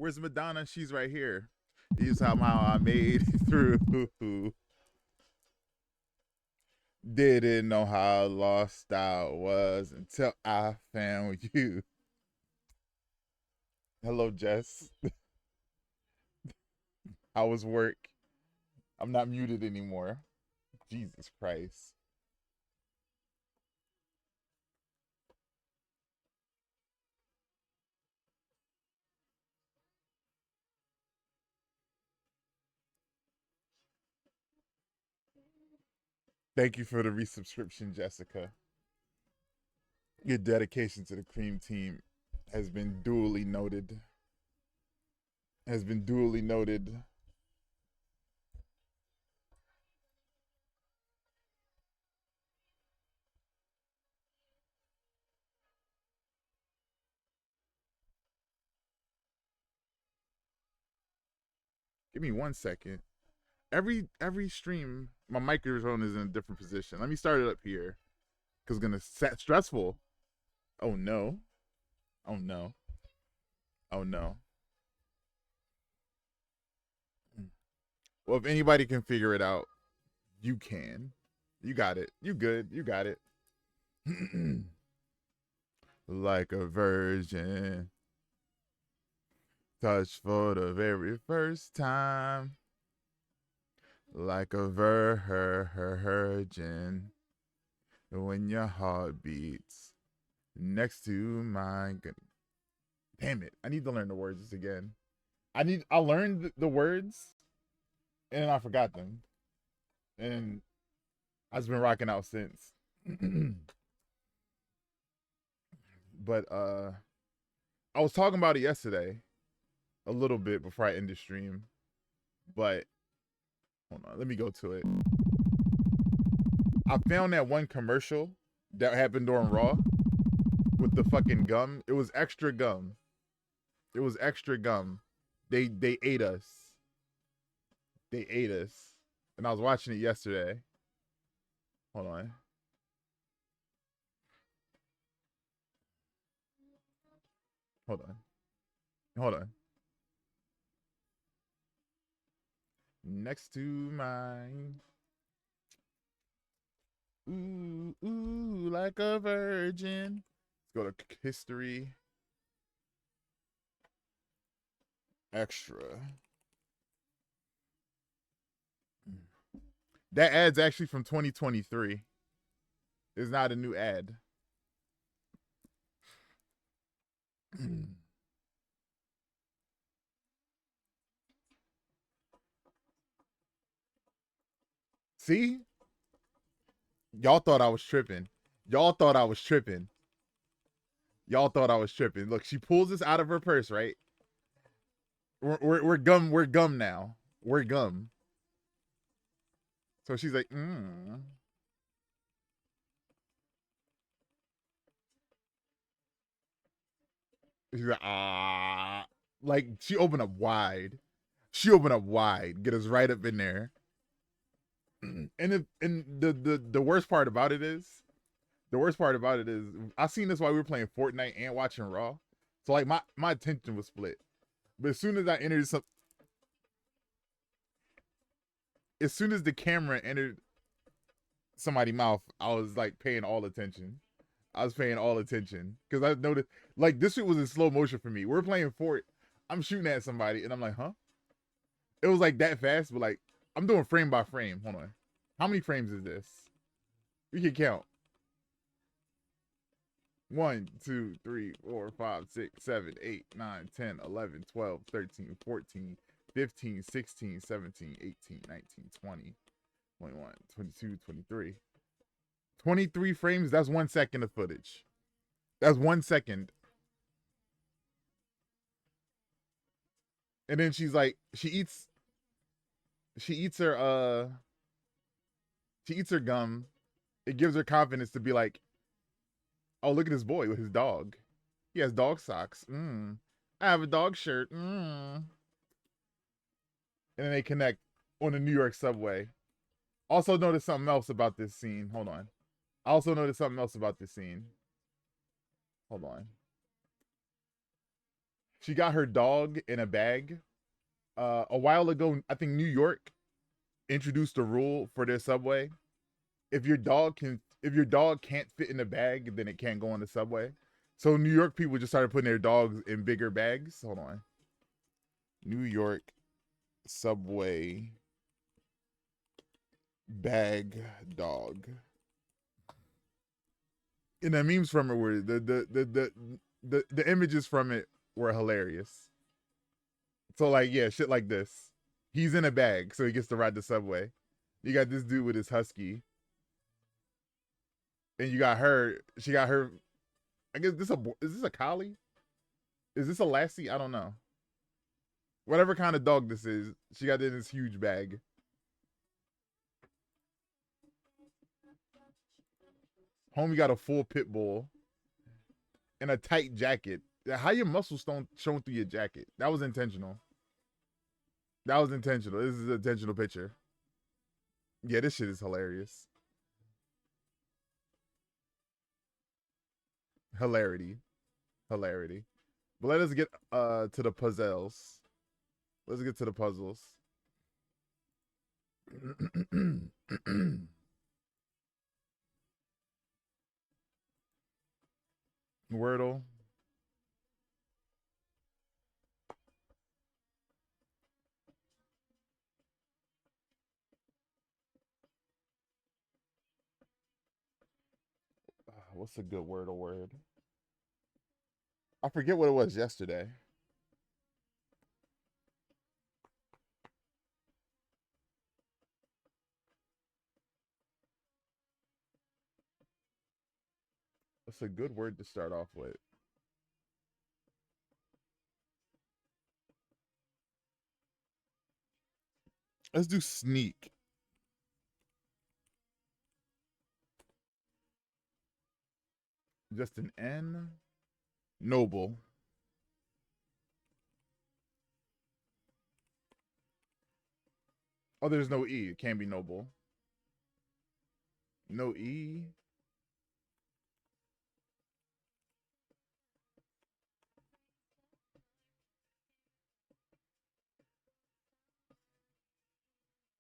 Where's Madonna? She's right here. You somehow I made it through. Didn't know how lost I was until I found you. Hello, Jess. How was work? I'm not muted anymore. Jesus Christ. Thank you for the resubscription, Jessica. Your dedication to the cream team has been duly noted. Has been duly noted. Give me 1 second. Every stream, my microphone is in a different position. Let me start it up here, cause it's gonna set stressful. Oh no. Oh no. Oh no. Well, if anybody can figure it out, you can. You got it. You good. You got it. Like a virgin, touched for the very first time. Like a virgin, when your heart beats next to mine. Damn it! I need to learn the words again. I learned the words, and I forgot them, and I've been rocking out since. But I was talking about it yesterday, a little bit before I end the stream. But hold on, let me go to it. I found that one commercial that happened during Raw with the fucking gum. It was extra gum. It was extra gum. They ate us. They ate us. And I was watching it yesterday. Hold on. Hold on. Hold on. Next to mine. Ooh, ooh, like a virgin. Let's go to history. Extra. That ad's actually from 2023. It's not a new ad. See? Y'all thought I was tripping. Y'all thought I was tripping. Y'all thought I was tripping. Look, she pulls this out of her purse, right? We're gum. We're gum now. We're gum. So she's like, She's like, ah. Like, she opened up wide. She opened up wide. Get us right up in there. And the worst part about it is, I seen this while we were playing Fortnite and watching Raw. So like my attention was split. But as soon as I entered some, as soon as the camera entered somebody's mouth, I was like paying all attention. I was paying all attention because I noticed like this shit was in slow motion for me. We're playing Fort. I'm shooting at somebody and I'm like, huh? It was like that fast, but like I'm doing frame by frame. Hold on. How many frames is this? We can count. 1, 2, 3, 4, 5, 6, 7, 8, 9, 10, 11, 12, 13, 14, 15, 16, 17, 18, 19, 20, 21, 22, 23. 23 frames, that's 1 second of footage. That's 1 second. And then she's like, she eats her gum. It gives her confidence to be like, oh, look at this boy with his dog. He has dog socks. I have a dog shirt. And then they connect on the New York subway. Also noticed something else about this scene. Hold on. I also noticed something else about this scene. Hold on. She got her dog in a bag. A while ago, I think New York introduced a rule for their subway. If your dog can't fit in a bag, then it can't go on the subway. So New York people just started putting their dogs in bigger bags. Hold on. New York subway bag dog. And the memes from it were the images from it were hilarious. So like yeah, shit like this. He's in a bag, so he gets to ride the subway. You got this dude with his husky, and you got her. She got her. I guess is this a collie? Is this a lassie? I don't know. Whatever kind of dog this is, she got it in this huge bag. Homie got a full pit bull and a tight jacket. How your muscles showing through your jacket? That was intentional. That was intentional. This is an intentional picture. Yeah, this shit is hilarious. Hilarity. Hilarity. But let us get to the puzzles. Let's get to the puzzles. Wordle. What's a good Wordle word? I forget what it was yesterday. What's a good word to start off with? Let's do sneak. Just an N. Noble. Oh, there's no E. It can't be noble. No E.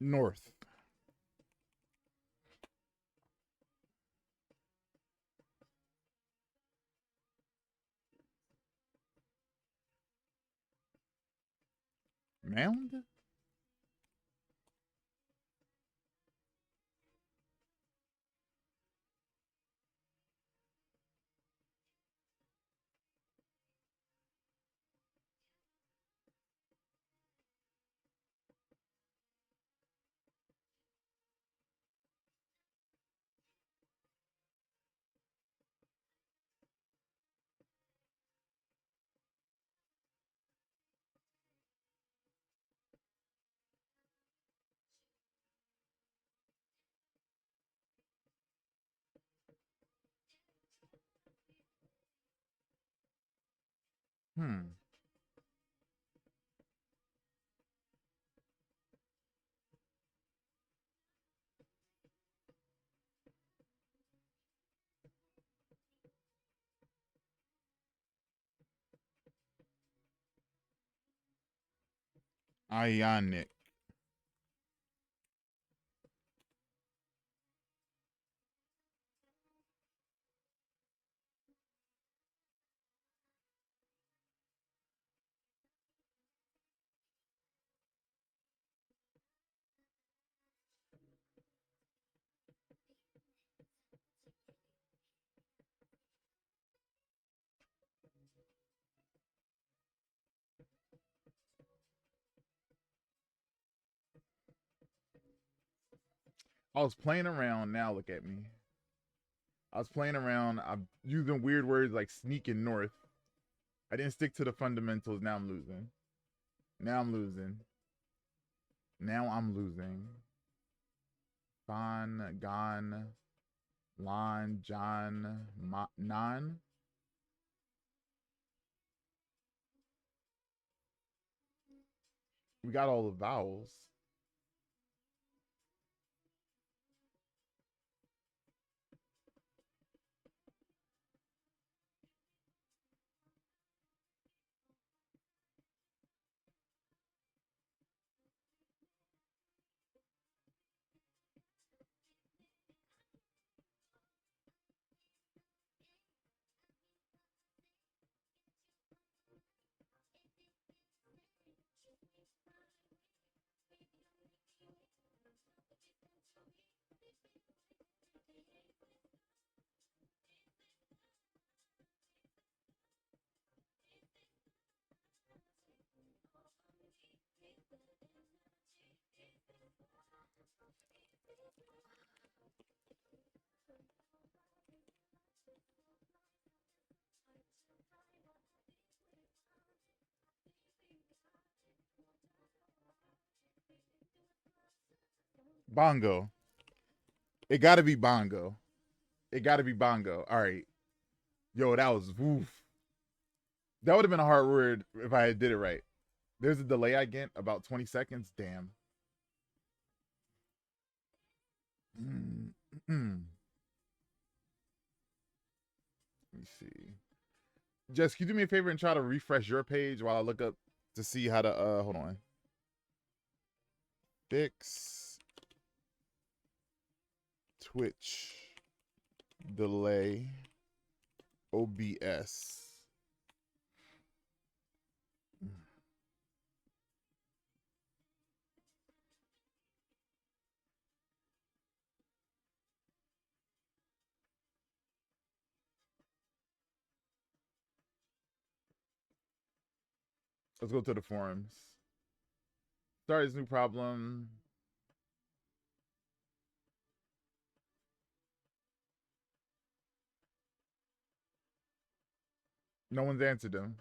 North. Mound? Hmm. Ionic. I was playing around. Now look at me. I was playing around. I'm using weird words like sneak and north. I didn't stick to the fundamentals. Now I'm losing. Now I'm losing. Now I'm losing. Bon, gone, lon, John, non. We got all the vowels. Bongo. It got to be bongo. It got to be bongo. All right. Yo, that was woof. That would have been a hard word if I had did it right. There's a delay I get about 20 seconds. Damn. Let me see. Jess, can you do me a favor and try to refresh your page while I look up to see how to hold on. Fix Twitch delay OBS. Let's go to the forums. Start this new problem. No one's answered them.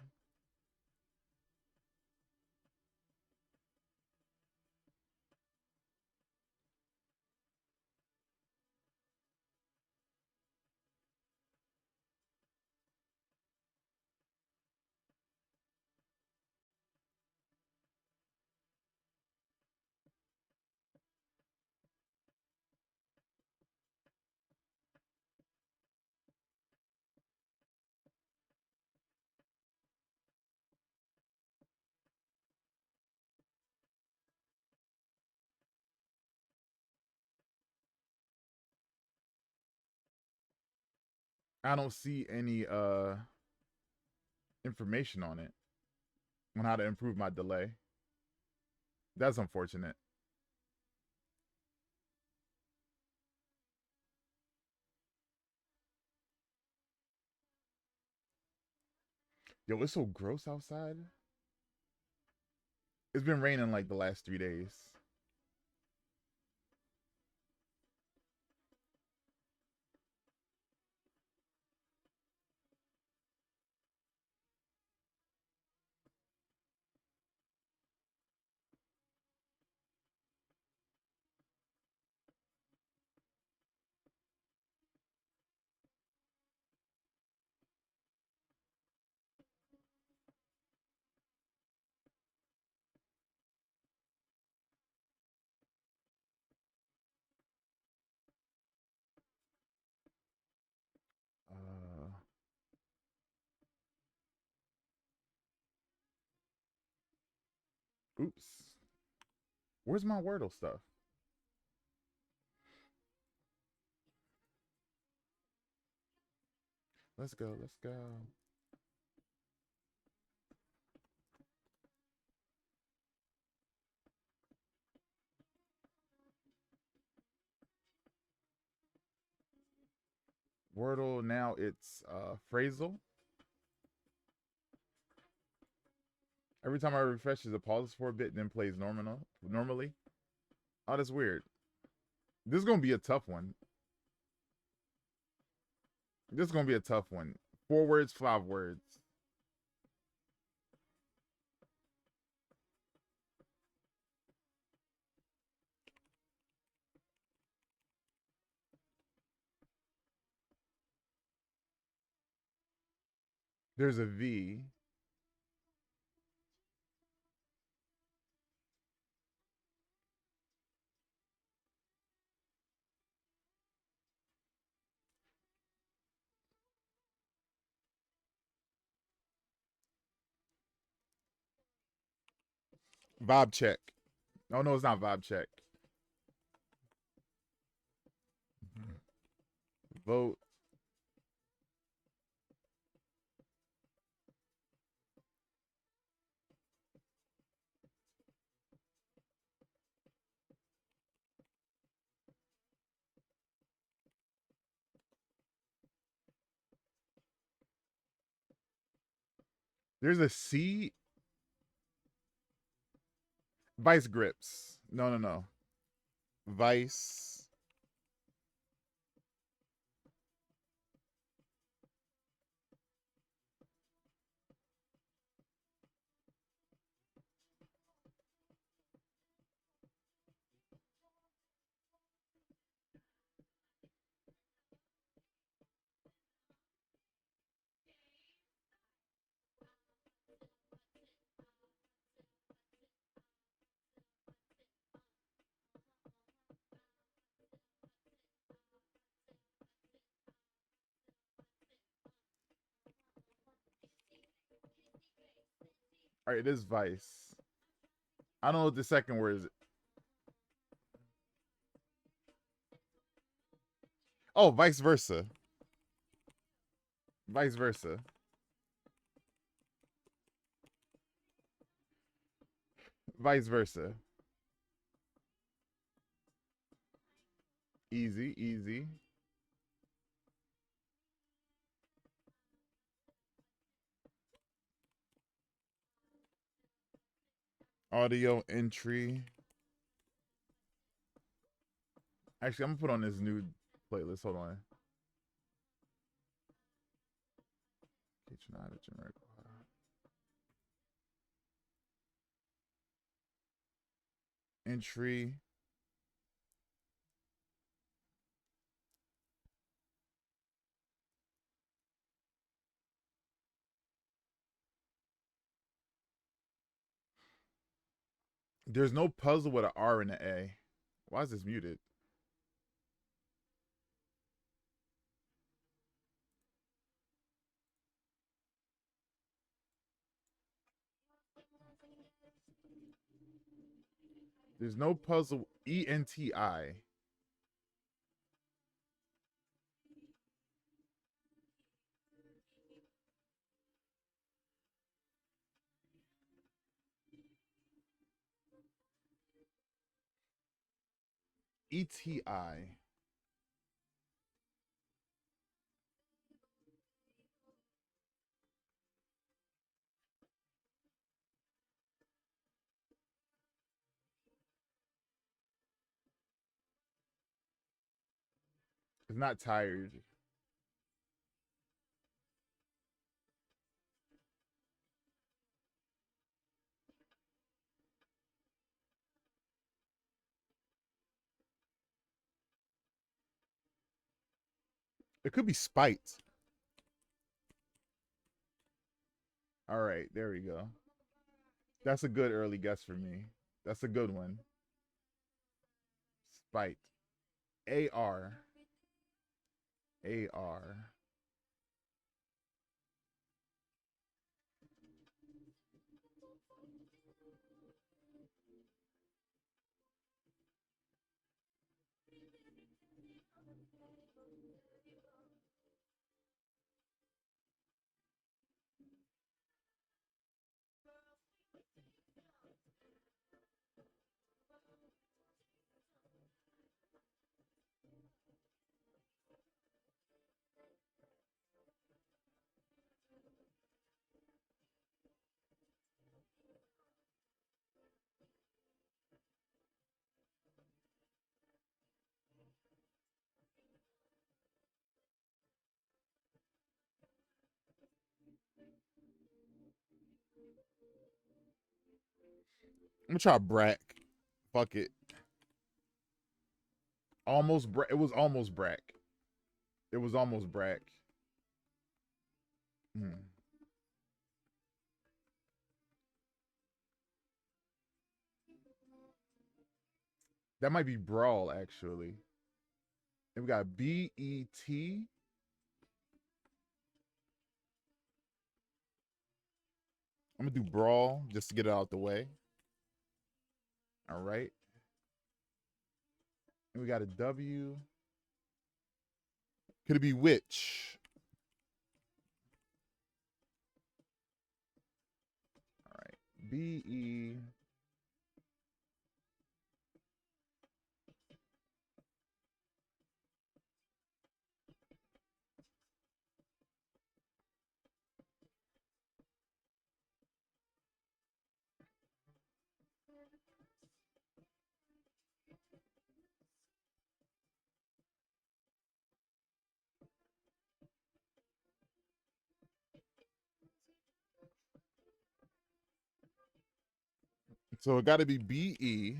I don't see any information on it on how to improve my delay. That's unfortunate. Yo, it's so gross outside. It's been raining like the last 3 days. Oops. Where's my Wordle stuff? Let's go. Let's go. Wordle now it's phrasal. Every time I refresh, it pauses for a bit and then plays normally. Oh, that's weird. This is gonna be a tough one. This is gonna be a tough one. 4 words, 5 words. There's a V. Vibe check. Oh no, it's not vibe check. Vote. There's a C. Vice grips. No. Vice. All right, it is vice. I don't know what the second word is. Oh, vice versa. Vice versa. Vice versa. Easy, easy. Audio entry. Actually, I'm gonna put on this new playlist. Hold on. Kitchen out of generic. Entry. There's no puzzle with an R and an A. Why is this muted? There's no puzzle. ENTI. ETI. It's not tired. It could be spite. All right, there we go. That's a good early guess for me. That's a good one. Spite. AR. AR. I'm gonna try Brack. Fuck it. Almost Brack. It was almost Brack. It was almost Brack. Hmm. That might be Brawl, actually. And we got BET. I'm gonna do Brawl just to get it out the way. All right. And we got a W. Could it be Witch? All right. BE. So it got to be BE.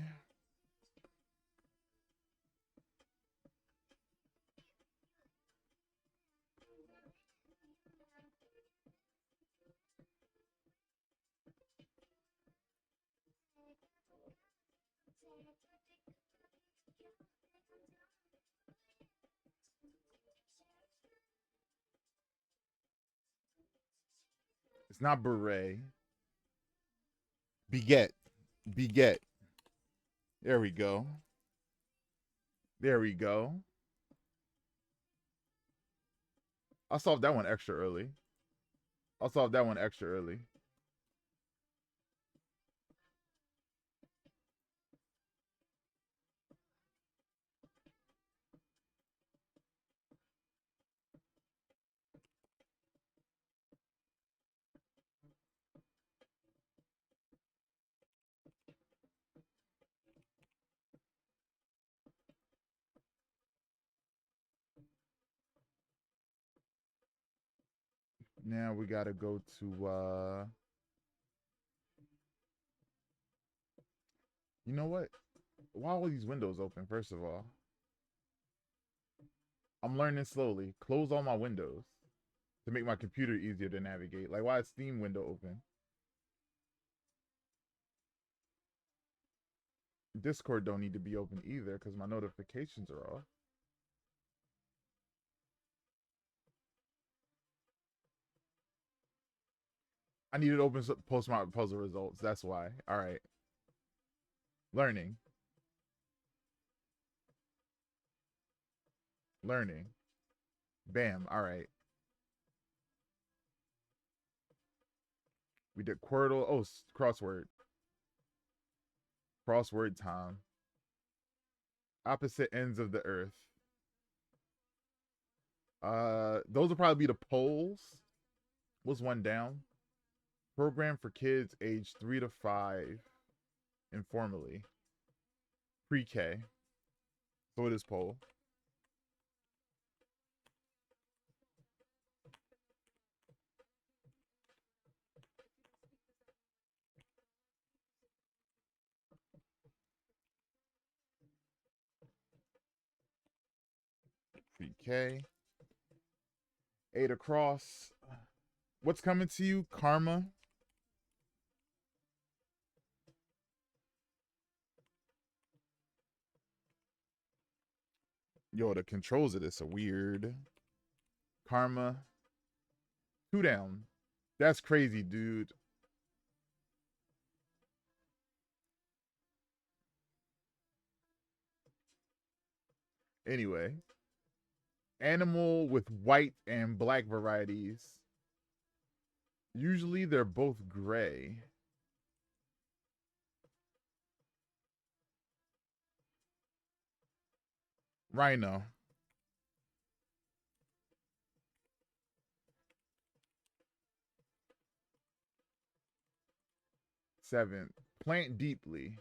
It's not Beret. Beget. Beget. There we go. There we go. I'll solve that one extra early. I'll solve that one extra early. Now we gotta go to you know what? Why are all these windows open, first of all? I'm learning slowly. Close all my windows to make my computer easier to navigate. Like, why is Steam window open? Discord don't need to be open either because my notifications are off. I needed to open post my puzzle results. That's why. All right. Learning. Learning. Bam. All right. We did Quirtle. Oh, crossword. Crossword time. Opposite ends of the earth. Those will probably be the poles. What's one down? Program for kids aged 3 to 5 informally. Pre-K. So it is pole. Pre-K. 8 across. What's coming to you? Karma. Yo, the controls of this are weird. Karma. 2 down. That's crazy, dude. Anyway. Animal with white and black varieties. Usually they're both gray. Rhino. 7. Plant deeply.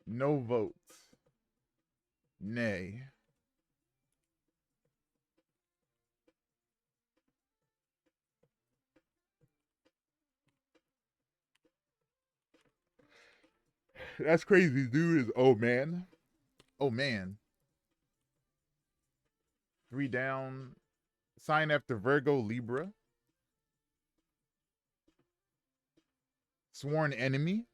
No votes. Nay. That's crazy, dude. Is oh man. Oh man. 3 down. Sign after Virgo, Libra. Sworn enemy.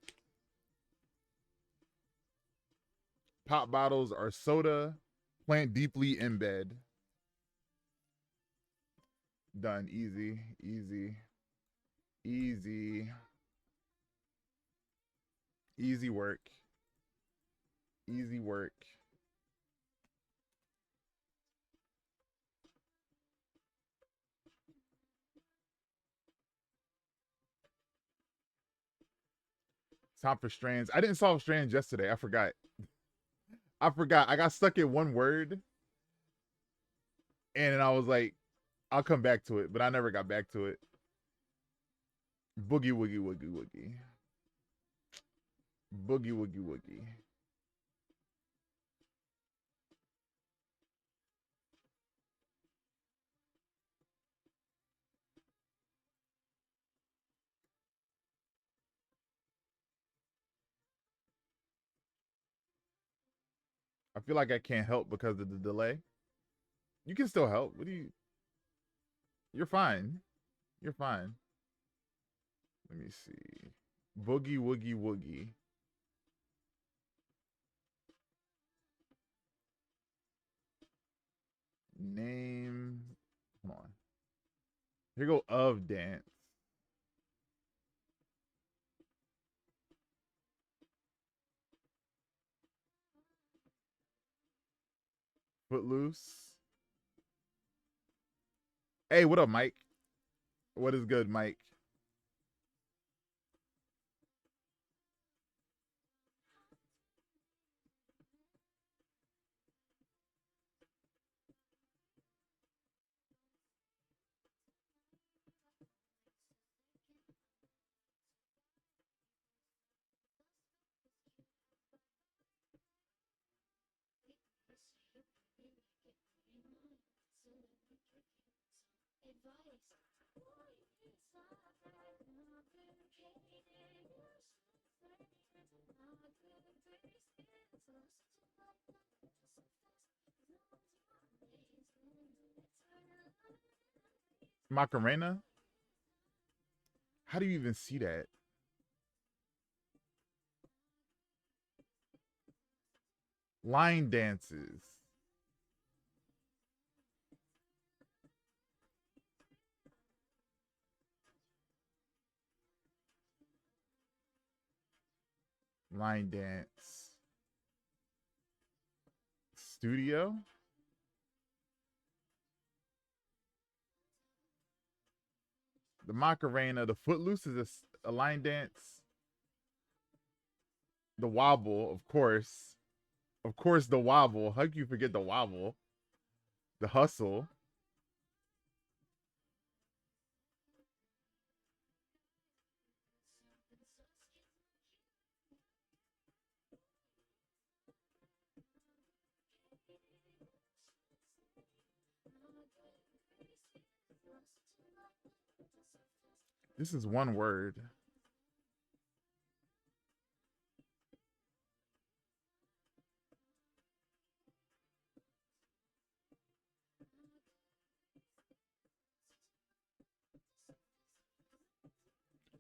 Pop bottles are soda. Plant deeply in bed. Done. Easy. Easy. Easy. Easy work. Easy work. Time for strands. I didn't solve strands yesterday. I forgot. I got stuck in one word. And then I was like, I'll come back to it. But I never got back to it. Boogie woogie woogie woogie. Boogie woogie woogie. I feel like I can't help because of the delay. You can still help. What do you? You're fine. You're fine. Let me see. Boogie woogie woogie. Name. Come on. Here go of dance. Footloose. Hey, what up, Mike? What is good, Mike? Macarena? How do you even see that? Line dances. Line dance. Studio? The Macarena. The Footloose is a line dance. The wobble, of course. Of course, the wobble. How can you forget the wobble? The hustle. This is one word.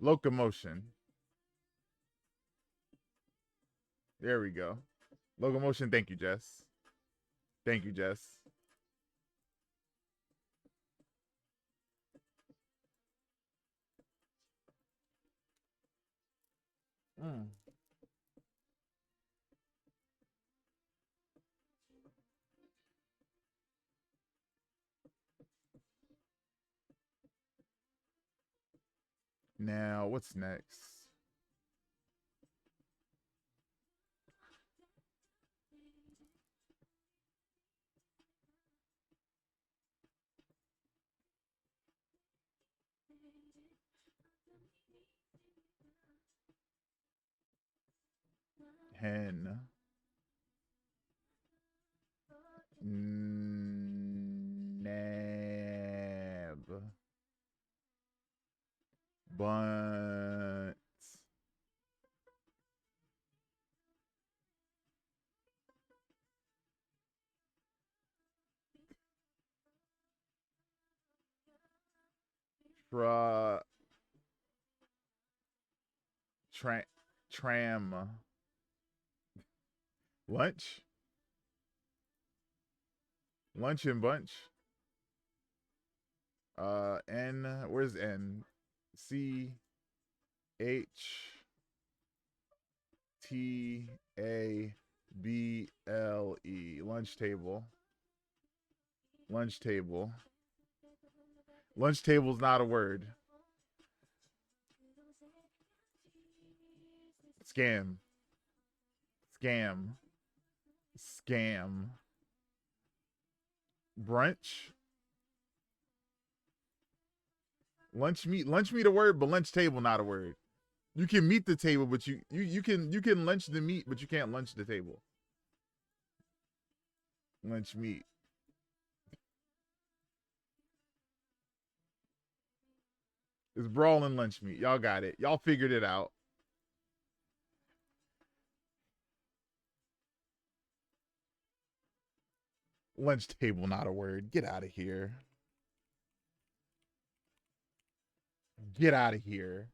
Locomotion. There we go. Locomotion. Thank you, Jess. Thank you, Jess. Mm. Now, what's next? Hen. Nab. Bunt. Tra. Tram. Lunch. Lunch and bunch. N. Where's N? C. H. T. A. B. L. E. Lunch table. Lunch table. Lunch table's not a word. Scam. Scam. Scam. Brunch. Lunch meat a word, but lunch table not a word. You can meet the table, but you can lunch the meat, but you can't lunch the table. Lunch meat. It's brawl and lunch meat. Y'all got it. Y'all figured it out. Lunch table not a word. Get out of here. Get out of here.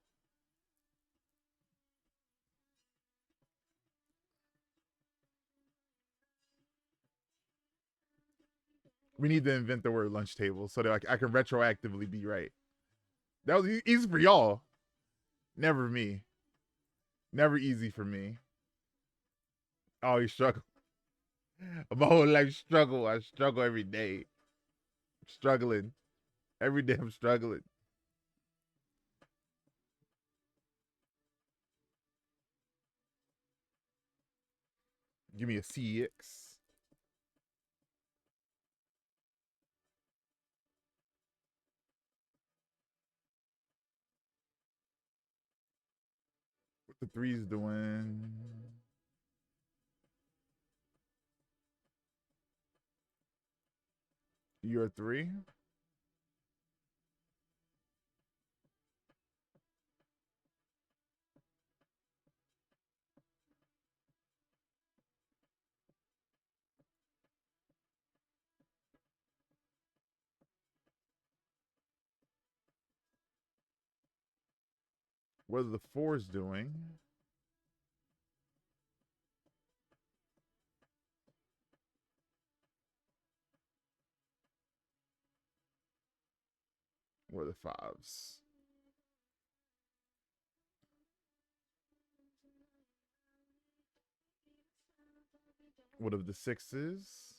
We need to invent the word lunch table so that I can retroactively be right. That was easy for y'all. Never me. Never easy for me. Always struggle. My whole life struggle. I struggle every day. Struggling. Every day I'm struggling. Give me a CX. What the threes doing? You're a three? What are the fours doing? What are the fives? What of the sixes?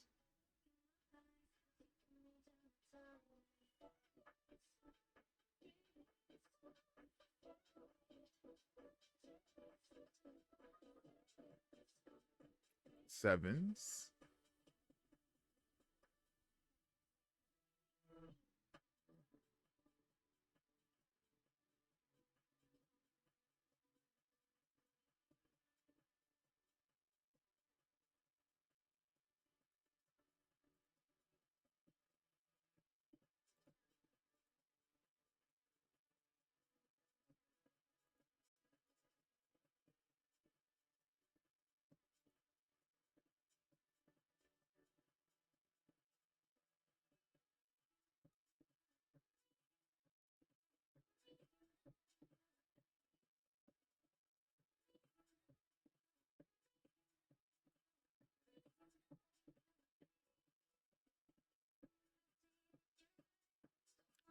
Sevens?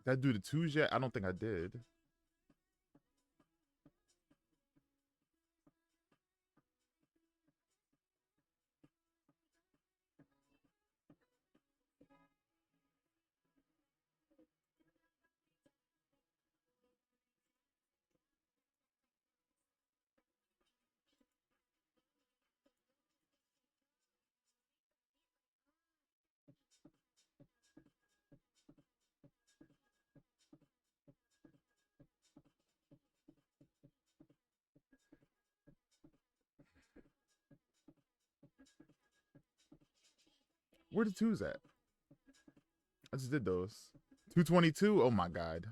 Did I do the twos yet? I don't think I did. Where the twos at? I just did those. 222? Oh my god.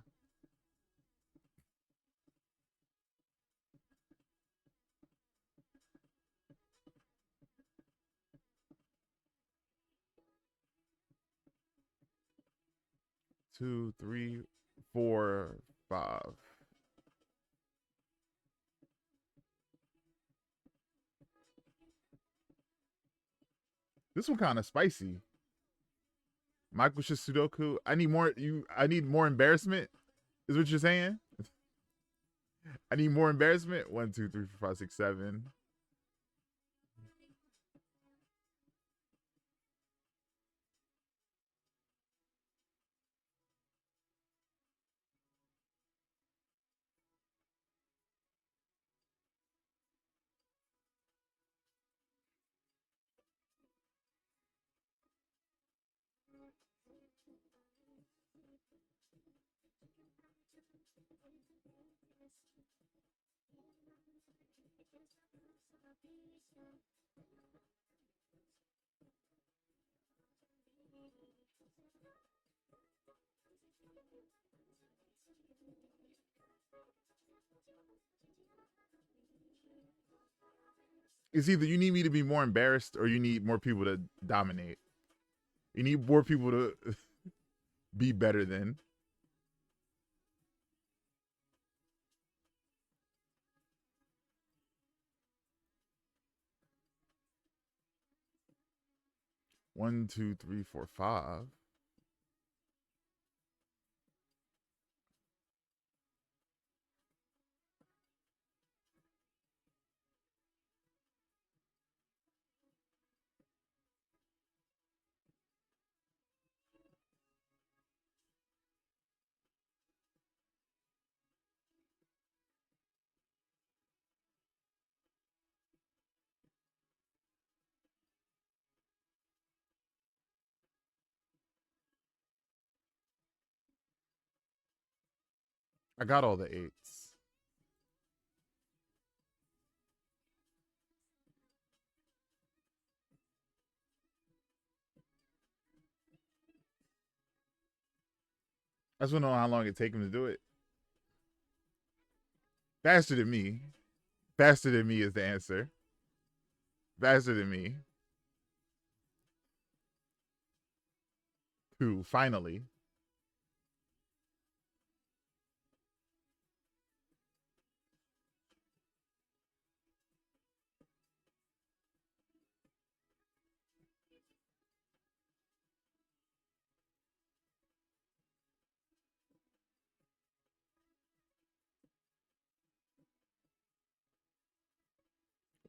Two, three, four, five. This one kind of spicy. Michael Sudoku. I need more embarrassment. Is what you're saying? I need more embarrassment. 1, 2, 3, 4, 5, 6, 7. It's either you need me to be more embarrassed or you need more people to dominate. You need more people to be better than. One, two, three, four, five. I got all the 8s. I just want to know how long it take him to do it. Faster than me. Faster than me is the answer. Faster than me. 2, finally.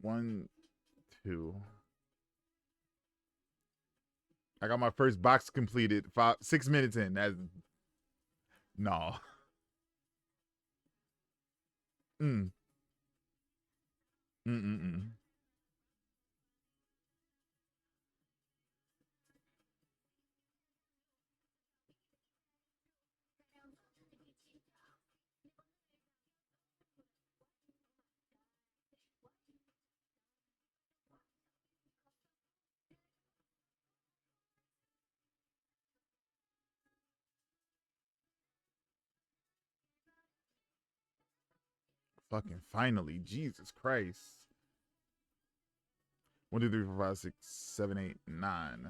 One, 2. I got my first box completed 6 minutes in. That's no. Mm. Mm-mm-mm. Fucking finally. Jesus Christ. 1, 2, 3, 4, 5, 6, 7, 8, 9.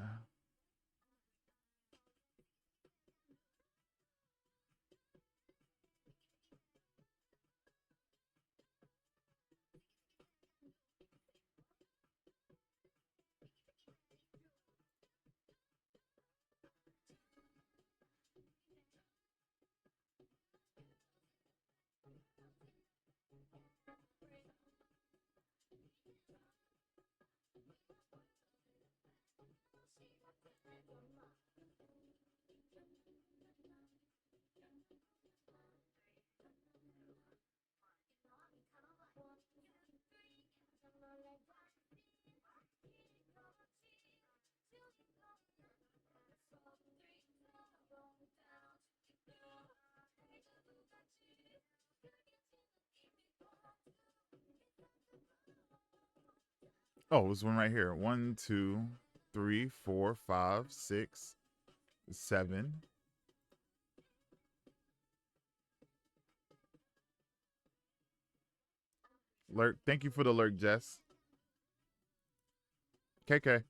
Oh, this one right here. 1, 2, 3, 4, 5, 6, 7. Lurk. Thank you for the lurk, Jess. KK.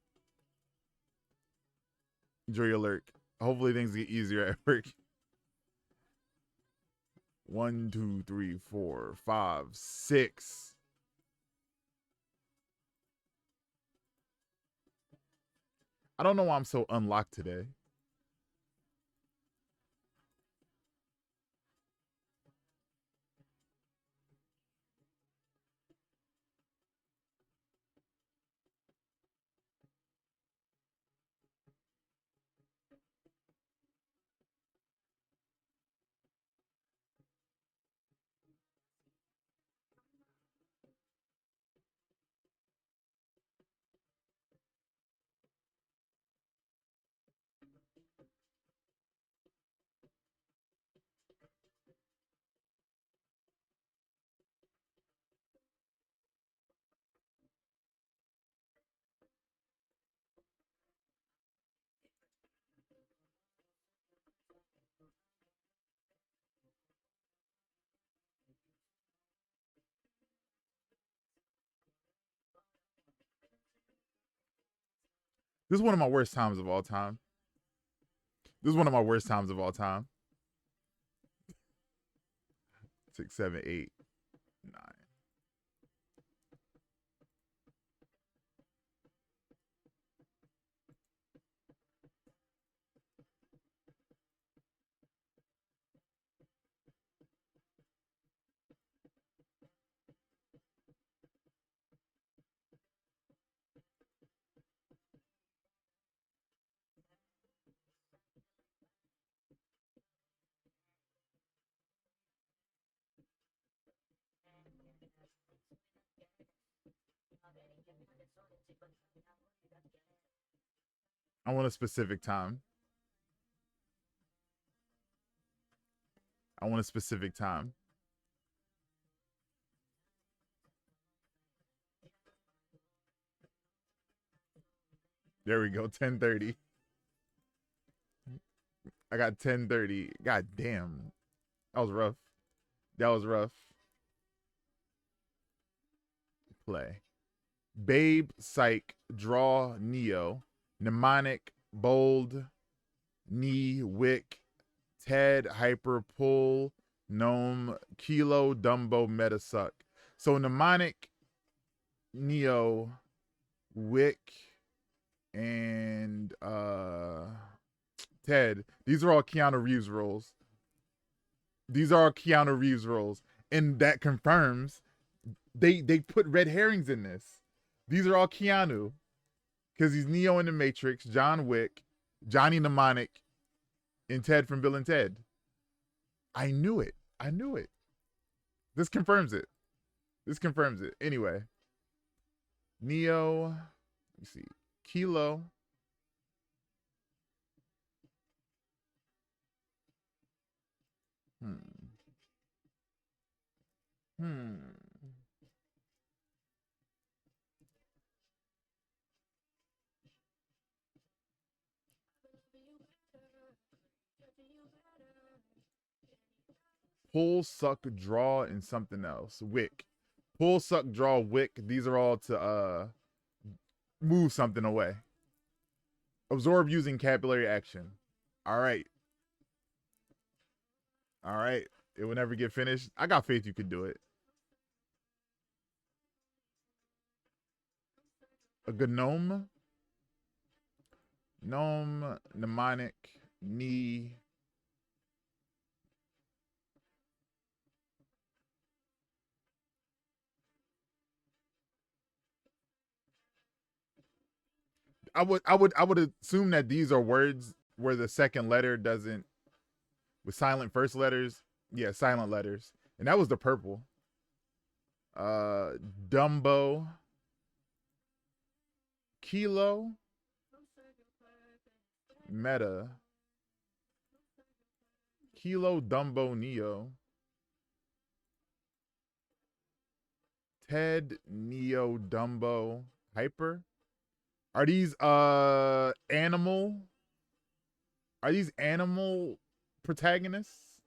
Enjoy your lurk. Hopefully things get easier at work. 1, 2, 3, 4, 5, 6. I don't know why I'm so unlocked today. This is one of my worst times of all time. This is one of my worst times of all time. 6, 7, 8, 9. I want a specific time. I want a specific time. There we go. 10:30. I got 10:30. God damn. That was rough. That was rough. Play. Babe, Psych, Draw, Neo, Mnemonic, Bold, Knee, Wick, Ted, Hyper, Pull, Gnome, Kilo, Dumbo, Meta, Suck. So Mnemonic, Neo, Wick, and Ted. These are all Keanu Reeves roles. These are all Keanu Reeves roles. And that confirms they put red herrings in this. These are all Keanu. Because he's Neo in the Matrix, John Wick, Johnny Mnemonic, and Ted from Bill and Ted. I knew it. I knew it. This confirms it. This confirms it. Anyway. Neo. Let me see. Kilo. Pull, Suck, Draw, and something else. Wick. Pull, Suck, Draw, Wick. These are all to move something away. Absorb using capillary action. All right. All right. It will never get finished. I got faith you could do it. A gnome. Gnome, Mnemonic, Knee. I would assume that these are words where the second letter doesn't, with silent first letters. Yeah, silent letters. And that was the purple. Dumbo. Kilo. Meta. Kilo, Dumbo, Neo. Ted, Neo, Dumbo, Hyper. Are these animal? Are these animal protagonists?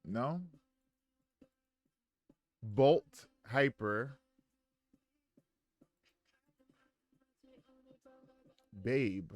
No. Bolt, Hyper. Babe.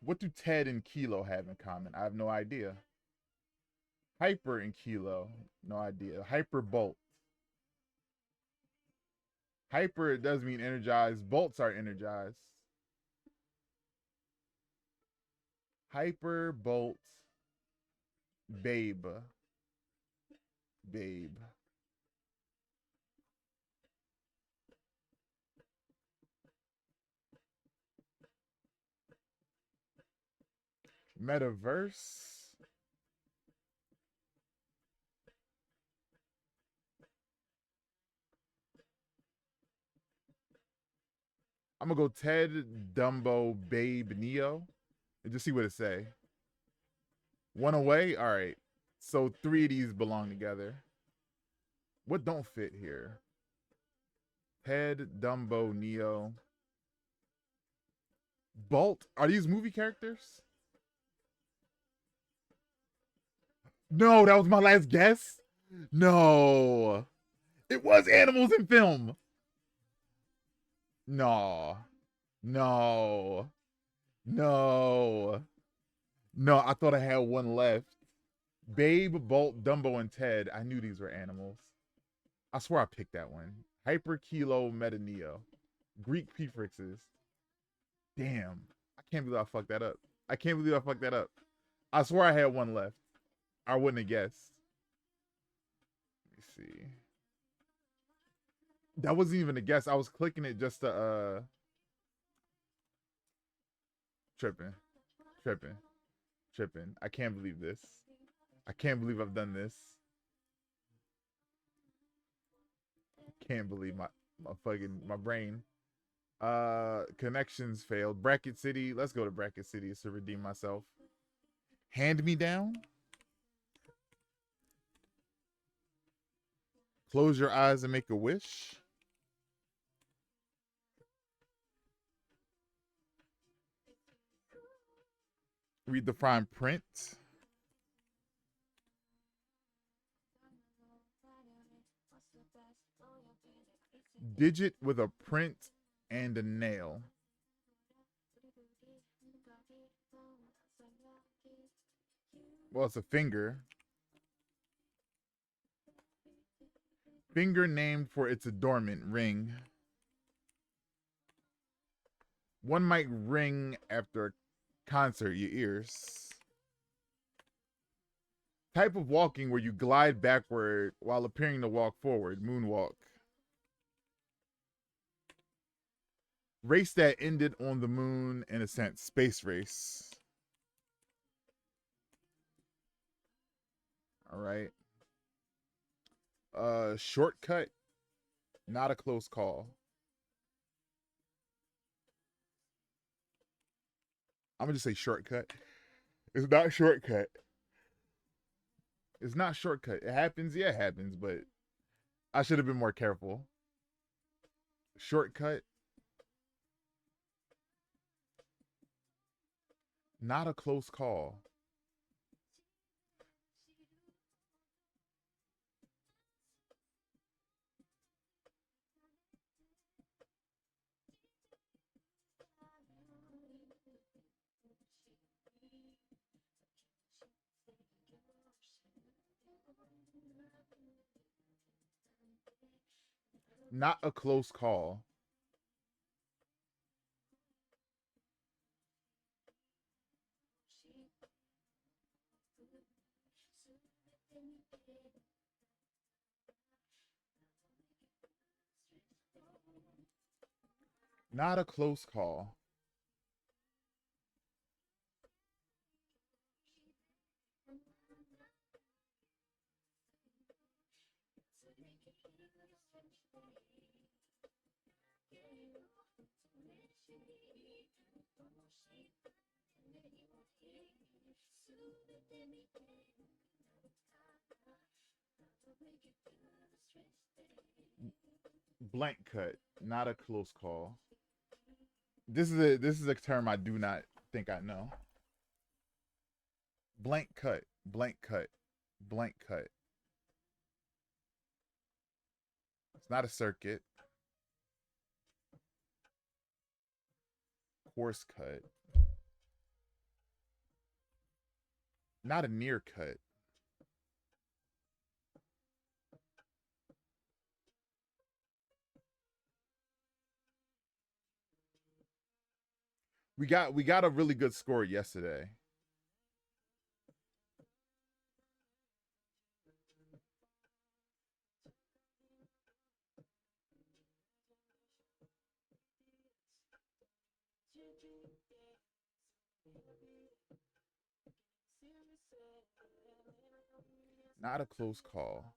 What do Ted and Kilo have in common? I have no idea. Hyper and Kilo, no idea. Hyper Bolt. Hyper, it does mean energized. Bolts are energized. Hyper, Bolt, Babe. Babe. Metaverse. I'm gonna go Ted, Dumbo, Babe, Neo, and just see what it say. One away? All right. So 3 of these belong together. What don't fit here? Ted, Dumbo, Neo. Bolt? Are these movie characters? No, that was my last guess. No. It was animals in film. No. No. No. No, I thought I had one left. Babe, Bolt, Dumbo, and Ted. I knew these were animals. I swear I picked that one. Hyper, Kilo, Meta, Neo. Greek prefixes. Damn. I can't believe I fucked that up. I can't believe I fucked that up. I swear I had one left. I wouldn't have guessed. Let me see. That wasn't even a guess. I was clicking it just to tripping. Tripping. Tripping. I can't believe this. I can't believe I've done this. Can't believe my fucking my brain. Connections failed. Bracket City. Let's go to Bracket City to redeem myself. Hand me down. Close your eyes and make a wish. Read the fine print. Digit with a print and a nail. Well, it's a finger. Finger named for its adornment, ring. One might ring after a concert, your ears. Type of walking where you glide backward while appearing to walk forward, moonwalk. Race that ended on the moon, in a sense, space race. All right. Shortcut, not a close call. I'm gonna just say shortcut. It's not shortcut. It's not shortcut. It happens, yeah, it happens, but I should have been more careful. Shortcut, not a close call. Not a close call. Not a close call. Blank cut, not a close call. This is a term I do not think I know. Blank cut, blank cut, blank cut. It's not a circuit. Coarse cut. Not a near cut. We got a really good score yesterday. Not a close call.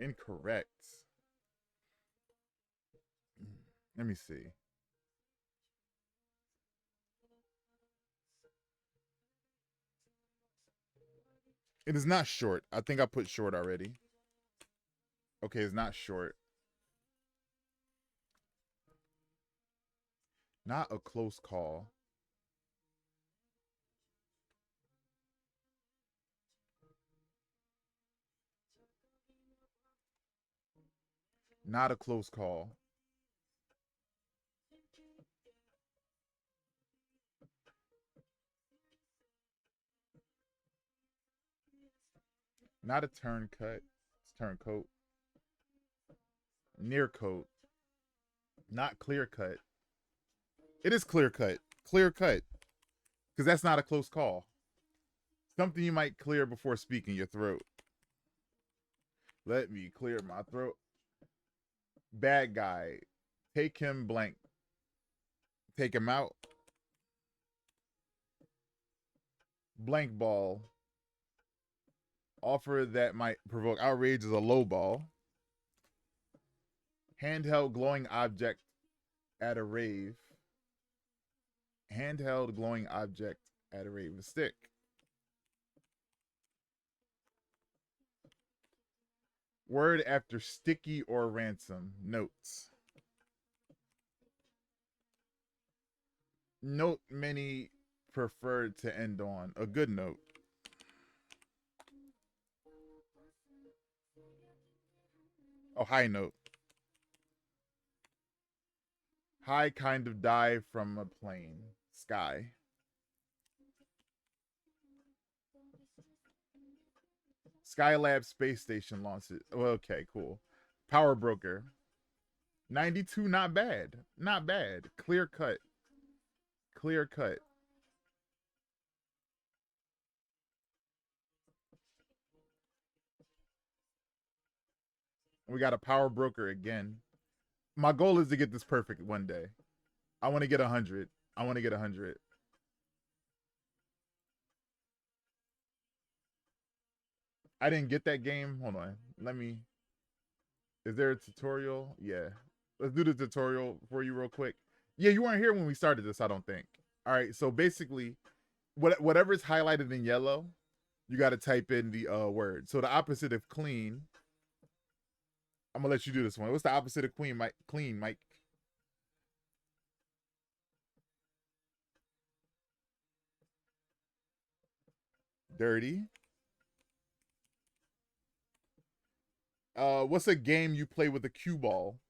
Incorrect. Let me see. It is not short. I think I put short already. Okay, it's not short. Not a close call. Not a close call. Not a turncut. It's turncoat. Near coat. Not clear cut. It is clear cut. Clear cut. Because that's not a close call. Something you might clear before speaking, your throat. Let me clear my throat. Bad guy. Take him blank. Take him out. Blank ball. Offer that might provoke outrage is a low ball. Handheld glowing object at a rave. Handheld glowing object at a rave. A stick. Word after sticky or ransom. Notes. Note many preferred to end on. A good note. Oh, high note. High kind of dive from a plane. Sky. Skylab space station launches. Oh, okay, cool. Power broker. 92, not bad. Not bad. Clear cut. Clear cut. We got a power broker again. My goal is to get this perfect one day. I want to get 100. I want to get 100. I didn't get that game. Hold on. Let me. Is there a tutorial? Yeah. Let's do the tutorial for you real quick. Yeah, you weren't here when we started this, I don't think. All right. So basically, whatever is highlighted in yellow, you got to type in the word. So the opposite of clean. I'm gonna let you do this one. What's the opposite of clean, Mike? Clean, Mike. Dirty. What's a game you play with a cue ball?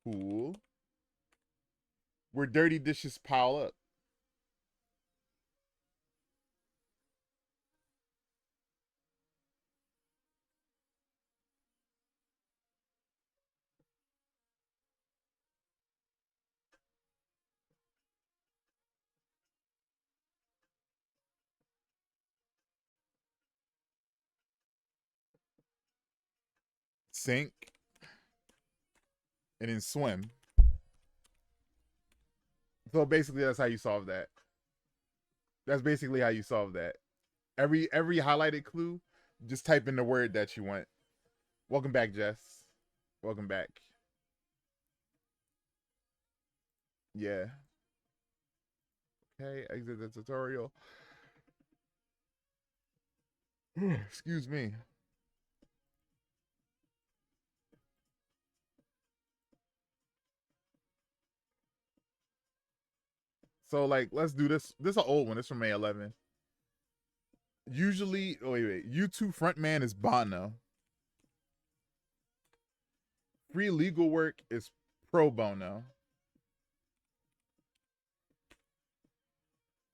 Pool. Where dirty dishes pile up. Sink. And then swim. So basically that's how you solve that. That's basically how you solve that. Every highlighted clue, just type in the word that you want. Welcome back, Jess. Welcome back. Yeah. Okay, exit the tutorial. Excuse me. So like, let's do this. This is an old one. It's from May 11. Usually, oh wait. YouTube frontman is Bono. Free legal work is pro bono.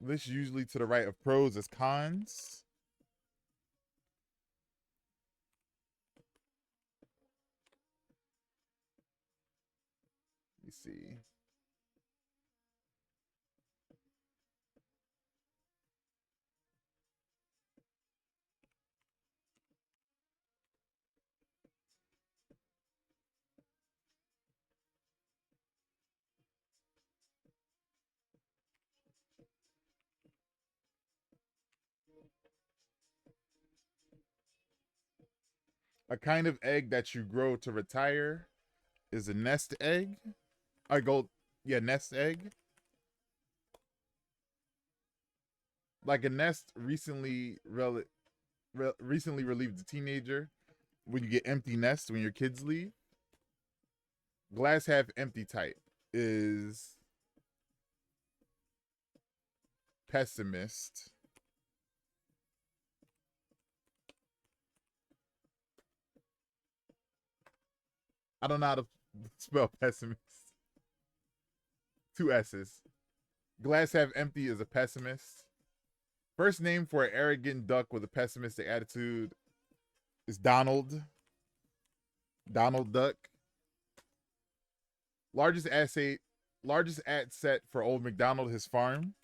This usually to the right of pros is cons. Let me see. A kind of egg that you grow to retire is a nest egg. I go, yeah, nest egg. Like a nest recently relieved a teenager when you get empty nest when your kids leave. Glass half empty type is pessimist. I don't know how to spell pessimist. Two S's. Glass half empty is a pessimist. First name for an arrogant duck with a pessimistic attitude is Donald. Donald Duck. Largest asset for Old MacDonald, his farm.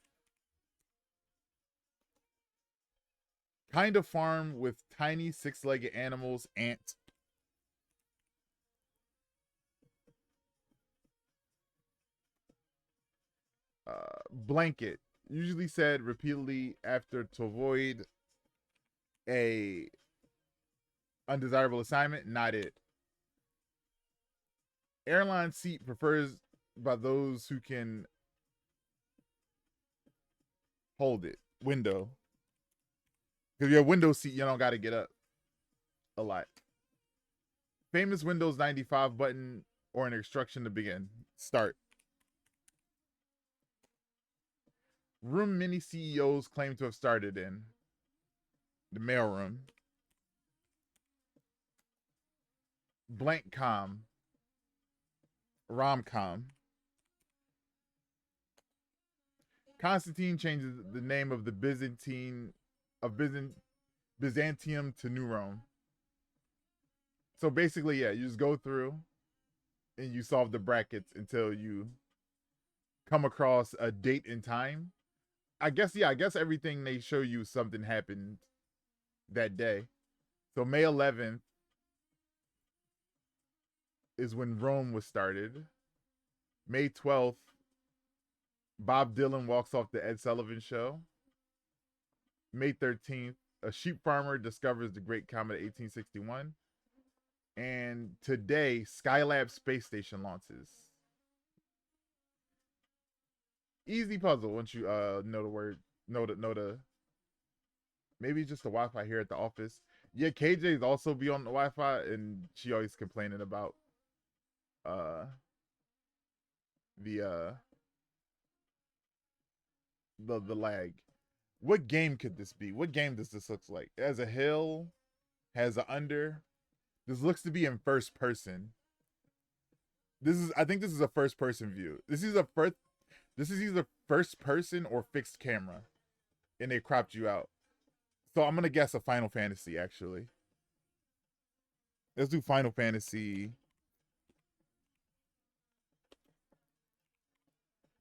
Kind of farm with tiny six-legged animals, ant. Blanket. Usually said repeatedly after to avoid a undesirable assignment, not it. Airline seat prefers by those who can hold it. Window. Because your window seat, you don't got to get up a lot. Famous Windows 95 button or an instruction to begin. Start. Room many CEOs claim to have started in. The mailroom. Blank com. Rom-com. Constantine changes the name of the Byzantium to New Rome. So basically, yeah, you just go through and you solve the brackets until you come across a date and time. I guess everything they show you something happened that day. So May 11th is when Rome was started. May 12th, Bob Dylan walks off the Ed Sullivan Show. May 13th, a sheep farmer discovers the Great Comet of 1861. And today, Skylab space station launches. Easy puzzle once you know the word, know the maybe just the Wi-Fi here at the office. Yeah, KJ's also be on the Wi-Fi, and she always complaining about the lag. What game could this be? What game does this look like? It has a hill, has an under. This looks to be in first person. I think this is a first person view. This is either first person or fixed camera. And they cropped you out. So I'm gonna guess a Final Fantasy, actually. Let's do Final Fantasy.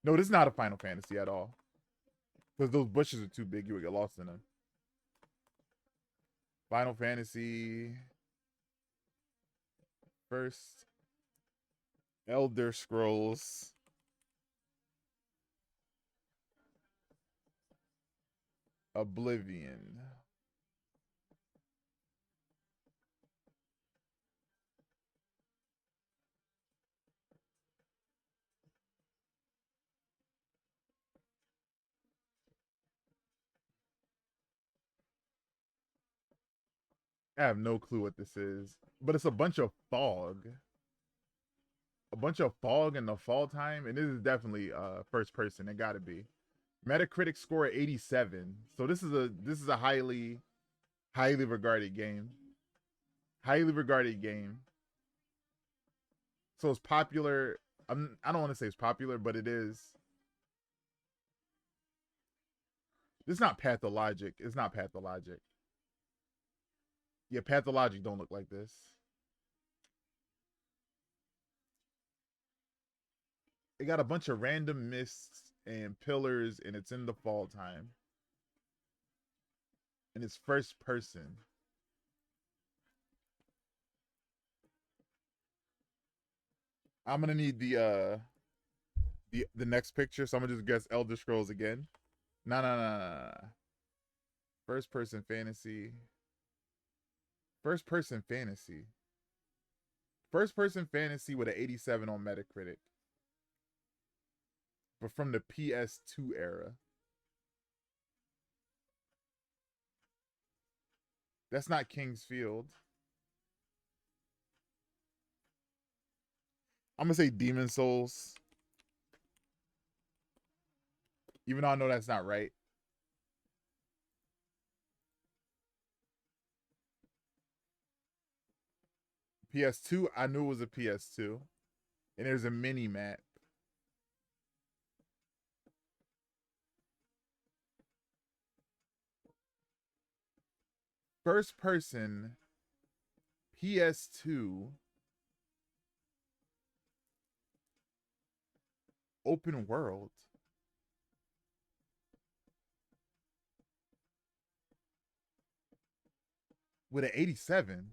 No, this is not a Final Fantasy at all. Because those bushes are too big, you would get lost in them. Final Fantasy. First. Elder Scrolls. Oblivion. I have no clue what this is, but it's a bunch of fog. A bunch of fog in the fall time, and this is definitely first person. It got to be. Metacritic score 87. So this is a highly regarded game. Highly regarded game. So it's popular. I don't want to say it's popular, but it is. This is not Pathologic. It's not Pathologic. Yeah, Pathologic don't look like this. It got a bunch of random mists and pillars, and it's in the fall time. And it's first person. I'm gonna need the next picture, so I'm gonna just guess Elder Scrolls again. No. First person fantasy. First person fantasy. First person fantasy with an 87 on Metacritic. But from the PS2 era. That's not King's Field. I'm gonna say Demon Souls. Even though I know that's not right. PS2, I knew it was a PS2. And there's a mini map. First person PS2 open world with an 87.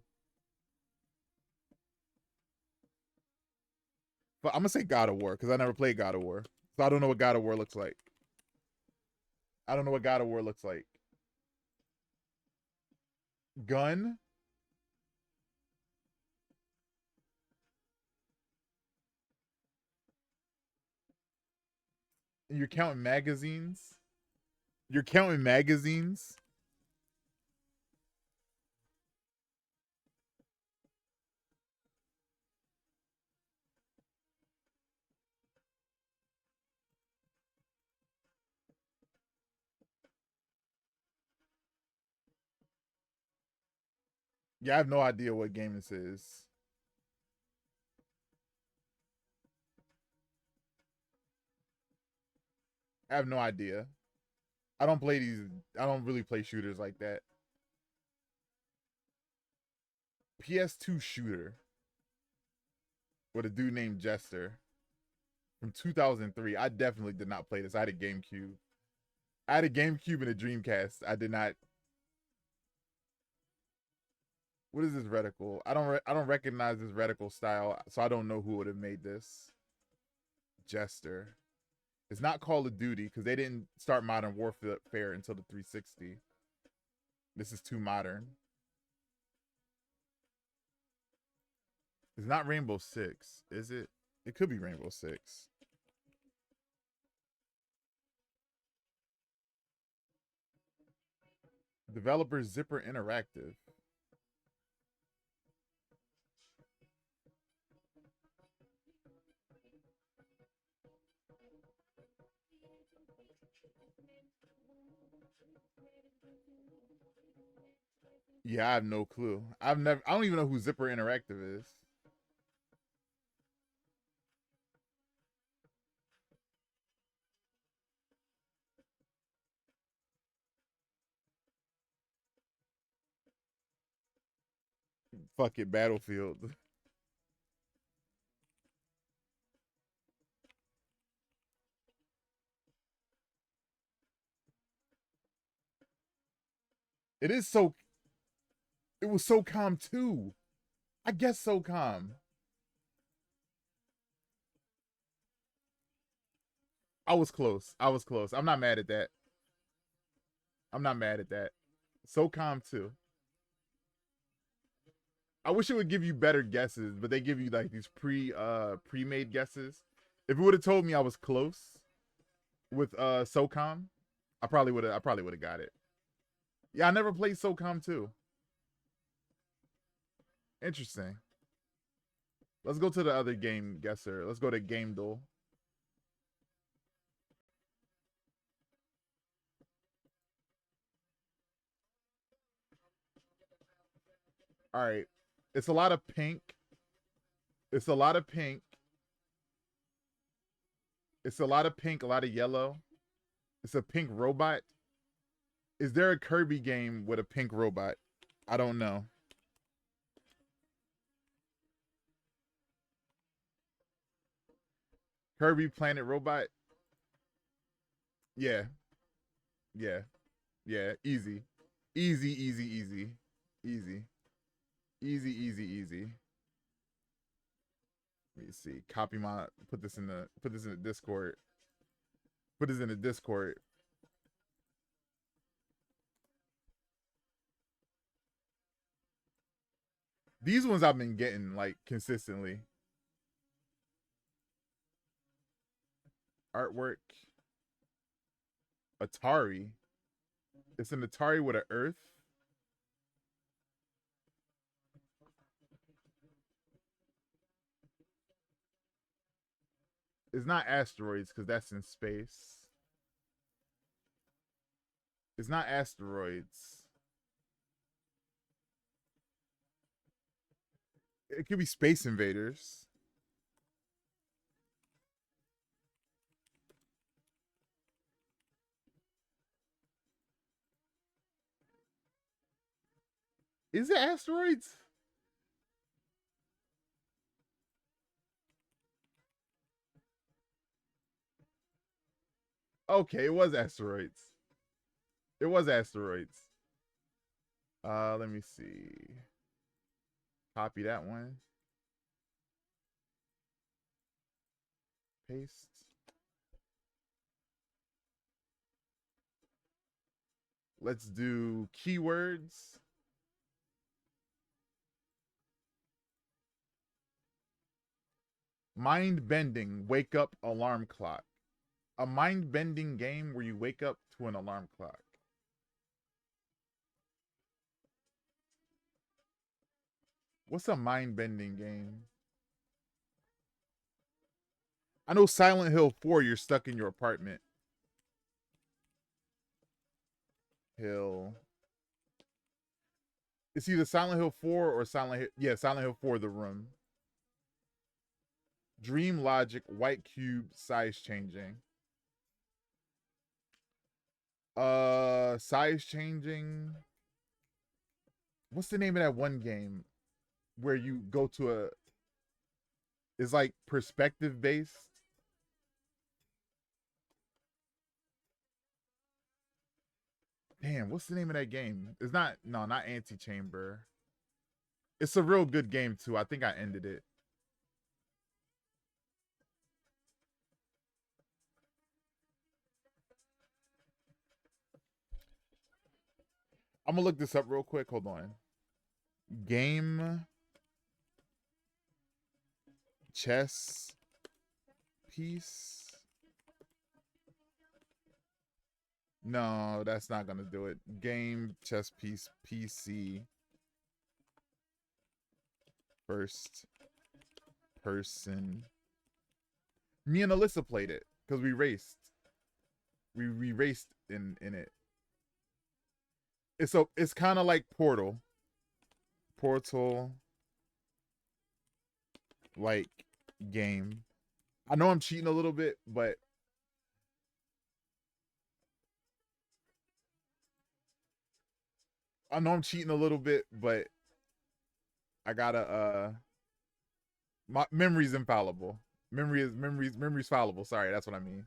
But I'm gonna say God of War because I never played God of War, so I don't know what God of War looks like. I don't know what God of War looks like. Gun. And you're counting magazines. You're counting magazines. Yeah, I have no idea what game this is. I have no idea. I don't play these. I don't really play shooters like that. PS2 shooter with a dude named Jester from 2003. I definitely did not play this. I had a GameCube. I had a GameCube and a Dreamcast. I did not. What is this reticle? I don't recognize this reticle style, so I don't know who would have made this. Jester. It's not Call of Duty because they didn't start Modern Warfare until the 360. This is too modern. It's not Rainbow Six, is it? It could be Rainbow Six. Developer Zipper Interactive. Yeah, I have no clue. I don't even know who Zipper Interactive is. Fuck it, Battlefield. It is so. It was SOCOM 2. I guess SOCOM. I was close. I was close. I'm not mad at that. I'm not mad at that. SOCOM 2. I wish it would give you better guesses, but they give you like these pre-made guesses. If it would have told me I was close with SOCOM, I probably would have got it. Yeah, I never played SOCOM 2. Interesting. Let's go to the other game guesser. Let's go to Game Duel. All right. It's a lot of pink. It's a lot of pink. It's a lot of pink, a lot of yellow. It's a pink robot. Is there a Kirby game with a pink robot? I don't know. Kirby Planet Robot? Yeah. Yeah. Yeah. Easy. Easy, easy, easy. Easy. Easy, easy, easy. Let me see. Copy my put this in the Discord. Put this in the Discord. These ones I've been getting like consistently. Artwork. Atari. It's an Atari with an Earth. It's not asteroids because that's in space. It's not asteroids. It could be Space Invaders. Is it Asteroids? Okay, it was Asteroids. It was Asteroids. Let me see. Copy that one. Paste. Let's do keywords. Mind bending, wake up alarm clock. A mind bending game where you wake up to an alarm clock. What's a mind bending game? I know Silent Hill 4, you're stuck in your apartment. Hill. It's either Silent Hill 4 or Silent Hill. Yeah, Silent Hill 4, The Room. Dream Logic, white cube, size changing. Size changing. What's the name of that one game where you go to a? It's like perspective based. Damn, what's the name of that game? It's not not Antichamber. It's a real good game too. I think I ended it. I'm gonna look this up real quick. Hold on. Game chess piece. No, that's not gonna do it. Game chess piece PC. First person. Me and Alyssa played it because we raced. We raced in it. It's kind of like Portal. Portal like game. I know I'm cheating a little bit, but I know I'm cheating a little bit, but I gotta my memory's infallible. Memory's fallible. Sorry, that's what I mean.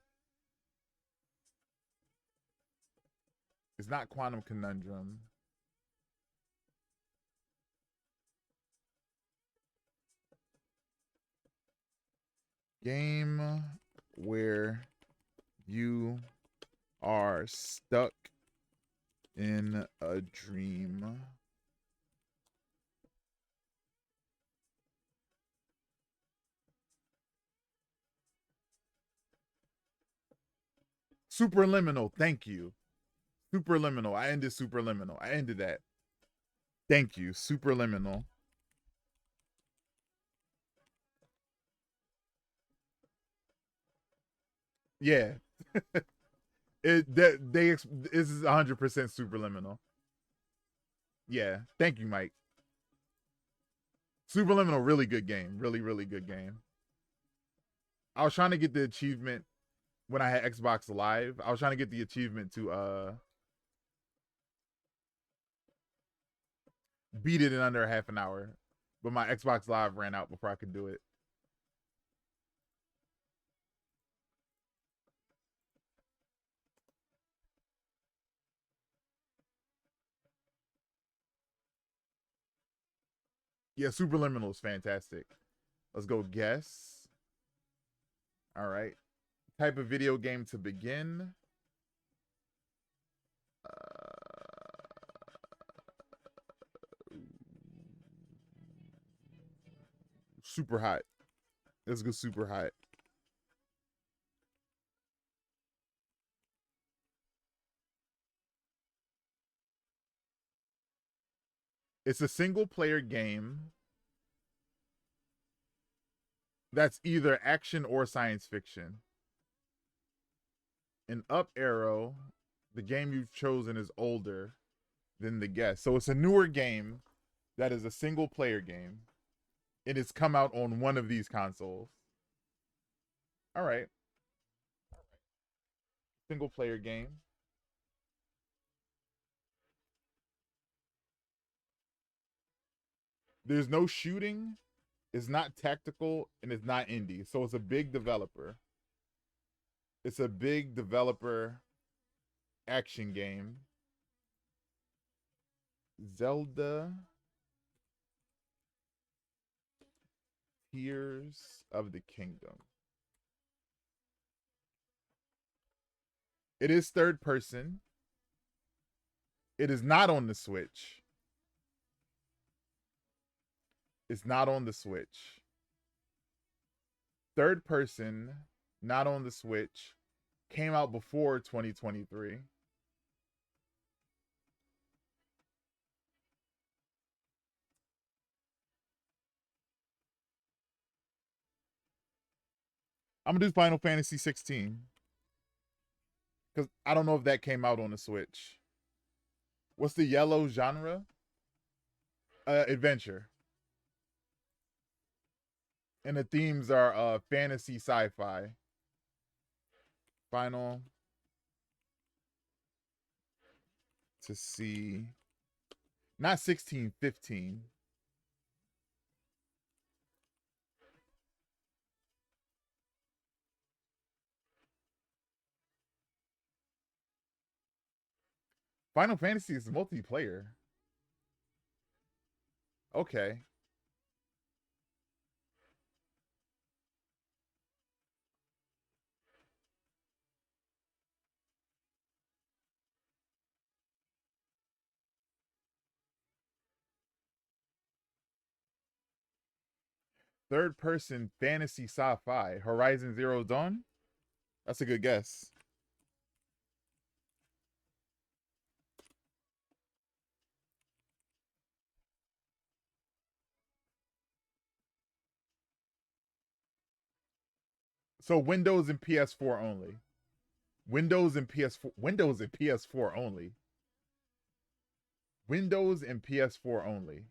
It's not Quantum Conundrum. Game where you are stuck in a dream. Superliminal, thank you. Superliminal. I ended Superliminal. I ended that. Thank you. Superliminal. Yeah. This is 100% Superliminal. Yeah. Thank you, Mike. Superliminal, really good game. Really, really good game. I was trying to get the achievement when I had Xbox Live. I was trying to get the achievement to beat it in under half an hour. But my Xbox Live ran out before I could do it. Yeah, Superliminal is fantastic. Let's go guess. All right. Type of video game to begin. Super hot. Let's go super hot. It's a single player game that's either action or science fiction. An up arrow, the game you've chosen is older than the guess. So it's a newer game that is a single player game. And it's come out on one of these consoles. All right. Single player game. There's no shooting. It's not tactical, and it's not indie. So it's a big developer. It's a big developer action game. Zelda Tears of the Kingdom. It is third person. It is not on the Switch. It's not on the Switch. Third person, not on the Switch. Came out before 2023. I'm gonna do Final Fantasy 16 because I don't know if that came out on the Switch. What's the yellow genre? Adventure. And the themes are fantasy, sci-fi. Final to see. Not 16, 15. Final Fantasy is multiplayer. Okay. Third person fantasy sci-fi. Horizon Zero Dawn? That's a good guess. So Windows and PS4 only. Windows and PS4 only. Windows and PS4 only.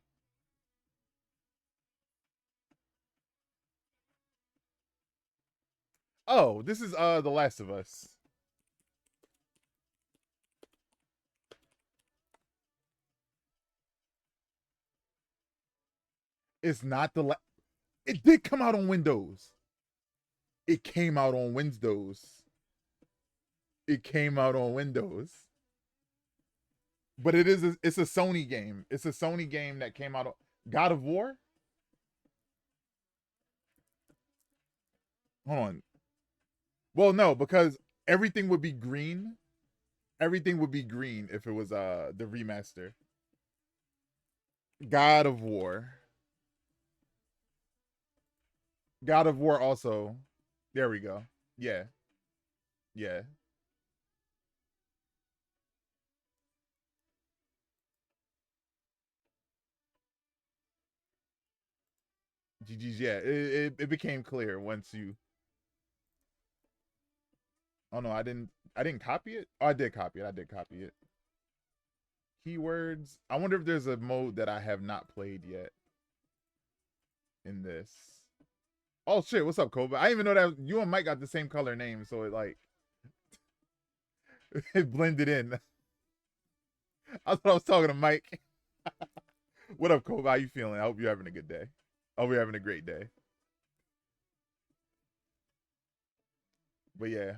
Oh, this is The Last of Us. It's not it did come out on Windows. It came out on Windows. It came out on Windows. But it's a Sony game. It's a Sony game that came out on God of War? Hold on. Well, no, because everything would be green. Everything would be green if it was the remaster. God of War. God of War also. There we go. Yeah. Yeah. GG's, yeah. It became clear once you. Oh no, I didn't copy it. Oh, I did copy it. I did copy it. Keywords. I wonder if there's a mode that I have not played yet in this. Oh shit, what's up, Koba? I didn't even know that you and Mike got the same color name, so it like it blended in. I thought I was talking to Mike. What up, Koba? How you feeling? I hope you're having a good day. I hope you're having a great day. But yeah,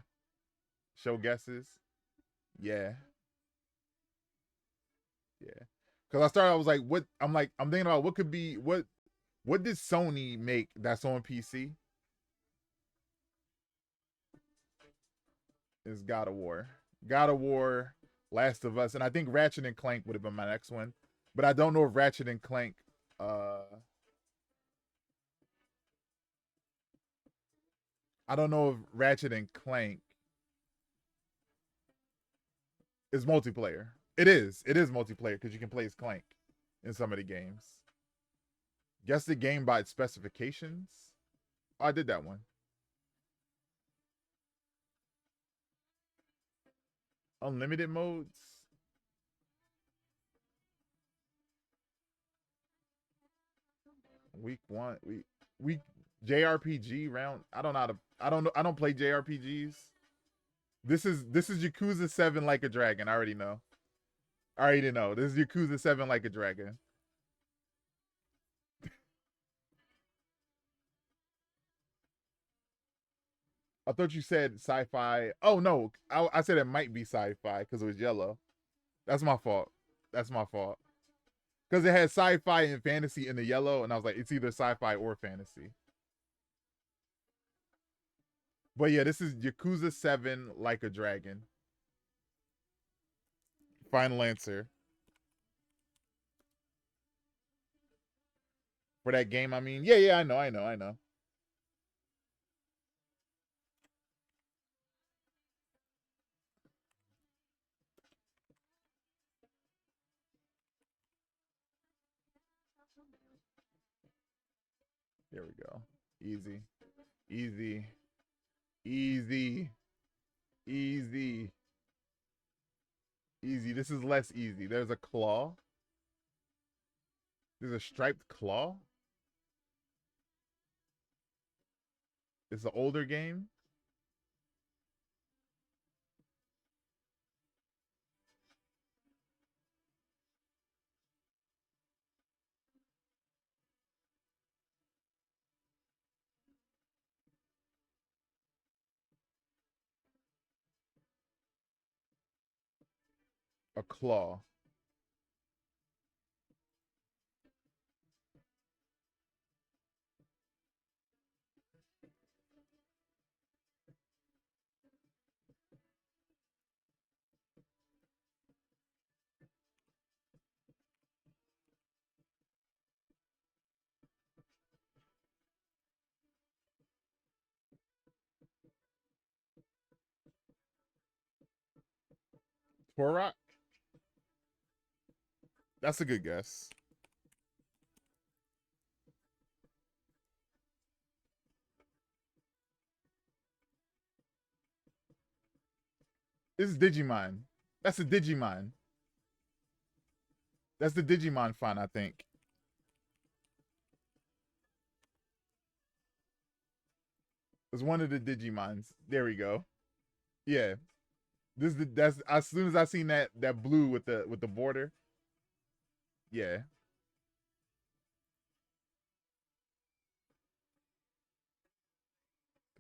show guesses. Yeah, yeah. Because I was like, what? I'm thinking about what could be what did Sony make that's on PC? Is God of War. God of War, Last of Us, and I think Ratchet and Clank would have been my next one. But I don't know if Ratchet and Clank I don't know if Ratchet and Clank is multiplayer. It is. It is multiplayer because you can play as Clank in some of the games. Guess the game by its specifications. Oh, I did that one. Unlimited modes. Week one. Week JRPG round. I don't know how to. I don't know. I don't play JRPGs. This is Yakuza 7 Like a Dragon. I already know. I already know. This is Yakuza 7 Like a Dragon. I thought you said sci-fi. Oh no, I said it might be sci-fi because it was yellow. That's my fault. That's my fault. Because it had sci-fi and fantasy in the yellow, and I was like, it's either sci-fi or fantasy. But yeah, this is Yakuza 7 Like a Dragon. Final answer. For that game, I mean. Yeah, I know. There we go. Easy. Easy. Easy. Easy. Easy. This is less easy. There's a claw. There's a striped claw. It's an older game. A claw. Torok? That's a good guess. This is Digimon. That's a Digimon. That's the Digimon font, I think. It's one of the Digimons. There we go. Yeah. That's as soon as I seen that blue with the border. Yeah.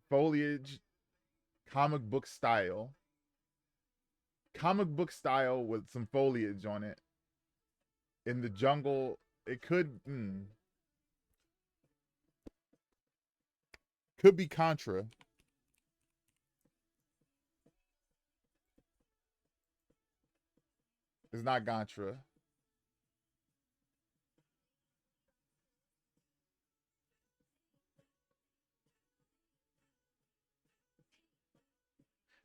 Foliage, comic book style. Comic book style with some foliage on it. In the jungle, it could could be Contra. It's not Contra.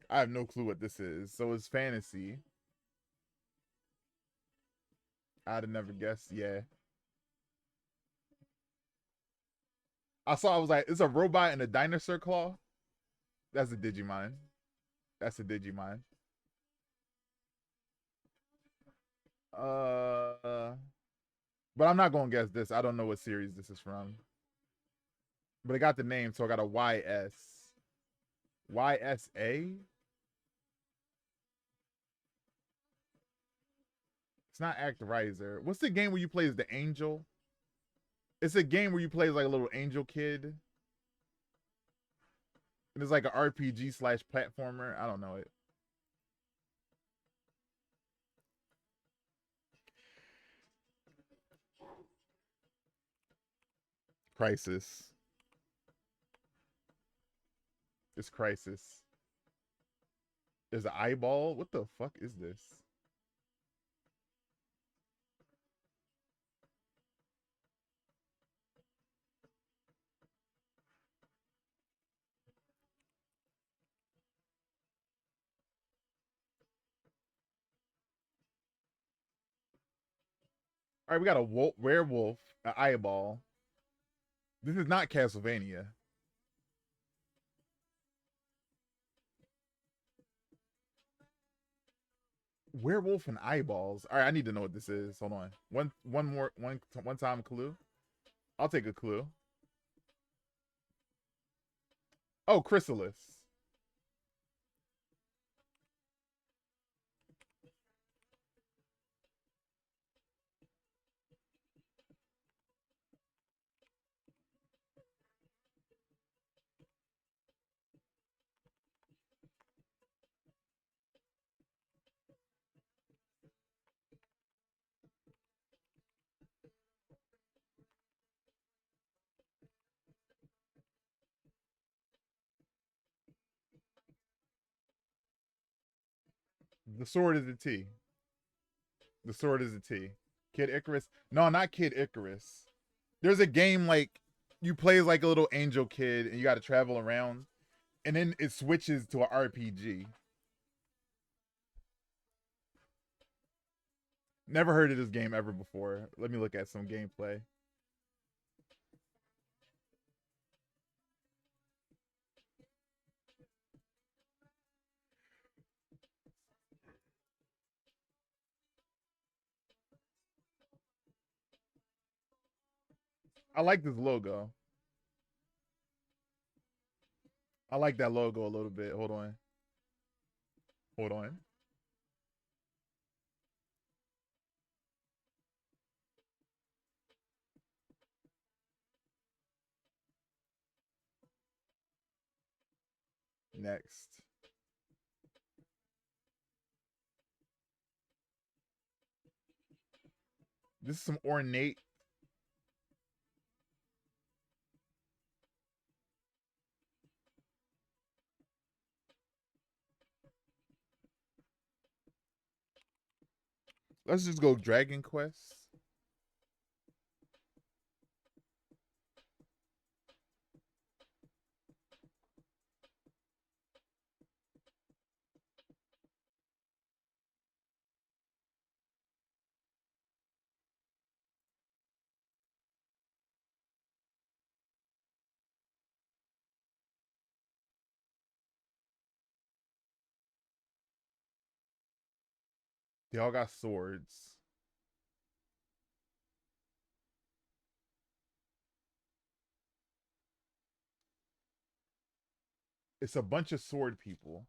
I have no clue what this is. So it's fantasy. I'd have never guessed. Yeah. I was like, it's a robot and a dinosaur claw. That's a Digimon. That's a Digimon. Uh, but I'm not gonna guess this. I don't know what series this is from. But I got the name, so I got a YS. YSA? It's not Actraiser. What's the game where you play as the angel? It's a game where you play as like a little angel kid. And it's like an RPG slash platformer. I don't know it. Crisis. It's Crisis. There's an eyeball. What the fuck is this? All right, we got a werewolf, an eyeball. This is not Castlevania. Werewolf and eyeballs. All right, I need to know what this is. Hold on. One time clue. I'll take a clue. Oh, Chrysalis. The sword is a T. The sword is a T. Kid Icarus. No, not Kid Icarus. There's a game like you play as like a little angel kid and you got to travel around, and then it switches to an RPG. Never heard of this game ever before. Let me look at some gameplay. I like this logo. I like that logo a little bit. Hold on. Hold on. Next. This is some ornate. Let's just go Dragon Quest. They all got swords. It's a bunch of sword people.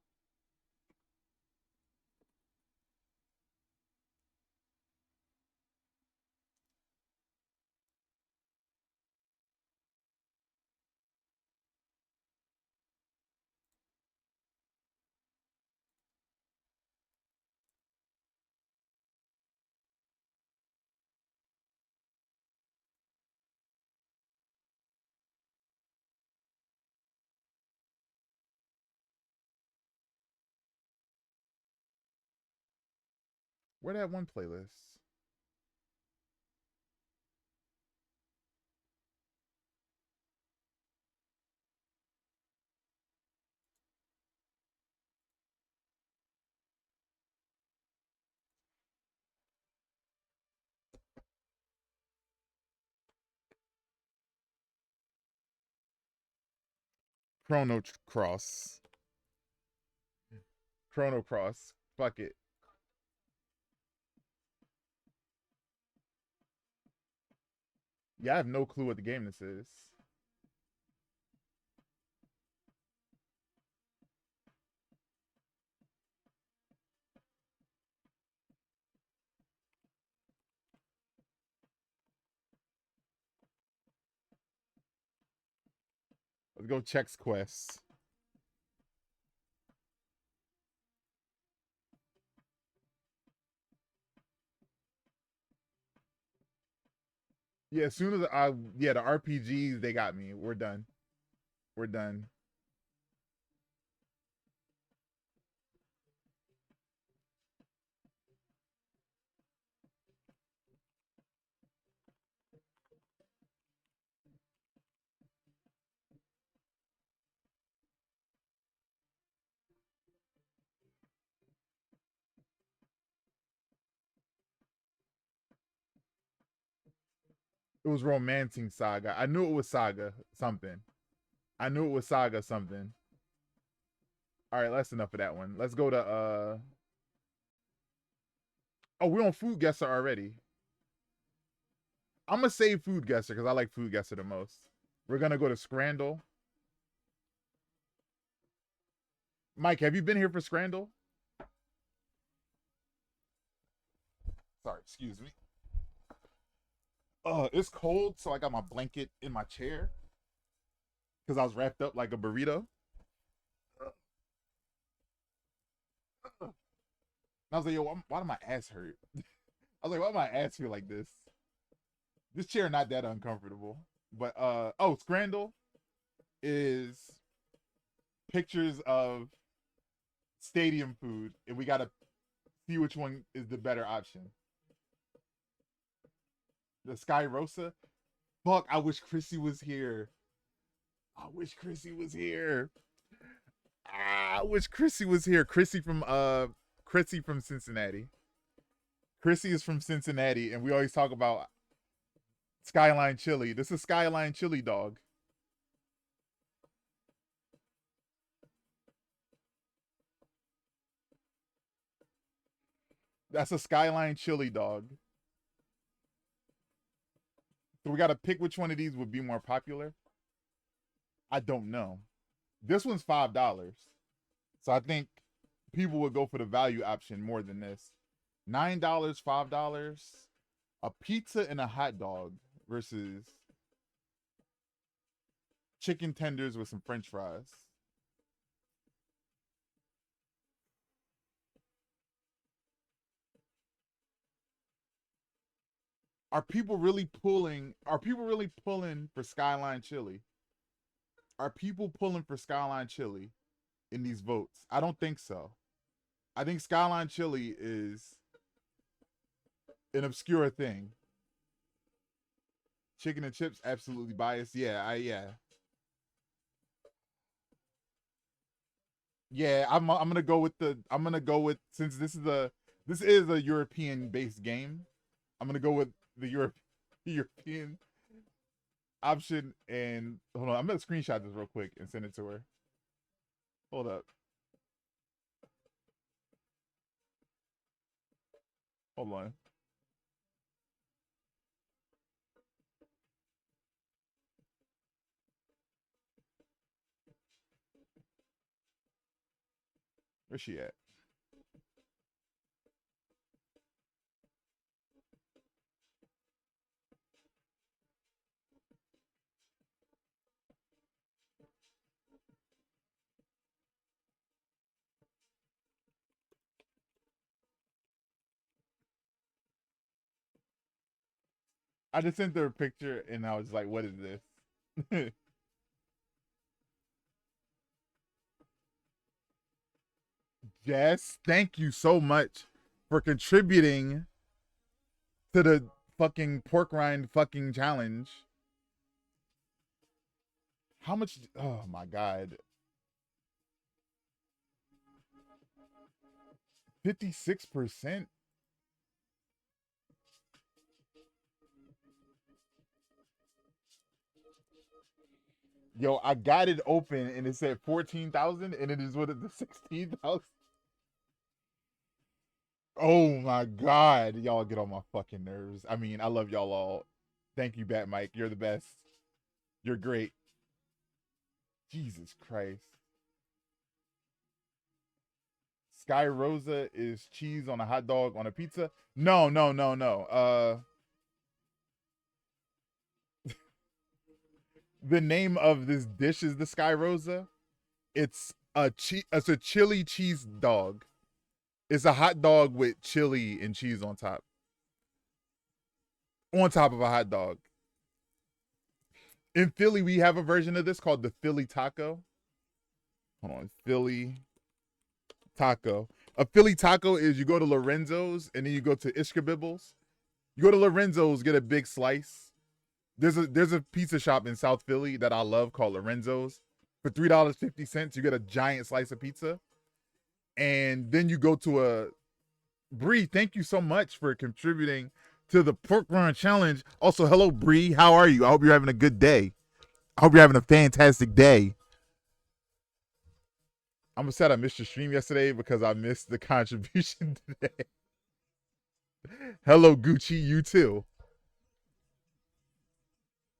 Where that one playlist? Chrono Cross. Chrono Cross. Fuck it. Yeah, I have no clue what the game this is. Let's go Chex Quest. Yeah, as soon as the RPGs, they got me. We're done. We're done. It was Romancing Saga. I knew it was Saga something. I knew it was Saga something. All right, that's enough of that one. Let's go to Oh, we're on Food Guesser already. I'm gonna save Food Guesser because I like Food Guesser the most. We're gonna go to Scrandle. Mike, have you been here for Scrandle? Sorry, excuse me. It's cold, so I got my blanket in my chair because I was wrapped up like a burrito. And I was like, yo, why did my ass hurt? I was like, why my ass feel like this? This chair not that uncomfortable. But Scrandle is pictures of stadium food, and we gotta See which one is the better option. The Sky Rosa. Fuck, I wish Chrissy was here. I wish Chrissy was here. I wish Chrissy was here. Chrissy from Cincinnati. Chrissy is from Cincinnati, and we always talk about Skyline Chili. This is Skyline Chili dog. That's a Skyline Chili dog. So we got to pick which one of these would be more popular. I don't know. This one's $5. So I think people would go for the value option more than this. $9, $5. A pizza and a hot dog versus chicken tenders with some French fries. Are people really pulling for Skyline Chili? Are people pulling for Skyline Chili in these votes? I don't think so. I think Skyline Chili is an obscure thing. Chicken and chips, absolutely biased. Yeah. Yeah, I'm gonna go with since this is a European based game. I'm gonna go with the European option. And hold on, I'm gonna screenshot this real quick and send it to her. Hold up. Hold on. Where's she at? I just sent her a picture and I was like, what is this? Jess, thank you so much for contributing to the fucking pork rind fucking challenge. How much? Oh my god. 56%? Yo, I got it open and it said 14,000 and it is what the 16,000. Oh my god, y'all get on my fucking nerves. I mean, I love y'all all. Thank you, Bat Mike. You're the best. You're great. Jesus Christ. Sky Rosa is cheese on a hot dog on a pizza. No. The name of this dish is the Sky Rosa. It's a chili cheese dog. It's a hot dog with chili and cheese on top. On top of a hot dog. In Philly, we have a version of this called the Philly taco. Hold on, Philly taco. A Philly taco is you go to Lorenzo's and then you go to Ishkabibbles. You go to Lorenzo's, get a big slice. There's a pizza shop in South Philly that I love called Lorenzo's. For $3.50, you get a giant slice of pizza. And then you go to a Bree, thank you so much for contributing to the Pork Run Challenge. Also, hello, Bree. How are you? I hope you're having a good day. I hope you're having a fantastic day. I'm upset I missed your stream yesterday because I missed the contribution today. Hello, Gucci. You too.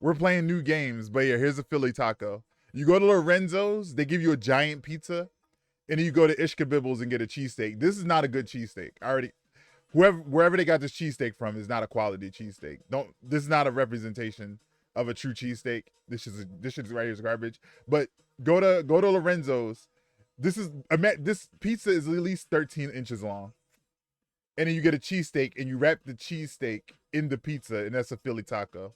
We're playing new games, but yeah, here's a Philly taco. You go to Lorenzo's, they give you a giant pizza, and then you go to Ishkabibbles and get a cheesesteak. This is not a good cheesesteak. Wherever they got this cheesesteak from is not a quality cheesesteak. This is not a representation of a true cheesesteak. This is right here is garbage. But go to Lorenzo's. This pizza is at least 13 inches long. And then you get a cheesesteak and you wrap the cheesesteak in the pizza, and that's a Philly taco.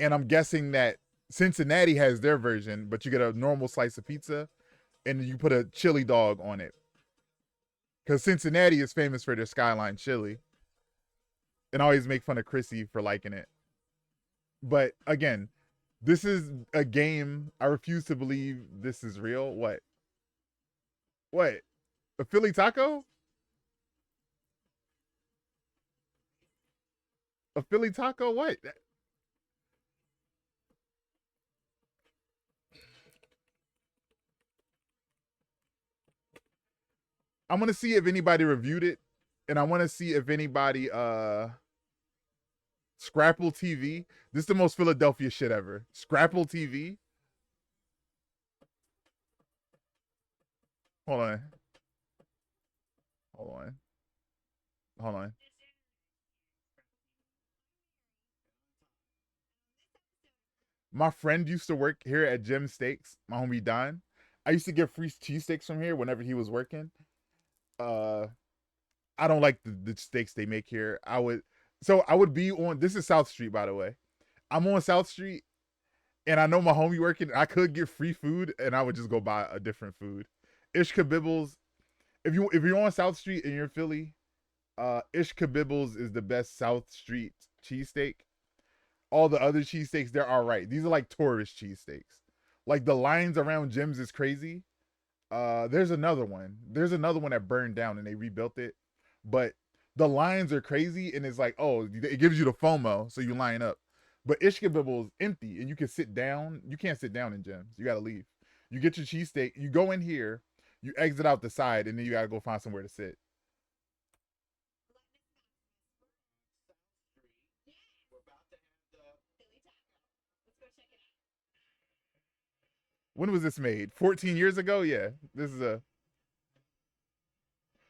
And I'm guessing that Cincinnati has their version, but you get a normal slice of pizza and you put a chili dog on it. Because Cincinnati is famous for their Skyline chili, and I always make fun of Chrissy for liking it. But again, this is a game. I refuse to believe this is real. What? What? A Philly taco? A Philly taco? What? I'm gonna see if anybody reviewed it, and I want to see if anybody Scrapple TV. This is the most Philadelphia shit ever. Scrapple TV. Hold on. Hold on. Hold on. My friend used to work here at Jim Steaks. My homie Don. I used to get free cheesesteaks from here whenever he was working. Uh, I don't like the steaks they make here. I would be on. This is South Street, by the way. I'm on South Street, and I know my homie working. I could get free food, and I would just go buy a different food. Ishka Bibbles. If you're on South Street and you're in Philly, Ishka Bibbles is the best South Street cheesesteak. All the other cheesesteaks, they're all right. These are like tourist cheesesteaks. Like the lines around gyms is crazy. There's another one. There's another one that burned down and they rebuilt it, but the lines are crazy and it's like, oh, it gives you the FOMO, so you line up. But Ishkabibble is empty and you can sit down. You can't sit down in gyms. You gotta leave. You get your cheesesteak. You go in here. You exit out the side, and then you gotta go find somewhere to sit. When was this made? 14 years ago? Yeah. This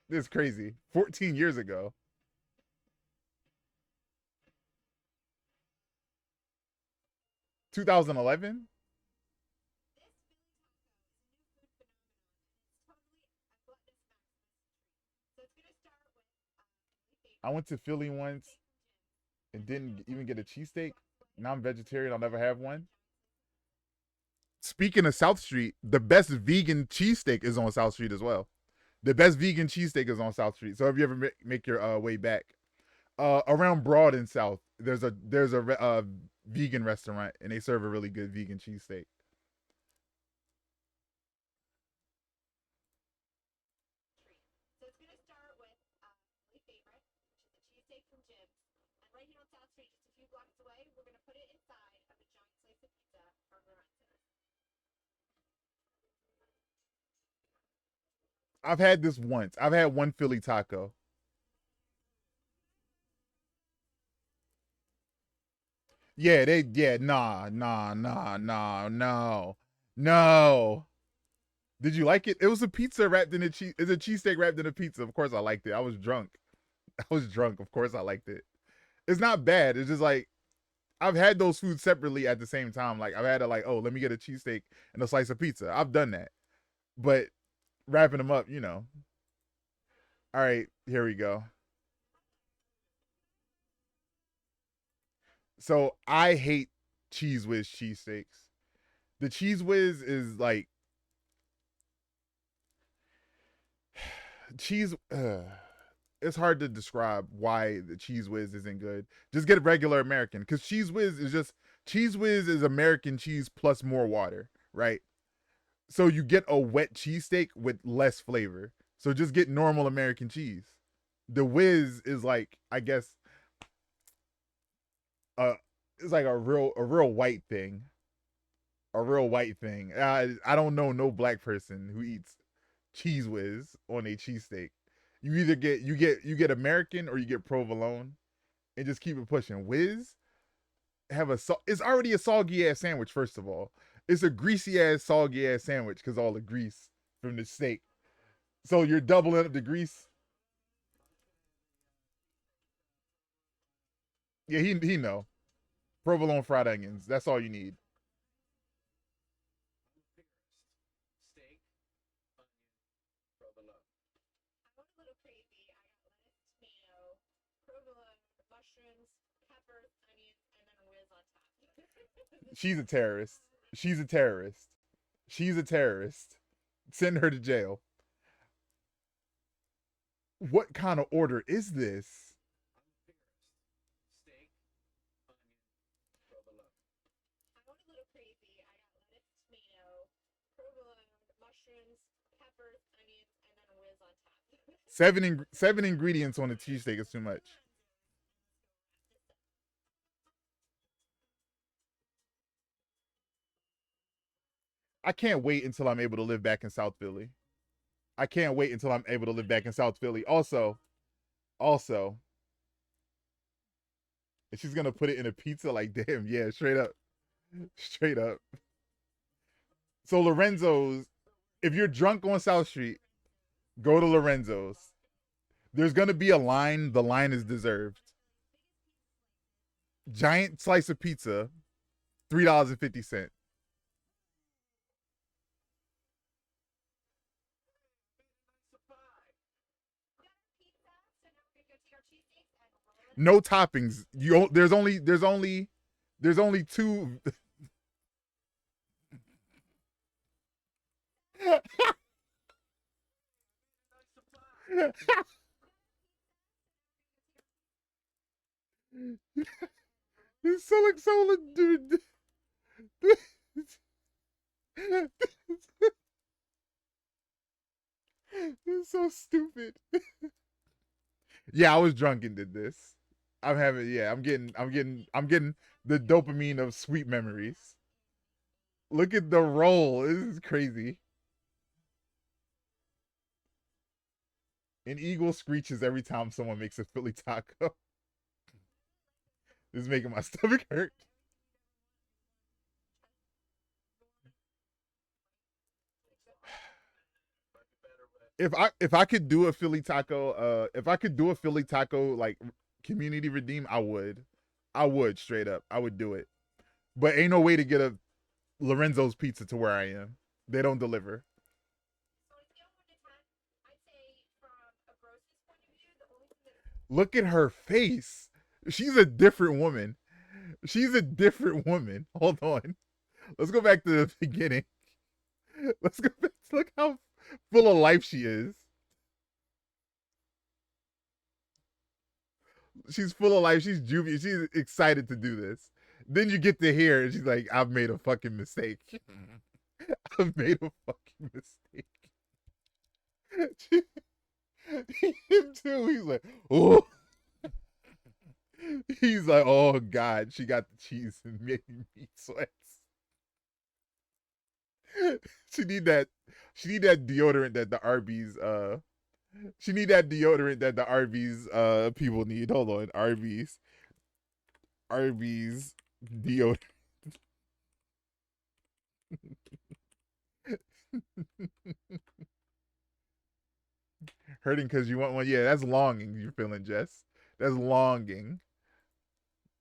is crazy. 14 years ago. 2011? I went to Philly once and didn't even get a cheesesteak. Now I'm vegetarian. I'll never have one. Speaking of South Street, the best vegan cheesesteak is on South Street as well. The best vegan cheesesteak is on South Street. So if you ever make your way back, around Broad and South, there's a vegan restaurant and they serve a really good vegan cheesesteak. I've had this once. I've had one Philly taco. No. No. Did you like it? It was a pizza wrapped in a cheese. It's a cheesesteak wrapped in a pizza. Of course I liked it. I was drunk. I was drunk. Of course I liked it. It's not bad. It's just like I've had those foods separately at the same time. Like I've had to like, oh, let me get a cheesesteak and a slice of pizza. I've done that. But wrapping them up, you know. All right, here we go. So I hate Cheese Whiz cheesesteaks. The Cheese Whiz is like cheese. It's hard to describe why the Cheese Whiz isn't good. Just get a regular American because Cheese Whiz is American cheese plus more water, right? So you get a wet cheesesteak with less flavor. So just get normal American cheese. The Whiz is like, I guess, uh, it's like a real white thing, a real white thing. I don't know no black person who eats Cheese Whiz on a cheesesteak. You get American or you get provolone, and just keep it pushing. Whiz it's already a soggy ass sandwich. First of all, it's a greasy ass soggy ass sandwich because all the grease from the steak. So you're doubling up the grease. Yeah, he know provolone fried onions. That's all you need. She's a terrorist. She's a terrorist. She's a terrorist. Send her to jail. What kind of order is this? Seven ingredients on a cheesesteak is too much. I can't wait until I'm able to live back in South Philly. I can't wait until I'm able to live back in South Philly. Also, if she's gonna put it in a pizza, like damn, yeah, straight up. So Lorenzo's, if you're drunk on South Street, go to Lorenzo's. There's gonna be a line. The line is deserved. Giant slice of pizza, $3.50. No toppings. There's only two. It's so dude. It's so stupid. Yeah, I was drunk and did this. I'm getting the dopamine of sweet memories. Look at the roll. This is crazy. An eagle screeches every time someone makes a Philly taco. This is making my stomach hurt. If I could do a Philly taco, if I could do a Philly taco like community redeem, I would. I would straight up. I would do it. But ain't no way to get a Lorenzo's pizza to where I am. They don't deliver. Look at her face. She's a different woman. She's a different woman. Hold on. Let's go back to the beginning. Let's go back. Look how full of life she is. She's full of life. She's juvenile. She's excited to do this. Then you get to hear, and she's like, "I've made a fucking mistake. I've made a fucking mistake." Him too. He's like, "Oh." He's like, "Oh God, she got the cheese and making me sweats." She need that. She need that deodorant that the Arby's. She need that deodorant that the Arby's people need. Hold on, Arby's deodorant. Hurting because you want one. Yeah, that's longing you're feeling, Jess. That's longing.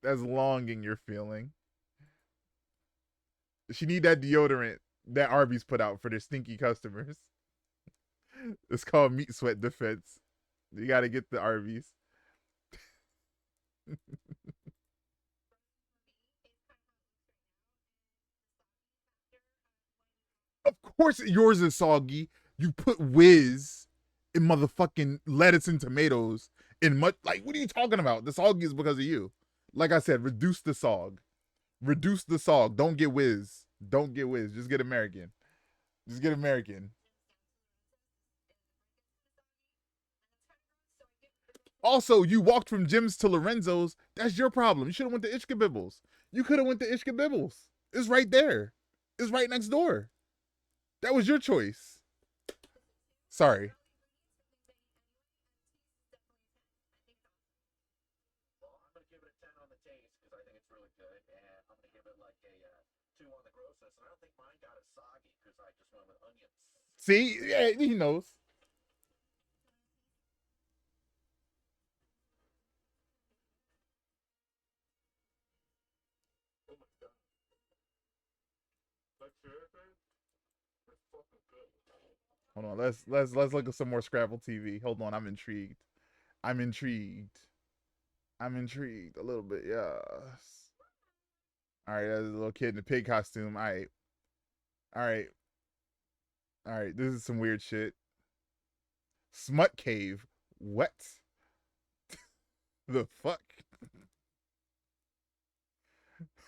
That's longing you're feeling. She need that deodorant that Arby's put out for their stinky customers. It's called meat sweat defense. You got to get the Arby's. Of course, yours is soggy. You put whiz in motherfucking lettuce and tomatoes in much. Like, what are you talking about? The soggy is because of you. Like I said, reduce the sog. Reduce the sog. Don't get whiz. Don't get whiz. Just get American. Just get American. Also, you walked from Jim's to Lorenzo's. That's your problem. You should have went to Ishkabibbles. You could have went to Ishkabibbles. It's right there. It's right next door. That was your choice. Sorry. See, yeah, he knows. Hold on, let's look at some more Scrabble TV. Hold on, I'm intrigued. I'm intrigued. I'm intrigued a little bit. Yes. All right, there's a little kid in a pig costume. All right, all right. This is some weird shit. Smut cave. What the fuck?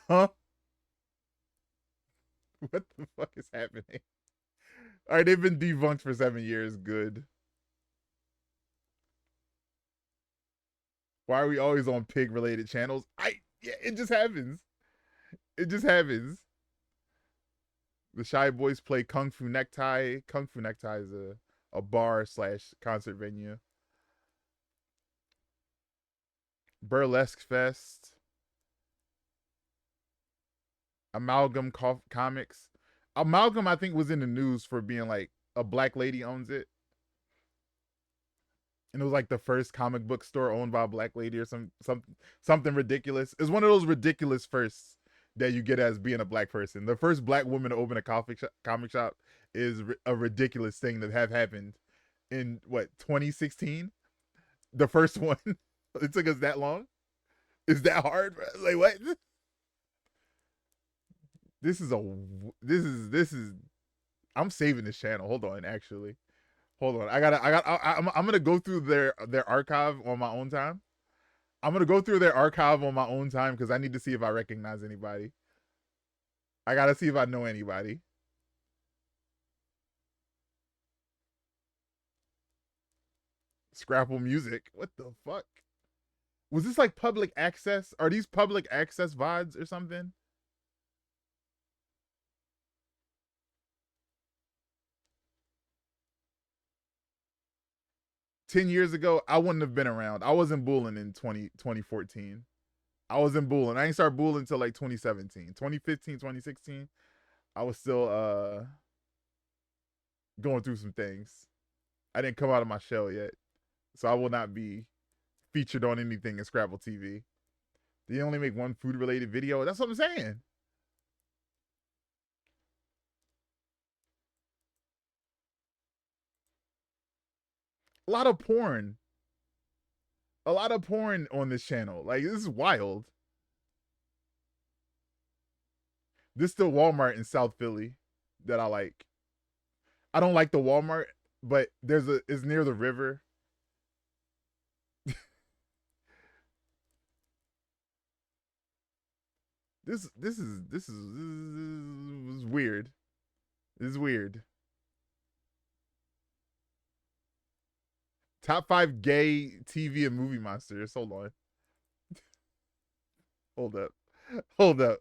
Huh? What the fuck is happening? All right, they've been debunked for 7 years. Good. Why are we always on pig related channels? Yeah, it just happens. It just happens. The Shy Boys play Kung Fu Necktie. Kung Fu Necktie is a bar slash concert venue. Burlesque Fest. Amalgam Comics. Amalgam, I think, was in the news for being like a black lady owns it. And it was like the first comic book store owned by a black lady or something ridiculous. It's one of those ridiculous firsts that you get as being a black person. The first black woman to open a comic shop is a ridiculous thing that have happened in what 2016. The first one. It took us that long. Is that hard? Like what? This is. I'm saving this channel. Hold on, actually. Hold on. I'm gonna go through their archive on my own time. I'm gonna go through their archive on my own time because I need to see if I recognize anybody. I gotta see if I know anybody. Scrapple Music. What the fuck? Was this like public access? Are these public access VODs or something? $10 years ago, I wouldn't have been around. I wasn't booling in 2014. I wasn't booling. I didn't start booling until like 2017. 2015, 2016, I was still going through some things. I didn't come out of my shell yet. So I will not be featured on anything in Scrabble TV. They only make one food related video. That's what I'm saying. A lot of porn. A lot of porn on this channel. Like, this is wild. This is the Walmart in South Philly that I like. I don't like the Walmart, but it's near the river. This is weird. This is weird. Top 5 gay TV and movie monsters. Hold on. Hold up. Hold up.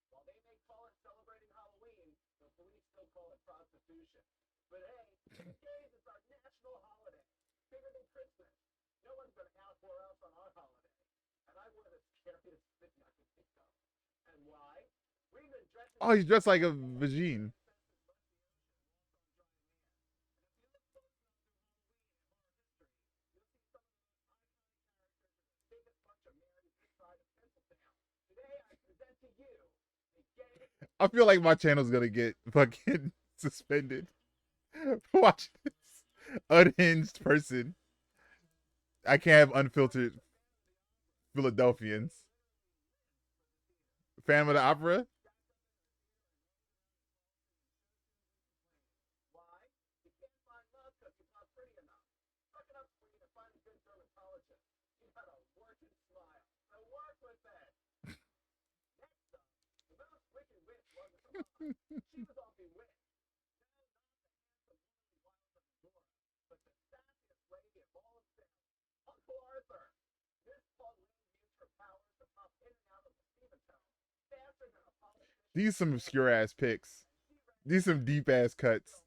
While they may call it celebrating Halloween, the police still call it prostitution. But hey, these days it's our national holiday, bigger than Christmas. No one's gonna ask for us on our holiday. And I wear the scariest thing I can think of. And why? We've been dressing. Oh, he's dressed like a vagine. I feel like my channel's gonna get fucking suspended. Watch this unhinged person. I can't have unfiltered Philadelphians. Phantom of the Opera? These some obscure ass picks. These some deep ass cuts.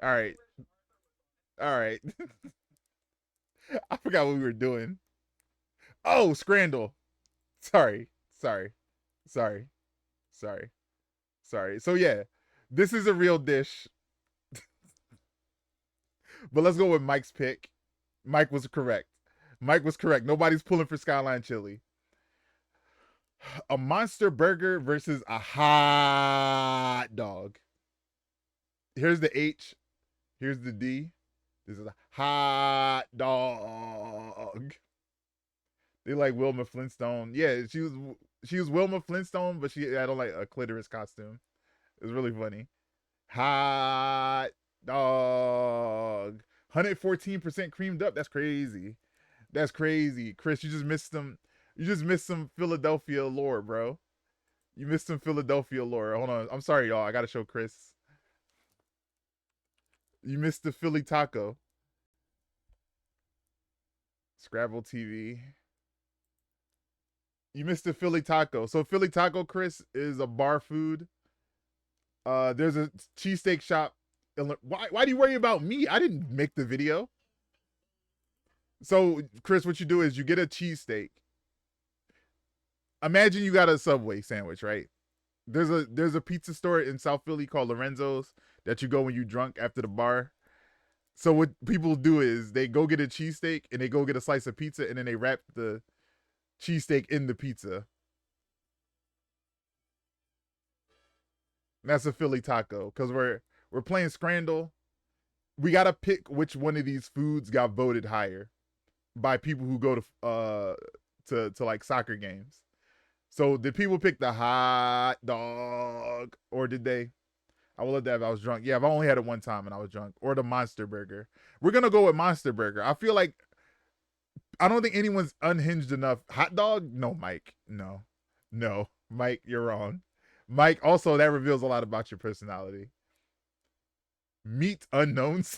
All right. All right. I forgot what we were doing. Oh, Scrandle. Sorry. So yeah, this is a real dish. But let's go with Mike's pick. Mike was correct. Nobody's pulling for Skyline Chili. A monster burger versus a hot dog. Here's the H. Here's the D. This is a hot dog. They like Wilma Flintstone. Yeah, she was Wilma Flintstone, but she had on like a clitoris costume. It was really funny. Hot dog. 114% creamed up. That's crazy. That's crazy. Chris, you just missed some. You just missed some Philadelphia lore, bro. You missed some Philadelphia lore. Hold on. I'm sorry, y'all. I gotta show Chris. You missed the Philly taco. Scrabble TV. You missed the Philly taco. So Philly taco, Chris, is a bar food. There's a cheesesteak shop. Why do you worry about me? I didn't make the video. So, Chris, what you do is you get a cheesesteak. Imagine you got a Subway sandwich, right? There's a pizza store in South Philly called Lorenzo's that you go when you drunk after the bar. So what people do is they go get a cheesesteak and they go get a slice of pizza and then they wrap the cheesesteak in the pizza. And that's a Philly taco because we're playing Scrandle. We gotta pick which one of these foods got voted higher by people who go to like soccer games. So did people pick the hot dog or did they? I would love that if I was drunk. Yeah, I've only had it one time and I was drunk. Or the Monster Burger. We're gonna go with Monster Burger. I feel like I don't think anyone's unhinged enough. Hot dog? No, Mike. No. Mike, you're wrong. Mike, also that reveals a lot about your personality. Meat unknowns.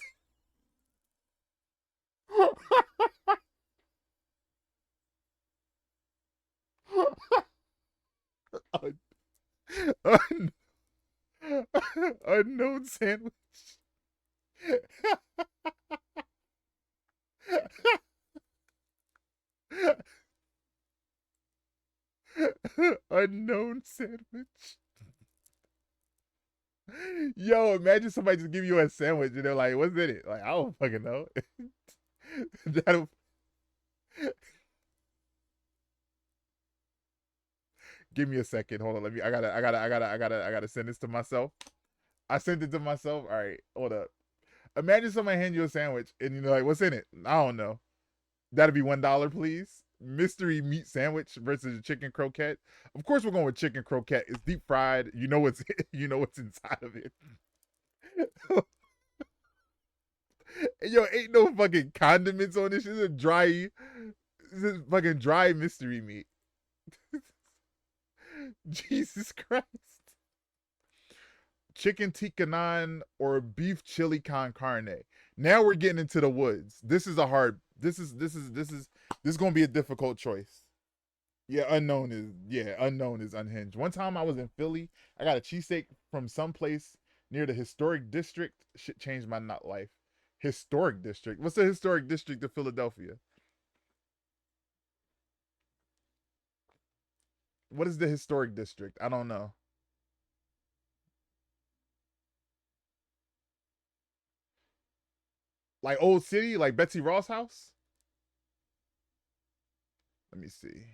Unknown sandwich. Unknown sandwich. Yo, imagine somebody just give you a sandwich and they're like, what's in it? Like, I don't fucking know. That'll... Give me a second. Hold on. I gotta send this to myself. I sent it to myself. All right, hold up. Imagine somebody hand you a sandwich and you're like, what's in it? I don't know. That'd be $1, please. Mystery meat sandwich versus a chicken croquette. Of course, we're going with chicken croquette. It's deep fried. You know what's inside of it. Yo, ain't no fucking condiments on this. This is fucking dry mystery meat. Jesus Christ. Chicken tikka naan or beef chili con carne. Now we're getting into the woods. This is gonna be a difficult choice. Yeah, unknown is unhinged. One time I was in Philly, I got a cheesesteak from someplace near the historic district. Shit changed my life. Historic district. What's the historic district of Philadelphia? What is the historic district? I don't know. Like Old City, like Betsy Ross house? Let me see.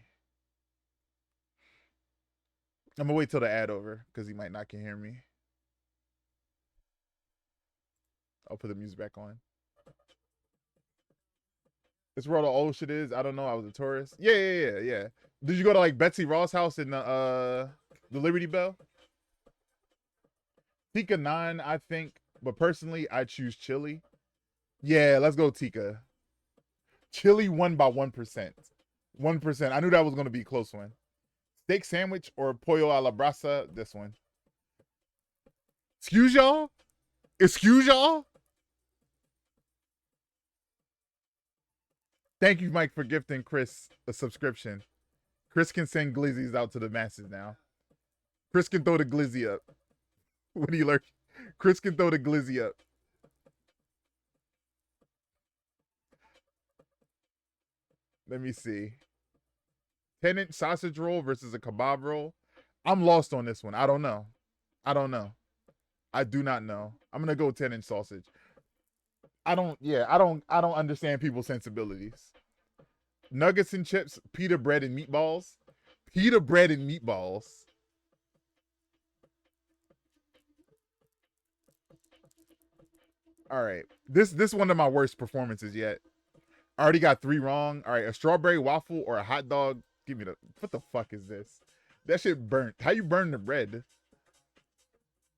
I'm gonna wait till the ad over because he might not can hear me. I'll put the music back on. This where all the old shit is. I don't know. I was a tourist. Yeah. Did you go to like Betsy Ross house in the Liberty Bell? Tikka naan, I think, but personally, I choose chili. Yeah, let's go Tikka. Chili won by 1%. 1%. I knew that was gonna be a close one. Steak sandwich or pollo a la brasa? This one. Excuse y'all? Excuse y'all? Thank you, Mike, for gifting Chris a subscription. Chris can send glizzies out to the masses now. Chris can throw the glizzy up. When he learns, Chris can throw the glizzy up. Let me see. 10-inch sausage roll versus a kebab roll. I'm lost on this one. I don't know. I do not know. I'm gonna go 10-inch sausage. I don't understand people's sensibilities. Nuggets and chips, pita bread and meatballs. Pita bread and meatballs. All right. This one of my worst performances yet. I already got 3 wrong. All right, a strawberry waffle or a hot dog. Give me the what the fuck is this? That shit burnt. How you burn the bread?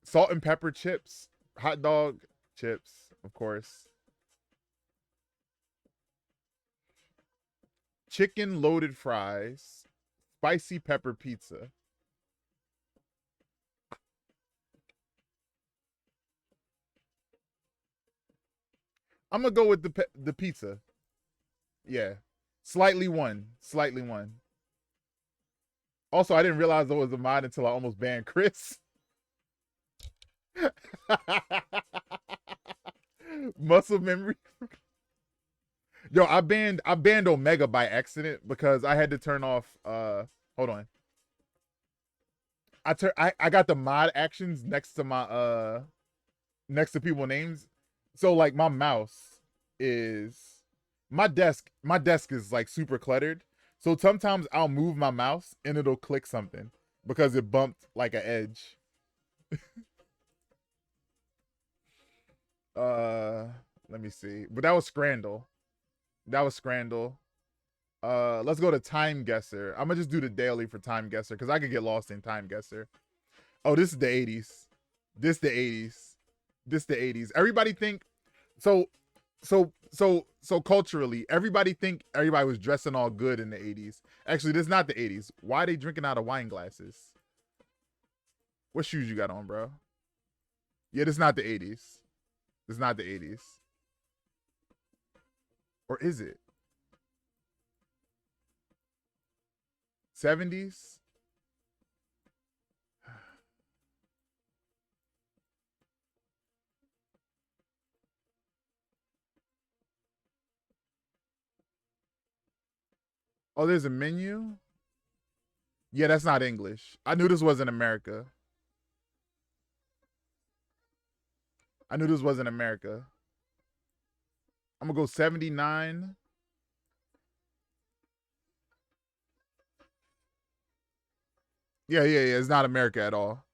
Salt and pepper chips, hot dog chips, of course. Chicken loaded fries, spicy pepper pizza. I'm gonna go with the pizza. Yeah, slightly one, slightly one. Also, I didn't realize there was a mod until I almost banned Chris. Muscle memory. Yo, I banned Omega by accident because I had to turn off hold on. I got the mod actions next to my next to people names. So like my mouse is my desk is like super cluttered. So sometimes I'll move my mouse and it'll click something because it bumped like an edge. uh Let me see. But that was Scrandle. That was Scrandle. Let's go to Time Guesser. I'm gonna just do the daily for Time Guesser because I could get lost in Time Guesser. Oh, this is the 80s. This the 80s. This the 80s. Everybody think so so culturally, everybody think everybody was dressing all good in the 80s. Actually, this is not the 80s. Why are they drinking out of wine glasses? What shoes you got on, bro? Yeah, this is not the 80s. This is not the 80s. Or is it? 70s? Oh, there's a menu? Yeah, that's not English. I knew this wasn't America. I knew this wasn't America. I'm gonna go 79. Yeah. It's not America at all.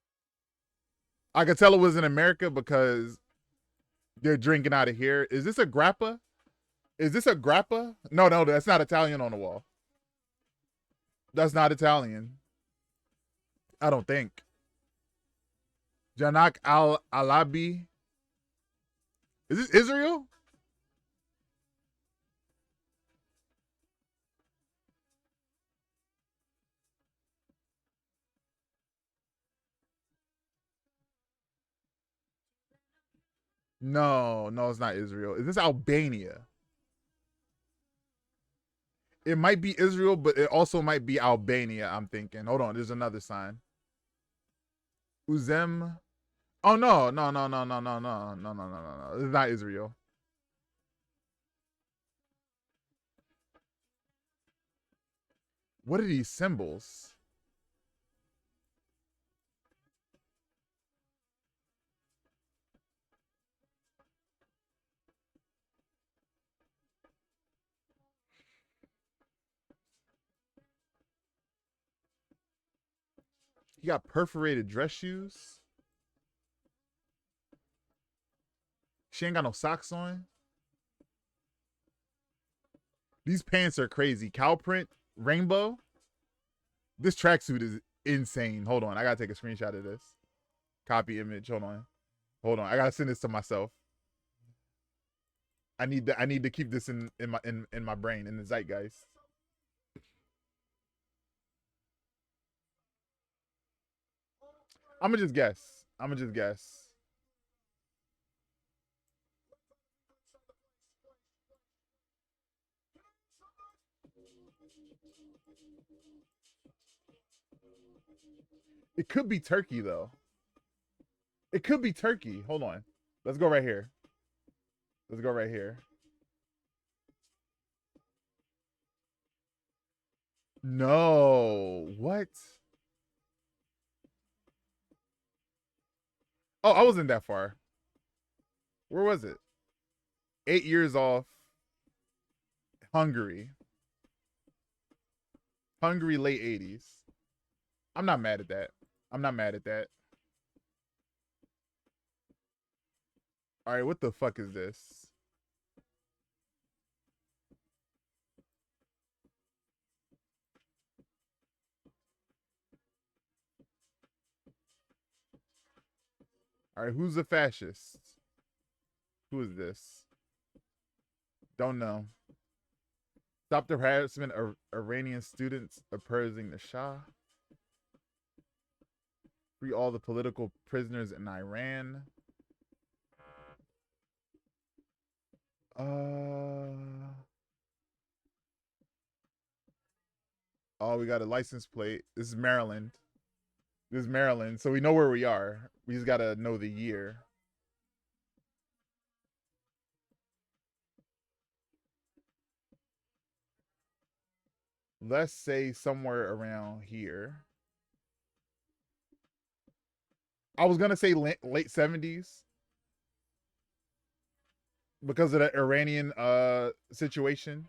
I could tell it was in America because they're drinking out of here. Is this a grappa? Is this a grappa? No, that's not Italian on the wall. That's not Italian. I don't think. Janak Al Alabi. Is this Israel? No, it's not Israel. Is this Albania? It might be Israel, but it also might be Albania. I'm thinking. Hold on, there's another sign. Uzem. Oh no. It's not Israel. What are these symbols? You got perforated dress shoes. She ain't got no socks on. These pants are crazy. Cow print, rainbow. This tracksuit is insane. Hold on, I gotta take a screenshot of this. Copy image. Hold on. I gotta send this to myself. I need to keep this in my brain in the zeitgeist. I'm gonna just guess. It could be Turkey though. It could be Turkey. Hold on. Let's go right here. Let's go right here. No. What? Oh, I wasn't that far. Where was it? 8 years off. Hungary. Hungary, late 80s. I'm not mad at that. I'm not mad at that. All right, what the fuck is this? All right, who's a fascist? Who is this? Don't know. Stop the harassment of Iranian students opposing the Shah. Free all the political prisoners in Iran. Oh, we got a license plate. This is Maryland. This is Maryland, so we know where we are. We just gotta know the year. Let's say somewhere around here. I was gonna say late 70s because of the Iranian situation.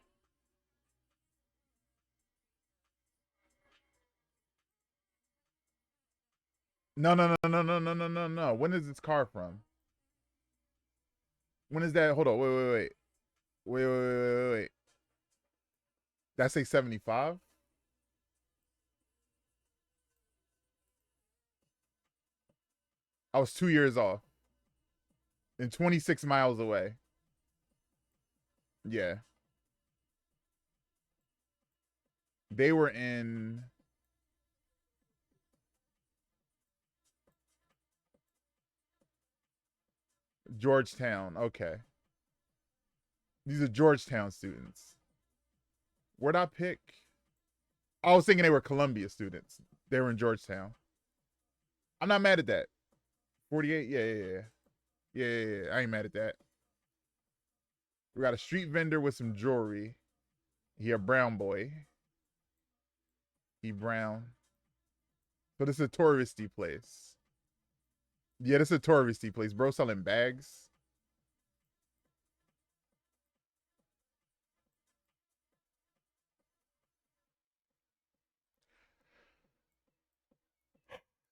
No, no, no, no, no, no, no, no, no. When is this car from? When is that? Hold on. Wait, wait, wait. Wait, wait, wait, wait, wait. That's a 75? I was 2 years off. And 26 miles away. Yeah. They were in Georgetown. Okay. These are Georgetown students. Where'd I pick? I was thinking they were Columbia students. They were in Georgetown. I'm not mad at that. 48? Yeah, yeah, yeah. Yeah, yeah, yeah. I ain't mad at that. We got a street vendor with some jewelry. He a brown boy. He brown. So this is a touristy place. Yeah, this is a touristy place. Bro selling bags.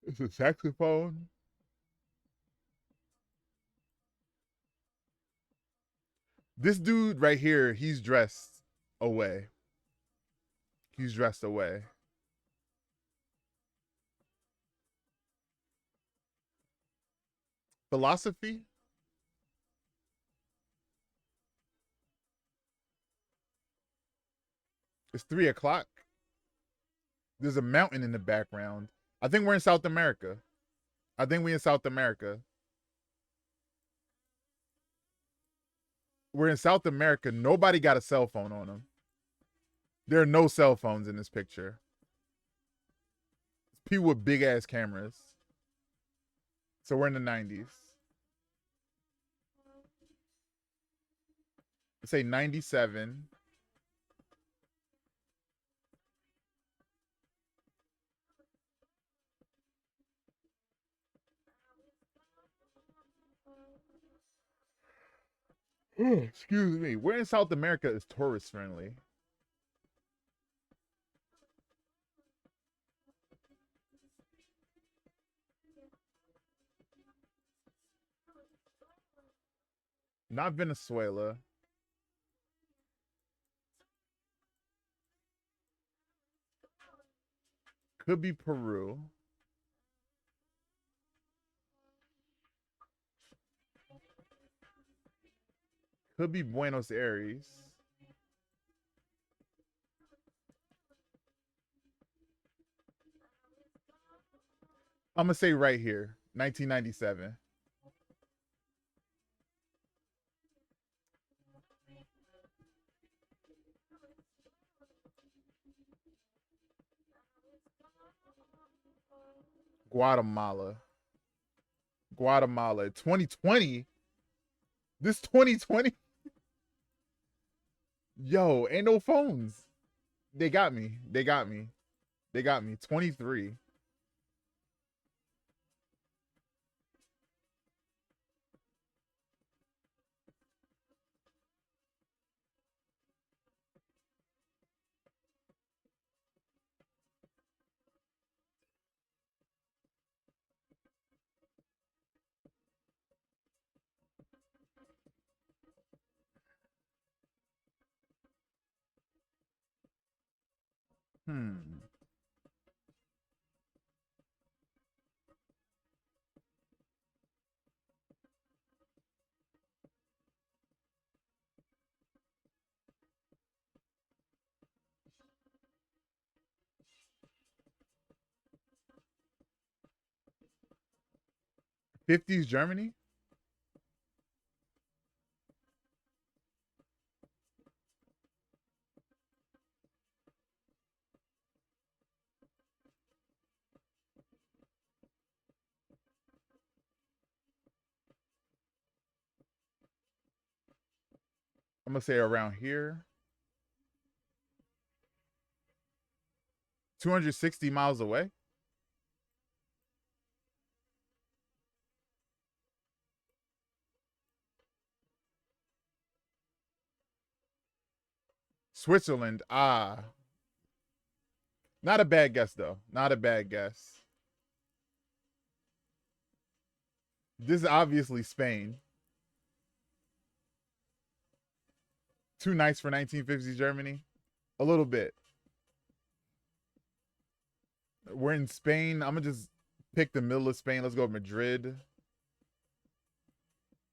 It's a saxophone. This dude right here, he's dressed away. He's dressed away. Philosophy? It's 3 o'clock. There's a mountain in the background. I think we're in South America. I think we in South America. We're in South America. Nobody got a cell phone on them. There are no cell phones in this picture. People with big ass cameras. So we're in the 90s. Let's say 97. Excuse me. Where in South America is tourist friendly? Not Venezuela. Could be Peru. Could be Buenos Aires. I'm gonna say right here, 1997. Guatemala. Guatemala. 2020. This 2020. Yo, ain't no phones. They got me. They got me. They got me. 23. Hmm. '50s Germany? I'm gonna say around here. 260 miles away. Switzerland. Ah. Not a bad guess though. Not a bad guess. This is obviously Spain. Too nice for 1950s Germany. A little bit. We're in Spain. I'm gonna just pick the middle of Spain. Let's go Madrid.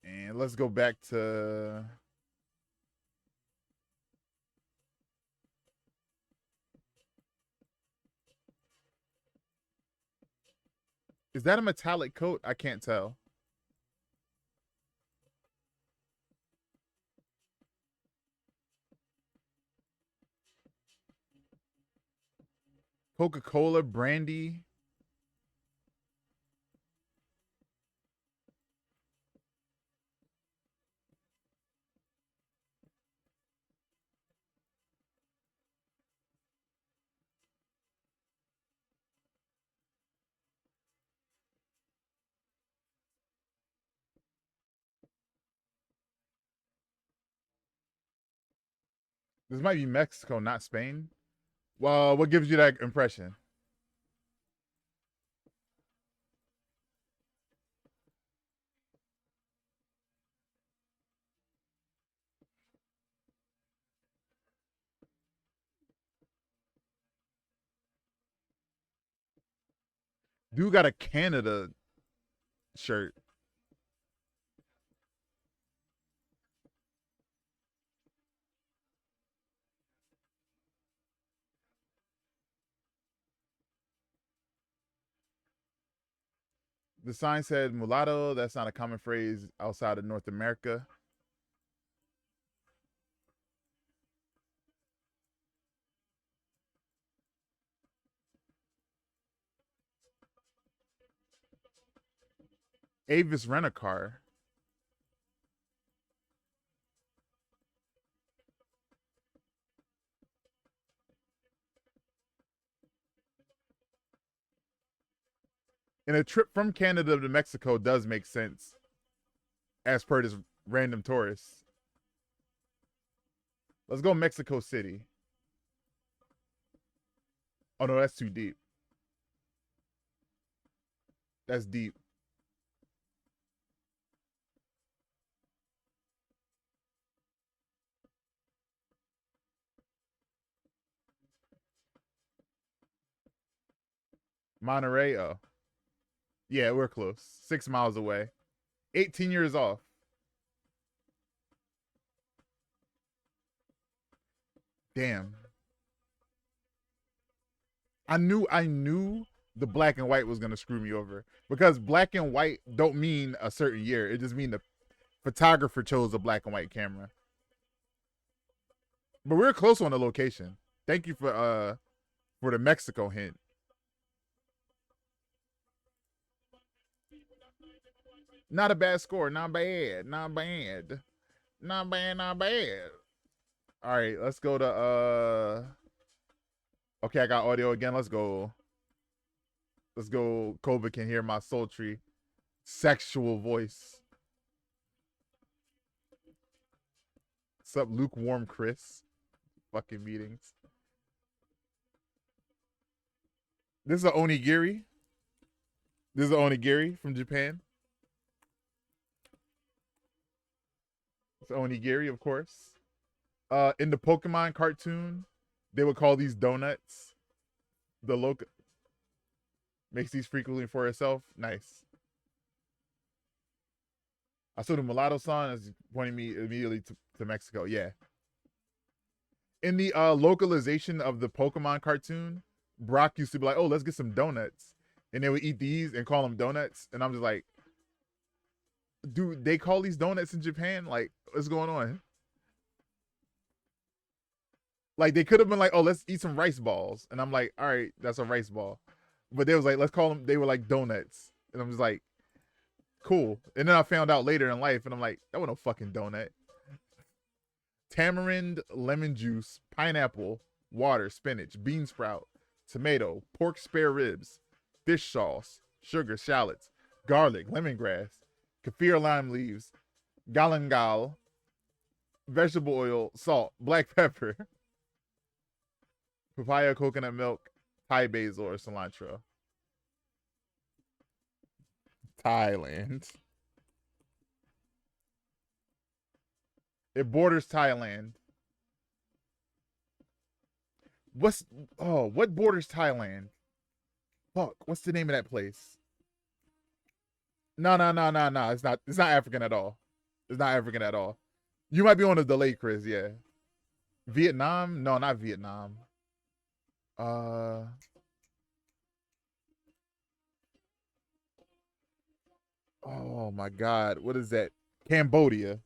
And let's go back to Is that a metallic coat? I can't tell. Coca-Cola, brandy. This might be Mexico, not Spain. Well, what gives you that impression? Dude got a Canada shirt. The sign said mulatto. That's not a common phrase outside of North America. Avis rent a car. And a trip from Canada to Mexico does make sense, as per this random tourist. Let's go Mexico City. Oh no, that's too deep. That's deep. Monterey. Oh, yeah, we're close. 6 miles away. 18 years off. Damn. I knew the black and white was gonna screw me over because black and white don't mean a certain year. It just mean the photographer chose a black and white camera. But we're close on the location. Thank you for the Mexico hint. Not a bad score. Not bad. Not bad. Not bad. Not bad. All right, let's go to Okay, I got audio again. Let's go. Let's go. Koba can hear my sultry, sexual voice. What's up, lukewarm Chris? Fucking meetings. This is a onigiri. This is a onigiri from Japan. It's onigiri, of course. In the Pokemon cartoon, they would call these donuts. The local makes these frequently for herself. Nice. I saw the mulatto son is pointing me immediately to Mexico. Yeah. In the localization of the Pokemon cartoon, Brock used to be like, "Oh, let's get some donuts," and they would eat these and call them donuts. And I'm just like, dude, they call these donuts in Japan? Like, what's going on? Like, they could have been like, "Oh, let's eat some rice balls," and I'm like, "All right, that's a rice ball," but they was like, "Let's call them." They were like donuts, and I'm just like, "Cool." And then I found out later in life, and I'm like, "That was no fucking donut." Tamarind, lemon juice, pineapple, water, spinach, bean sprout, tomato, pork spare ribs, fish sauce, sugar, shallots, garlic, lemongrass, kaffir lime leaves, galangal, vegetable oil, salt, black pepper, papaya, coconut milk, Thai basil, or cilantro. Thailand. It borders Thailand. What borders Thailand? Fuck, what's the name of that place? No, no, no, no, no. It's not African at all. It's not African at all. You might be on a delay, Chris, yeah. Vietnam? No, not Vietnam. Uh oh my god. What is that? Cambodia.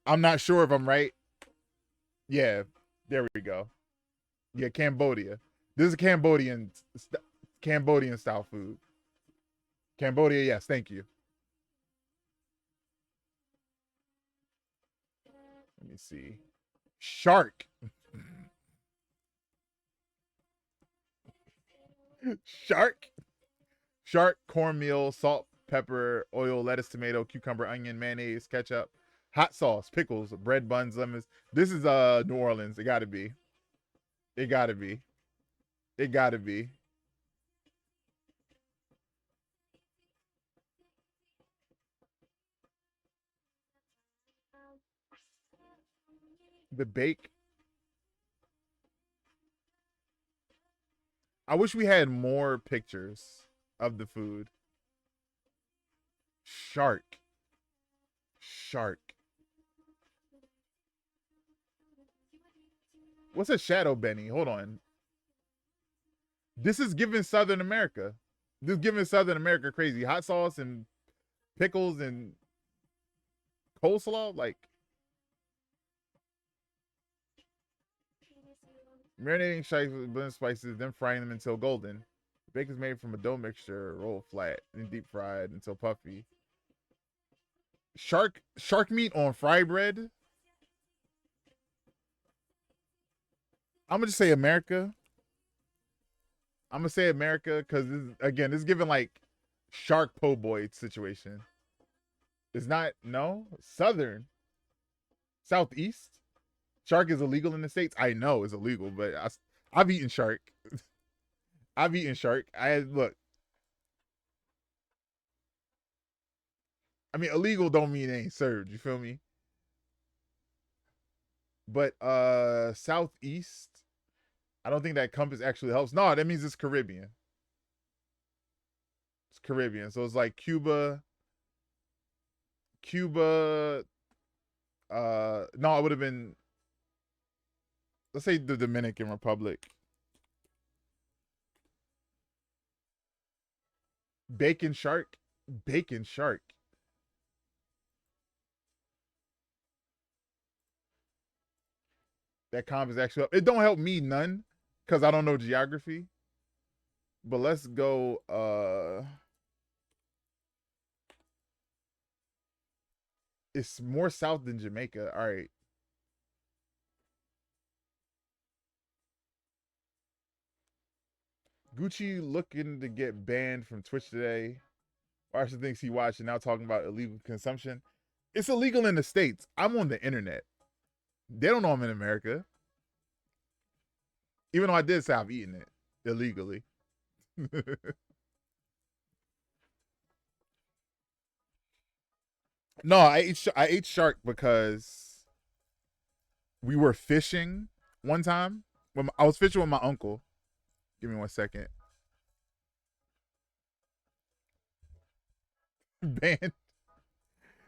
I'm not sure if I'm right. Yeah, there we go. Yeah, Cambodia. This is Cambodian style food. Cambodia, yes, thank you. Let me see. Shark. Shark. Shark, cornmeal, salt, pepper, oil, lettuce, tomato, cucumber, onion, mayonnaise, ketchup, hot sauce, pickles, bread, buns, lemons. This is New Orleans. It gotta be. It gotta be. It gotta be. The bake. I wish we had more pictures of the food. Shark. Shark. What's a shadow Benny? Hold on. This is giving Southern America. This is giving Southern America crazy. Hot sauce and pickles and coleslaw. Like, marinating sharks with blend spices, then frying them until golden. The bacon is made from a dough mixture, rolled flat, and deep fried until puffy. Shark meat on fry bread. I'm gonna just say America. I'm gonna say America because this is giving like shark po' boy situation. It's not no Southern, Southeast. Shark is illegal in the states. I know it's illegal, but I've eaten shark. I've eaten shark. I look. I mean, illegal don't mean it ain't served. You feel me? But Southeast, I don't think that compass actually helps. No, that means it's Caribbean. It's Caribbean, so it's like Cuba. Cuba. No, it would have been. Let's say the Dominican Republic. Bacon shark. Bacon shark. That comp is actually it don't help me none because I don't know geography. But let's go it's more south than Jamaica. All right. Gucci looking to get banned from Twitch today. Watching things he watched and now talking about illegal consumption. It's illegal in the States. I'm on the internet. They don't know I'm in America. Even though I did say I've eaten it illegally. No, I ate shark because we were fishing one time when I was fishing with my uncle. Give me 1 second. Banned.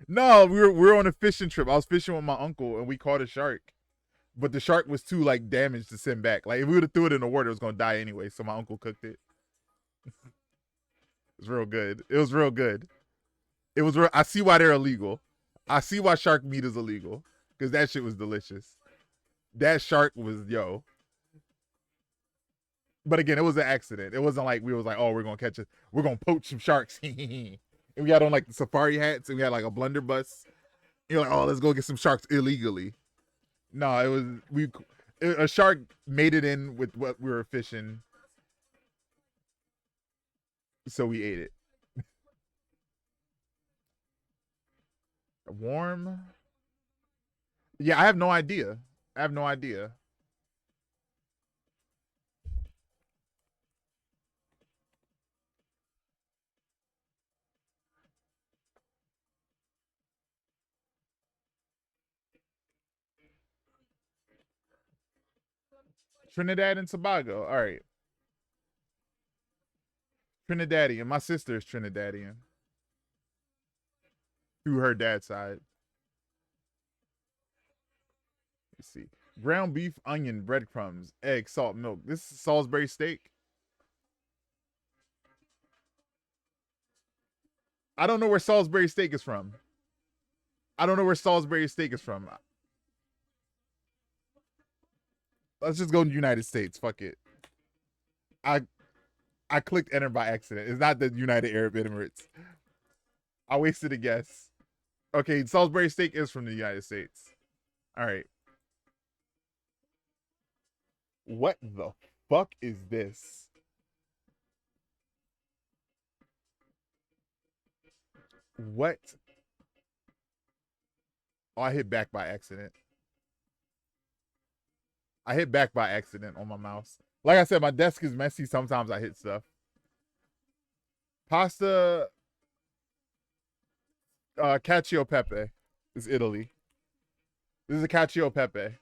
No, we were on a fishing trip. I was fishing with my uncle and we caught a shark. But the shark was too like damaged to send back. Like if we would have threw it in the water, it was gonna die anyway. So my uncle cooked it. It was real good. It was real good. It was real. I see why they're illegal. I see why shark meat is illegal. Because that shit was delicious. That shark was yo. But again, it was an accident. It wasn't like we was like, oh, we're gonna catch it. We're gonna poach some sharks. And we had on like the safari hats and we had like a blunderbuss. You're like, oh, let's go get some sharks illegally. No, it was a shark made it in with what we were fishing. So we ate it. Warm? Yeah, I have no idea. I have no idea. Trinidad and Tobago. All right. Trinidadian. My sister is Trinidadian. Through her dad's side. Let's see. Ground beef, onion, breadcrumbs, egg, salt, milk. This is Salisbury steak. I don't know where Salisbury steak is from. I don't know where Salisbury steak is from. Let's just go to the United States. Fuck it. I clicked enter by accident. It's not the United Arab Emirates. I wasted a guess. Okay, Salisbury steak is from the United States. All right. What the fuck is this? What? Oh, I hit back by accident. I hit back by accident on my mouse. Like I said, my desk is messy. Sometimes I hit stuff. Pasta cacio e pepe is Italy. This is a cacio e pepe.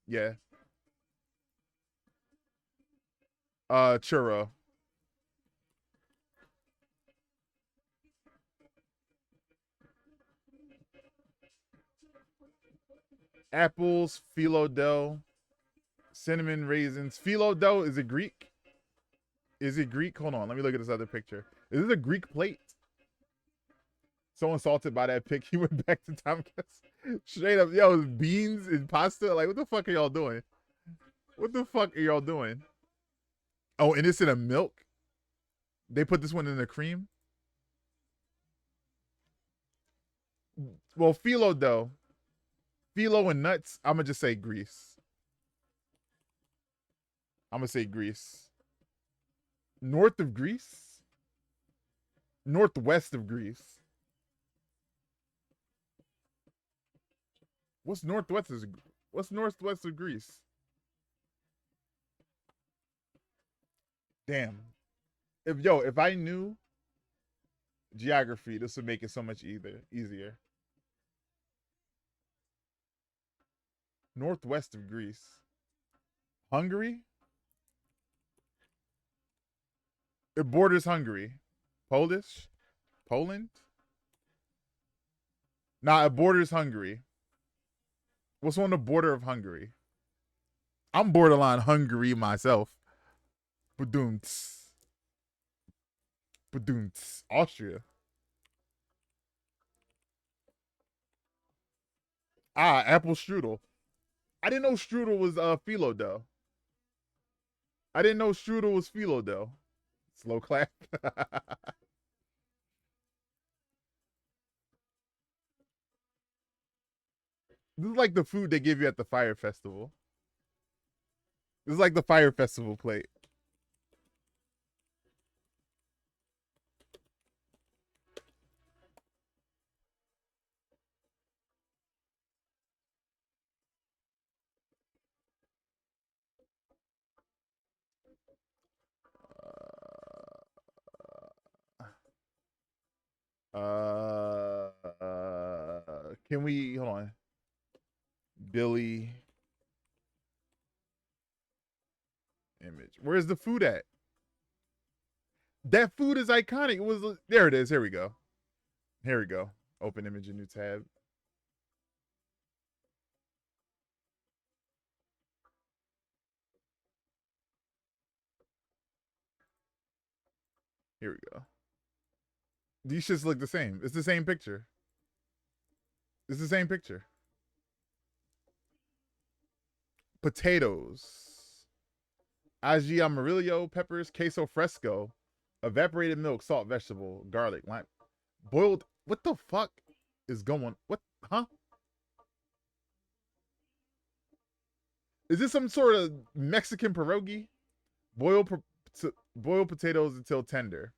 Yeah. Churro. Apples, phyllo dough, cinnamon raisins. Phyllo dough, is it Greek? Is it Greek? Hold on, let me look at this other picture. Is this a Greek plate? So insulted by that pic, he went back to Tomcats. Straight up, yo, beans and pasta. Like, what the fuck are y'all doing? What the fuck are y'all doing? Oh, and it's in a milk? They put this one in the cream? Well, phyllo dough. Phyllo and nuts, I'm going to just say Greece. I'm going to say Greece. North of Greece? Northwest of Greece. What's northwest of Greece? Damn. If I knew geography, this would make it so much easier. Northwest of Greece. Hungary? It borders Hungary. Polish? Poland? Nah, it borders Hungary. What's on the border of Hungary? I'm borderline Hungary myself. Badoomts. Badoomts. Austria. Ah, apple strudel. I didn't know strudel was phyllo dough. I didn't know strudel was phyllo dough. Slow clap. This is like the food they give you at the fire festival. This is like the fire festival plate. Can we hold on? Billy image. Where's the food at? That food is iconic. It was there. It is. Here we go. Here we go. Open image, a new tab. Here we go. These shits look the same. It's the same picture. It's the same picture. Potatoes. Aji amarillo, peppers, queso fresco, evaporated milk, salt, vegetable, garlic, lime, boiled. What the fuck is going? What? Huh? Is this some sort of Mexican pierogi? Boil potatoes until tender.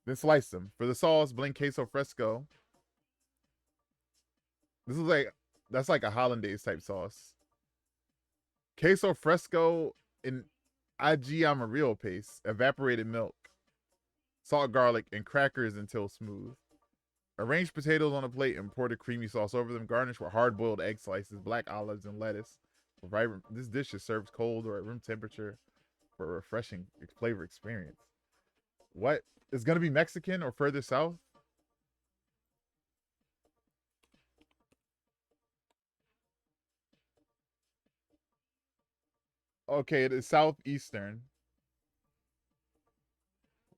Then slice them. For the sauce, blend queso fresco. This is like, that's like a hollandaise type sauce. Queso fresco in aji amarillo paste, evaporated milk, salt, garlic, and crackers until smooth. Arrange potatoes on a plate and pour the creamy sauce over them. Garnish with hard-boiled egg slices, black olives, and lettuce. This dish is served cold or at room temperature for a refreshing flavor experience. What? It's gonna be Mexican or further south? Okay, it is southeastern.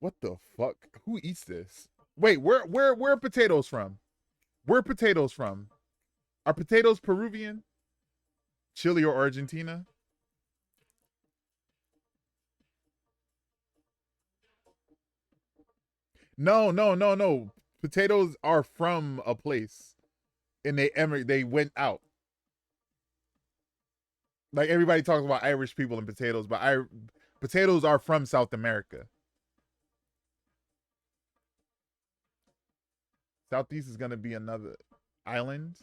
What the fuck? Who eats this? Wait, where are potatoes from? Where are potatoes from? Are potatoes Peruvian? Chile or Argentina? No. Potatoes are from a place, and they went out. Like everybody talks about Irish people and potatoes, but potatoes are from South America. Southeast is gonna be another island.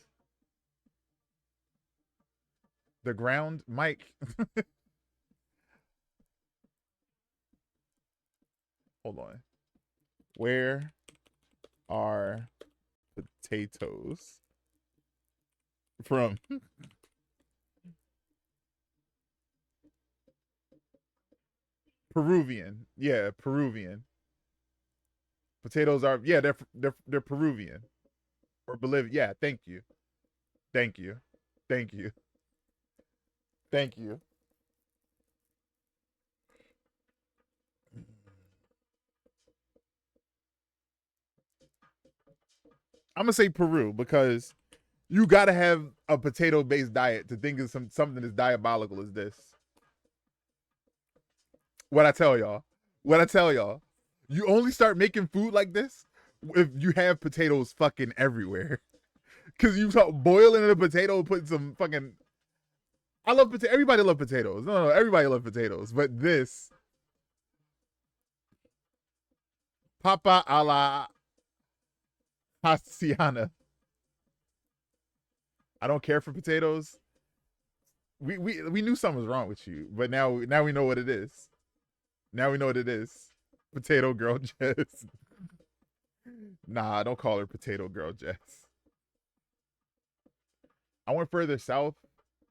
The ground, Mike. Hold on. Where are potatoes from? Peruvian. Yeah, Peruvian. Potatoes are, yeah, they're Peruvian or Bolivian. Yeah, thank you. Thank you. Thank you. Thank you. I'm gonna say Peru because you gotta have a potato-based diet to think of something as diabolical as this. What I tell y'all. What I tell y'all. You only start making food like this if you have potatoes fucking everywhere. Cause you start boiling a potato, putting some fucking. I love potato. Everybody love potatoes. No, everybody love potatoes. But this papa a la haciana. I don't care for potatoes. We knew something was wrong with you, but now we know what it is. Now we know what it is. Potato girl Jess. Nah, don't call her potato girl Jess. I went further south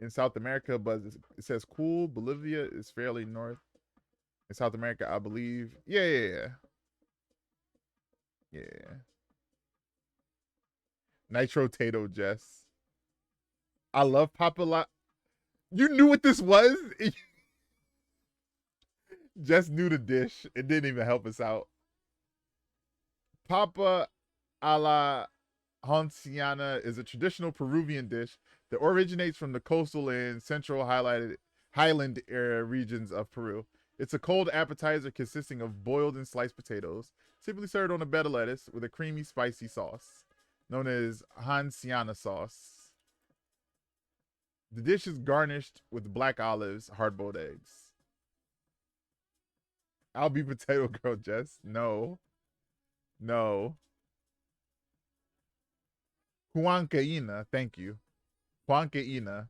in South America, but it says cool. Bolivia is fairly north in South America, I believe. Yeah. Nitro Tato Jess. I love Papa. You knew what this was? Jess knew the dish. It didn't even help us out. Papa a la Haciana is a traditional Peruvian dish that originates from the coastal and central highland area regions of Peru. It's a cold appetizer consisting of boiled and sliced potatoes, typically served on a bed of lettuce with a creamy, spicy sauce, known as Haciana sauce. The dish is garnished with black olives, hard-boiled eggs. I'll be potato girl, Jess. No. Huancaina, thank you. Huancaina.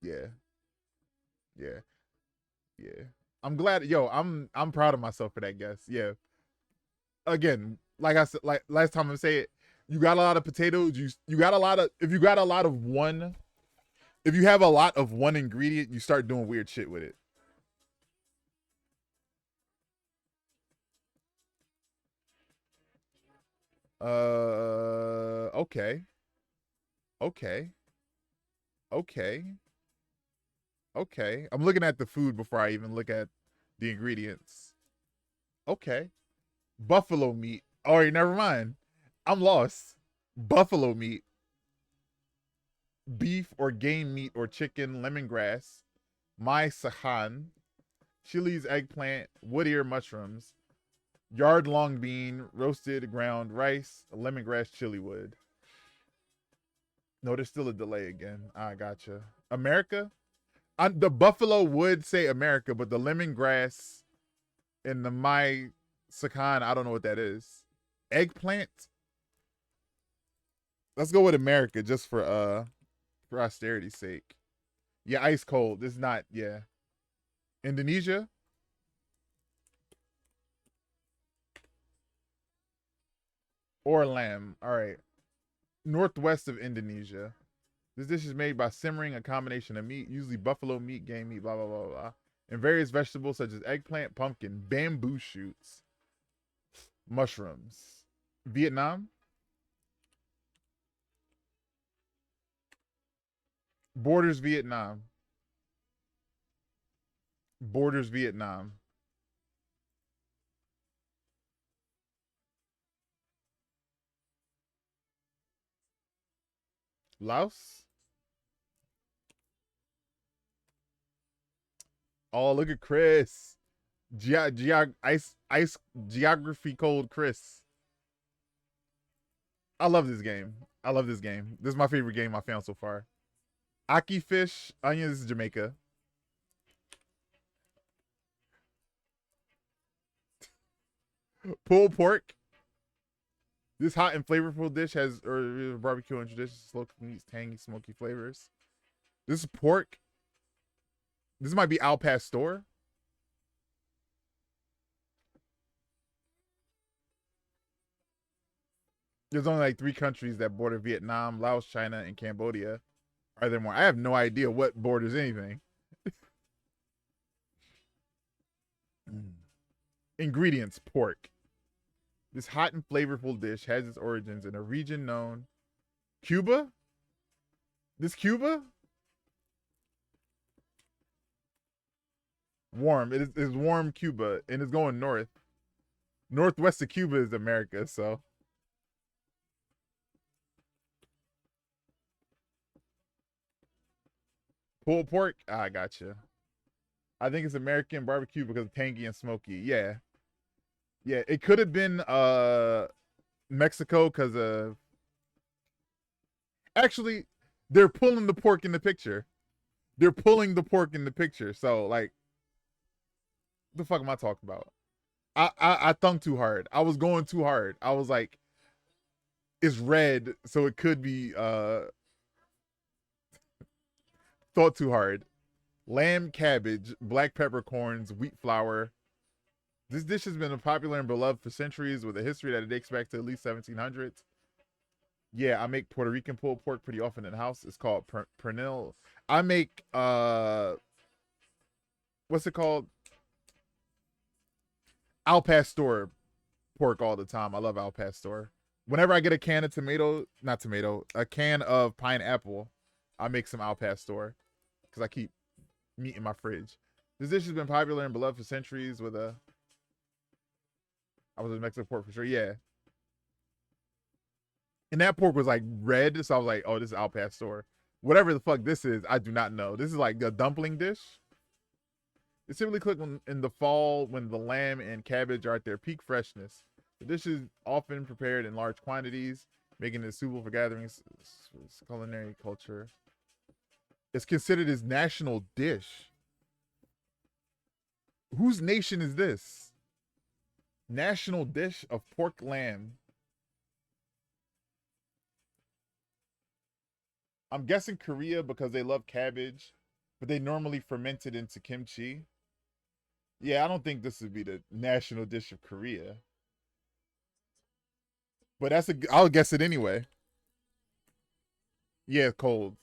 Yeah. I'm glad. Yo, I'm proud of myself for that guess. Yeah. Again, like I said, like last time I say it, you got a lot of potatoes. You got a lot of. If you got a lot of one, If you have a lot of one ingredient, you start doing weird shit with it. Okay. Okay. Okay. Okay. I'm looking at the food before I even look at the ingredients. Okay. Buffalo meat. All right, never mind. I'm lost. Buffalo meat, beef or game meat or chicken, lemongrass, my sahan, Chili's eggplant, wood ear mushrooms, yard long bean, roasted ground rice, lemongrass chili wood. No, there's still a delay again. I gotcha. America? The buffalo would say America, but the lemongrass and the my sakan, I don't know what that is. Eggplant? Let's go with America just for austerity's sake. Yeah, ice cold. This is not, yeah. Indonesia? Or lamb. All right. Northwest of Indonesia. This dish is made by simmering a combination of meat, usually buffalo meat, game meat, blah, blah, blah, blah, and various vegetables such as eggplant, pumpkin, bamboo shoots, mushrooms. Vietnam? Borders Vietnam. Borders Vietnam. Laos? Oh, look at Chris. Ice geography code Chris. I love this game. I love this game. This is my favorite game I found so far. Aki fish, onions, Jamaica. Pulled pork. This hot and flavorful dish has barbecue and traditional slow meats, tangy, smoky flavors. This is pork. This might be Al Pastor. There's only like 3 countries that border Vietnam, Laos, China, and Cambodia. Are there more? I have no idea what borders anything. Ingredients: pork. This hot and flavorful dish has its origins in a region known Cuba. This Cuba? Warm. It is warm Cuba, and it's going north. Northwest of Cuba is America, so. Pulled pork? I gotcha. I think it's American barbecue because tangy and smoky. Yeah. Yeah, it could have been Mexico because of. Actually, they're pulling the pork in the picture. They're pulling the pork in the picture. So, like, the fuck am I talking about? I thunk too hard. I was going too hard. I was like, it's red, so it could be thought too hard. Lamb, cabbage, black peppercorns, wheat flour. This dish has been popular and beloved for centuries with a history that dates back to at least 1700s. Yeah, I make Puerto Rican pulled pork pretty often in the house. It's called pernil. I make what's it called? Al Pastor pork all the time. I love Al Pastor. Whenever I get a can of a can of pineapple, I make some Al Pastor because I keep meat in my fridge. This dish has been popular and beloved for centuries with a. I was in Mexican pork for sure. Yeah. And that pork was like red, so I was like, oh, this is Al Pastor. Whatever the fuck this is, I do not know. This is like a dumpling dish. It's typically cooked in the fall when the lamb and cabbage are at their peak freshness. The dish is often prepared in large quantities, making it suitable for gatherings. Culinary culture. It's considered as national dish. Whose nation is this? National dish of pork lamb. I'm guessing Korea because they love cabbage, but they normally ferment it into kimchi. Yeah, I don't think this would be the national dish of Korea. But I'll guess it anyway. Yeah, cold.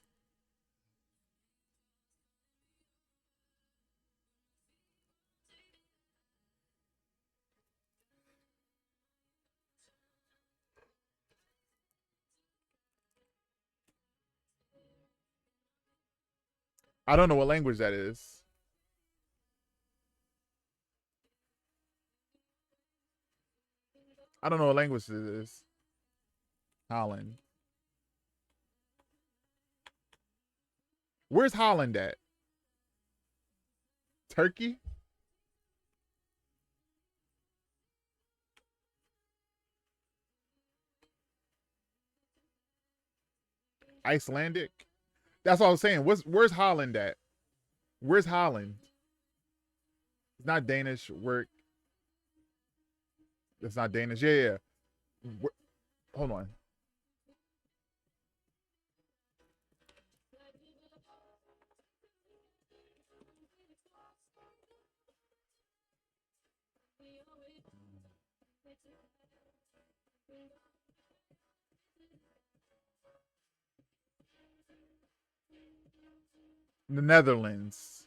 I don't know what language that is. I don't know what language it is. Holland. Where's Holland at? Turkey? Icelandic? That's what I was saying. Where's Holland at? Where's Holland? It's not Danish. It's not Danish. Yeah. Hold on. The Netherlands.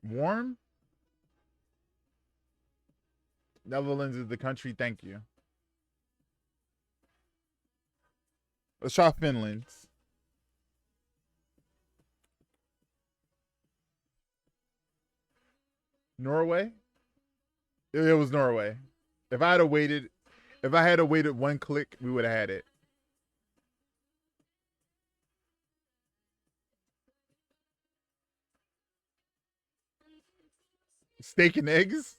Warm? Netherlands is the country. Thank you. Let's try Finland. Norway? It was Norway. If I had waited one click, we would have had it. Steak and eggs?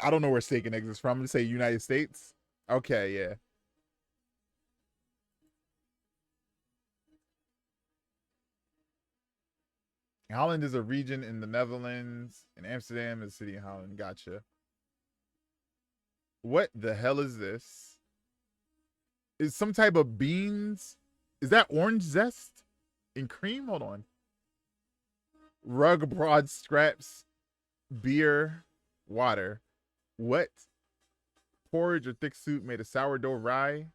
I don't know where steak and eggs is from. I'm gonna say United States. Okay, yeah. Holland is a region in the Netherlands, and Amsterdam is a city in Holland. Gotcha. What the hell is this? Is some type of beans? Is that orange zest and cream? Hold on. Rug broad scraps, beer, water. What? Porridge or thick soup made of sourdough rye?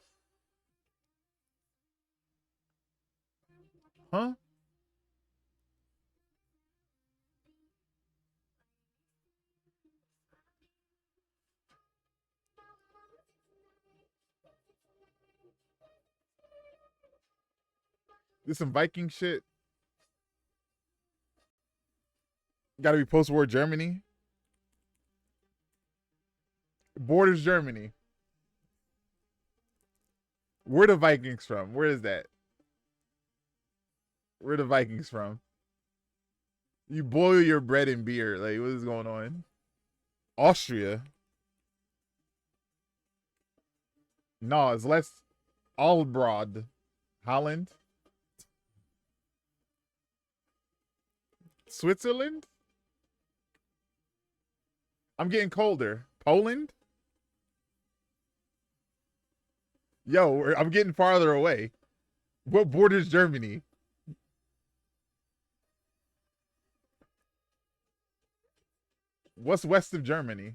Huh? This some Viking shit. Gotta be post-war Germany. Borders Germany. Where the Vikings from? Where is that? Where the Vikings from? You boil your bread in beer. Like, what is going on? Austria. No, it's less Albroad. Holland. Switzerland? I'm getting colder. Poland? Yo, I'm getting farther away. What borders Germany? What's west of Germany?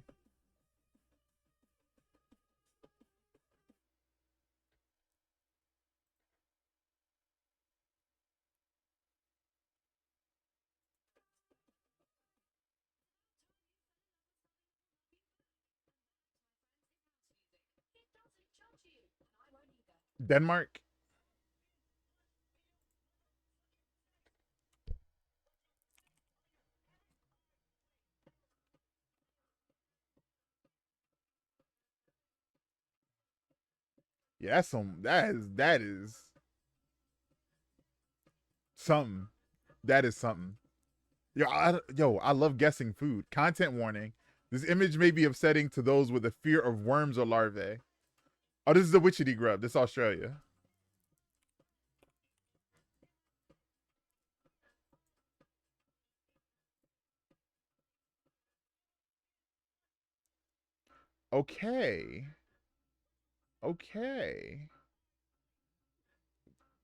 Denmark? Yeah, that is something. That is something. I love guessing food. Content warning. This image may be upsetting to those with a fear of worms or larvae. Oh, this is the witchetty grub. This is Australia. Okay. Okay.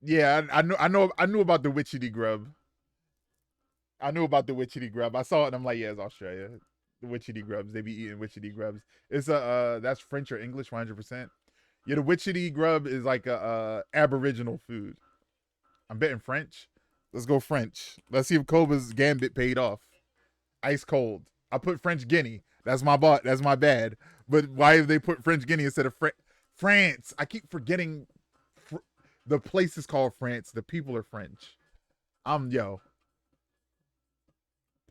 Yeah, I knew about the witchetty grub. I knew about the witchetty grub. I saw it and I'm like, yeah, it's Australia. The witchetty grubs. They be eating witchetty grubs. It's that's French or English 100%. Yeah, the witchetty grub is like a aboriginal food. I'm betting French. Let's go French. Let's see if Koba's gambit paid off. Ice cold. I put French Guinea. That's my bot. That's my bad. But why have they put French Guinea instead of France? I keep forgetting. The place is called France. The people are French. Yo.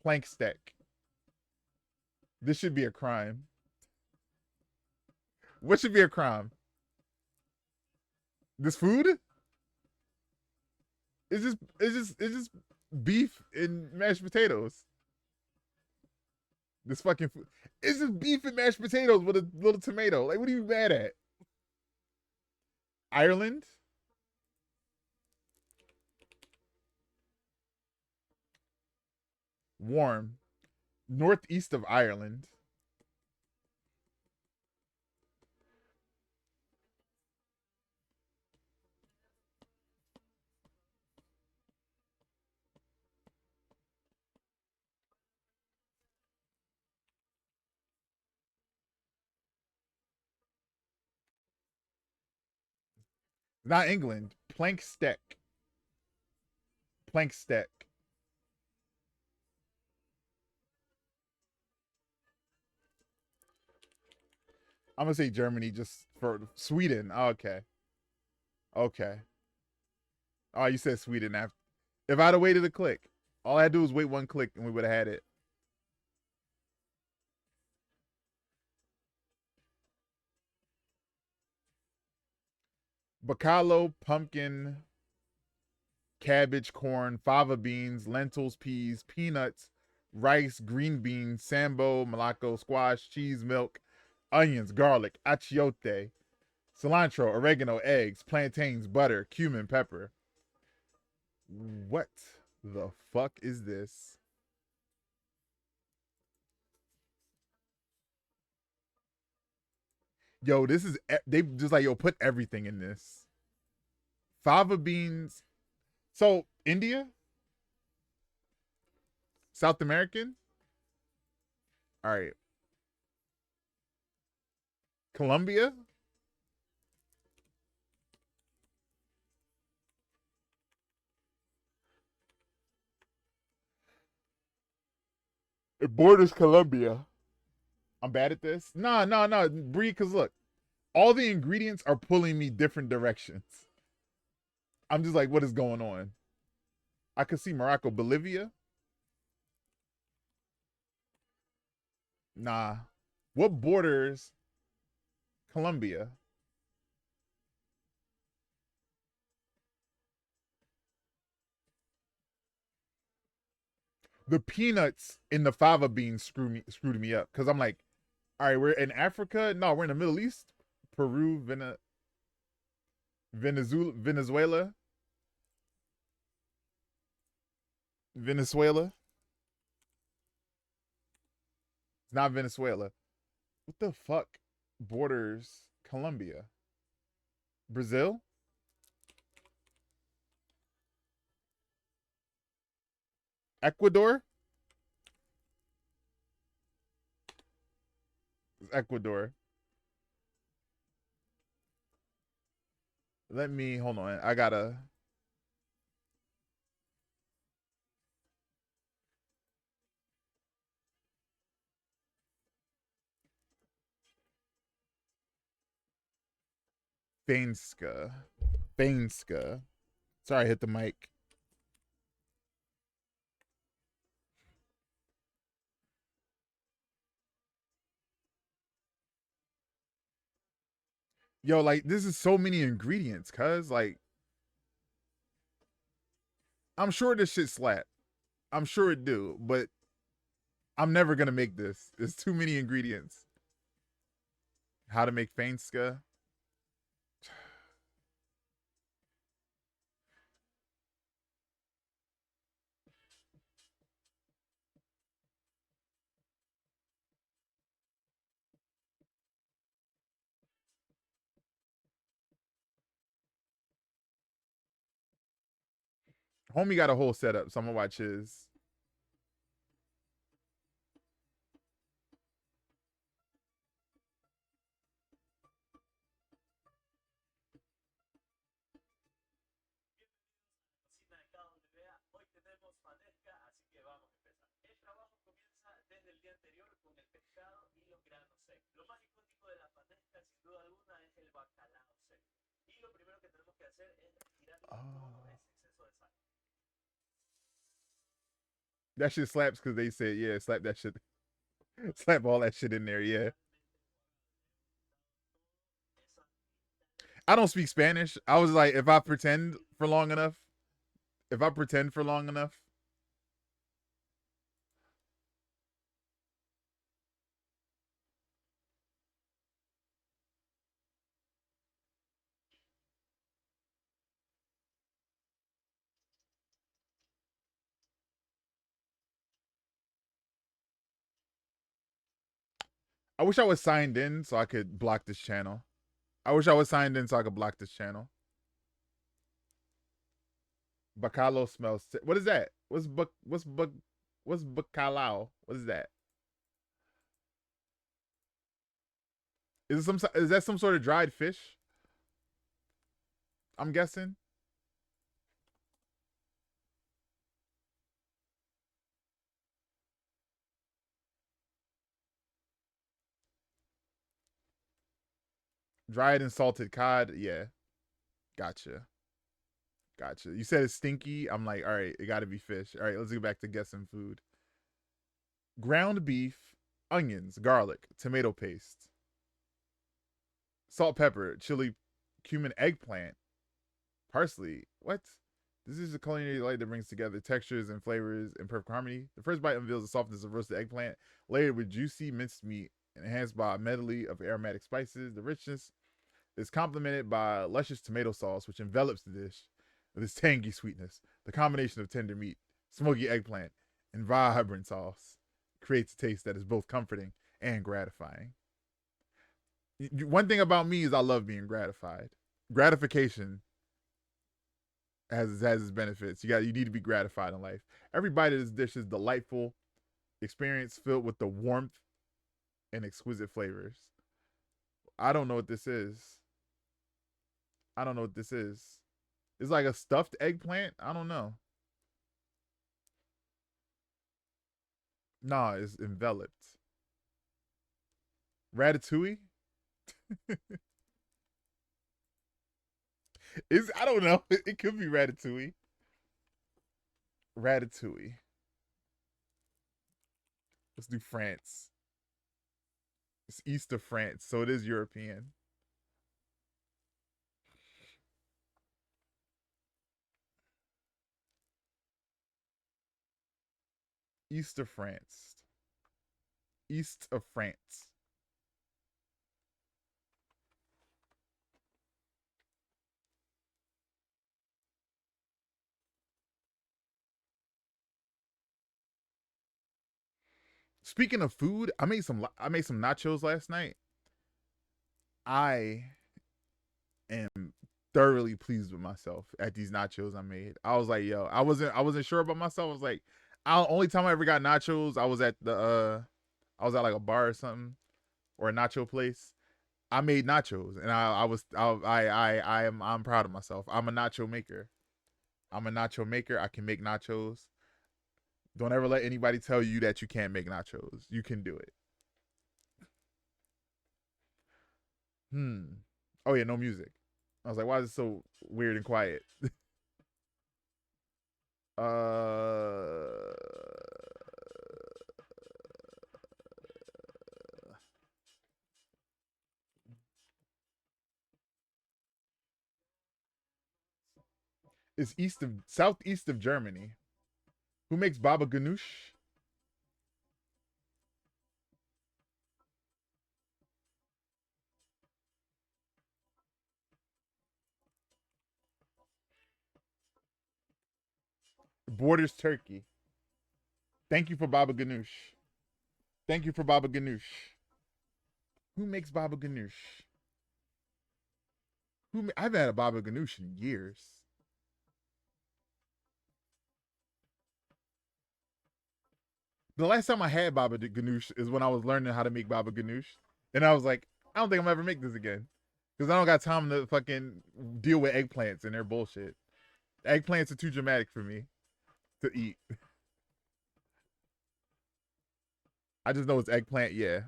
Plank steak. This should be a crime. What should be a crime? This food? It's just beef and mashed potatoes. This fucking food. It's just beef and mashed potatoes with a little tomato. Like, what are you mad at? Ireland? Warm. Northeast of Ireland. Not England. Plank steak. Plank steak. I'm gonna say Germany just for Sweden. Oh, okay. Okay. Oh, you said Sweden after. If I'd have waited a click, all I had to do was wait one click and we would have had it. Bacalhau, pumpkin, cabbage, corn, fava beans, lentils, peas, peanuts, rice, green beans, sambo, malacco, squash, cheese, milk, onions, garlic, achiote, cilantro, oregano, eggs, plantains, butter, cumin, pepper. What the fuck is this? Yo, this is they just like yo put everything in this. Fava beans. So India, South American. All right, Colombia. It borders Colombia. I'm bad at this. No, no, no, Bree. Cause look, all the ingredients are pulling me different directions. I'm just like, what is going on? I could see Morocco, Bolivia. Nah. What borders Colombia? The peanuts in the fava beans screwed me up because I'm like, all right, we're in Africa. No, we're in the Middle East. Peru, Venezuela, Venezuela. It's not Venezuela. What the fuck borders Colombia? Brazil? Ecuador? Ecuador. Let me hold on. I gotta. Fainska. Fainska. Sorry, I hit the mic. Yo, like this is so many ingredients, cuz like I'm sure this shit slap. I'm sure it do, but I'm never gonna make this. There's too many ingredients. How to make fainska? Homie got a whole setup, so I'm gonna watch his. Oh. That shit slaps because they said, yeah, slap that shit. Slap all that shit in there, yeah. I don't speak Spanish. I was like, if I pretend for long enough, if I pretend for long enough, I wish I was signed in so I could block this channel. I wish I was signed in so I could block this channel. Bacalo smells. What is that? What's bacalao? What is that? Is that some sort of dried fish? I'm guessing. Dried and salted cod. Yeah. Gotcha. Gotcha. You said it's stinky. I'm like, all right, it got to be fish. All right, let's go back to guessing food. Ground beef, onions, garlic, tomato paste, salt, pepper, chili, cumin, eggplant, parsley. What? This is a culinary delight that brings together textures and flavors in perfect harmony. The first bite unveils the softness of roasted eggplant, layered with juicy minced meat, enhanced by a medley of aromatic spices. The richness is complemented by luscious tomato sauce, which envelops the dish with its tangy sweetness. The combination of tender meat, smoky eggplant, and vibrant sauce creates a taste that is both comforting and gratifying. One thing about me is I love being gratified. Gratification has its benefits. You need to be gratified in life. Every bite of this dish is delightful experience filled with the warmth and exquisite flavors. I don't know what this is. I don't know what this is. It's like a stuffed eggplant. I don't know. Nah, it's enveloped. Ratatouille? I don't know. It could be ratatouille. Ratatouille. Let's do France. It's east of France, so it is European. East of France. East of France. Speaking of food, I made some nachos last night. I am thoroughly pleased with myself at these nachos I made. I was like, yo, I wasn't sure about myself. I was like, only time I ever got nachos, I was at like a bar or something or a nacho place. I made nachos and I'm proud of myself. I'm a nacho maker. I can make nachos. Don't ever let anybody tell you that you can't make nachos. You can do it. Oh yeah, no music. I was like, why is it so weird and quiet? uh it's southeast of Germany. Who makes baba ganoush? Borders Turkey. Thank you for baba ganoush. Thank you for baba ganoush. Who makes baba ganoush? I've had a baba ganoush in years. The last time I had baba ganoush is when I was learning how to make baba ganoush, and I was like, I don't think I'm ever make this again because I don't got time to fucking deal with eggplants and their bullshit. Eggplants are too dramatic for me to eat. I just know it's eggplant. Yeah,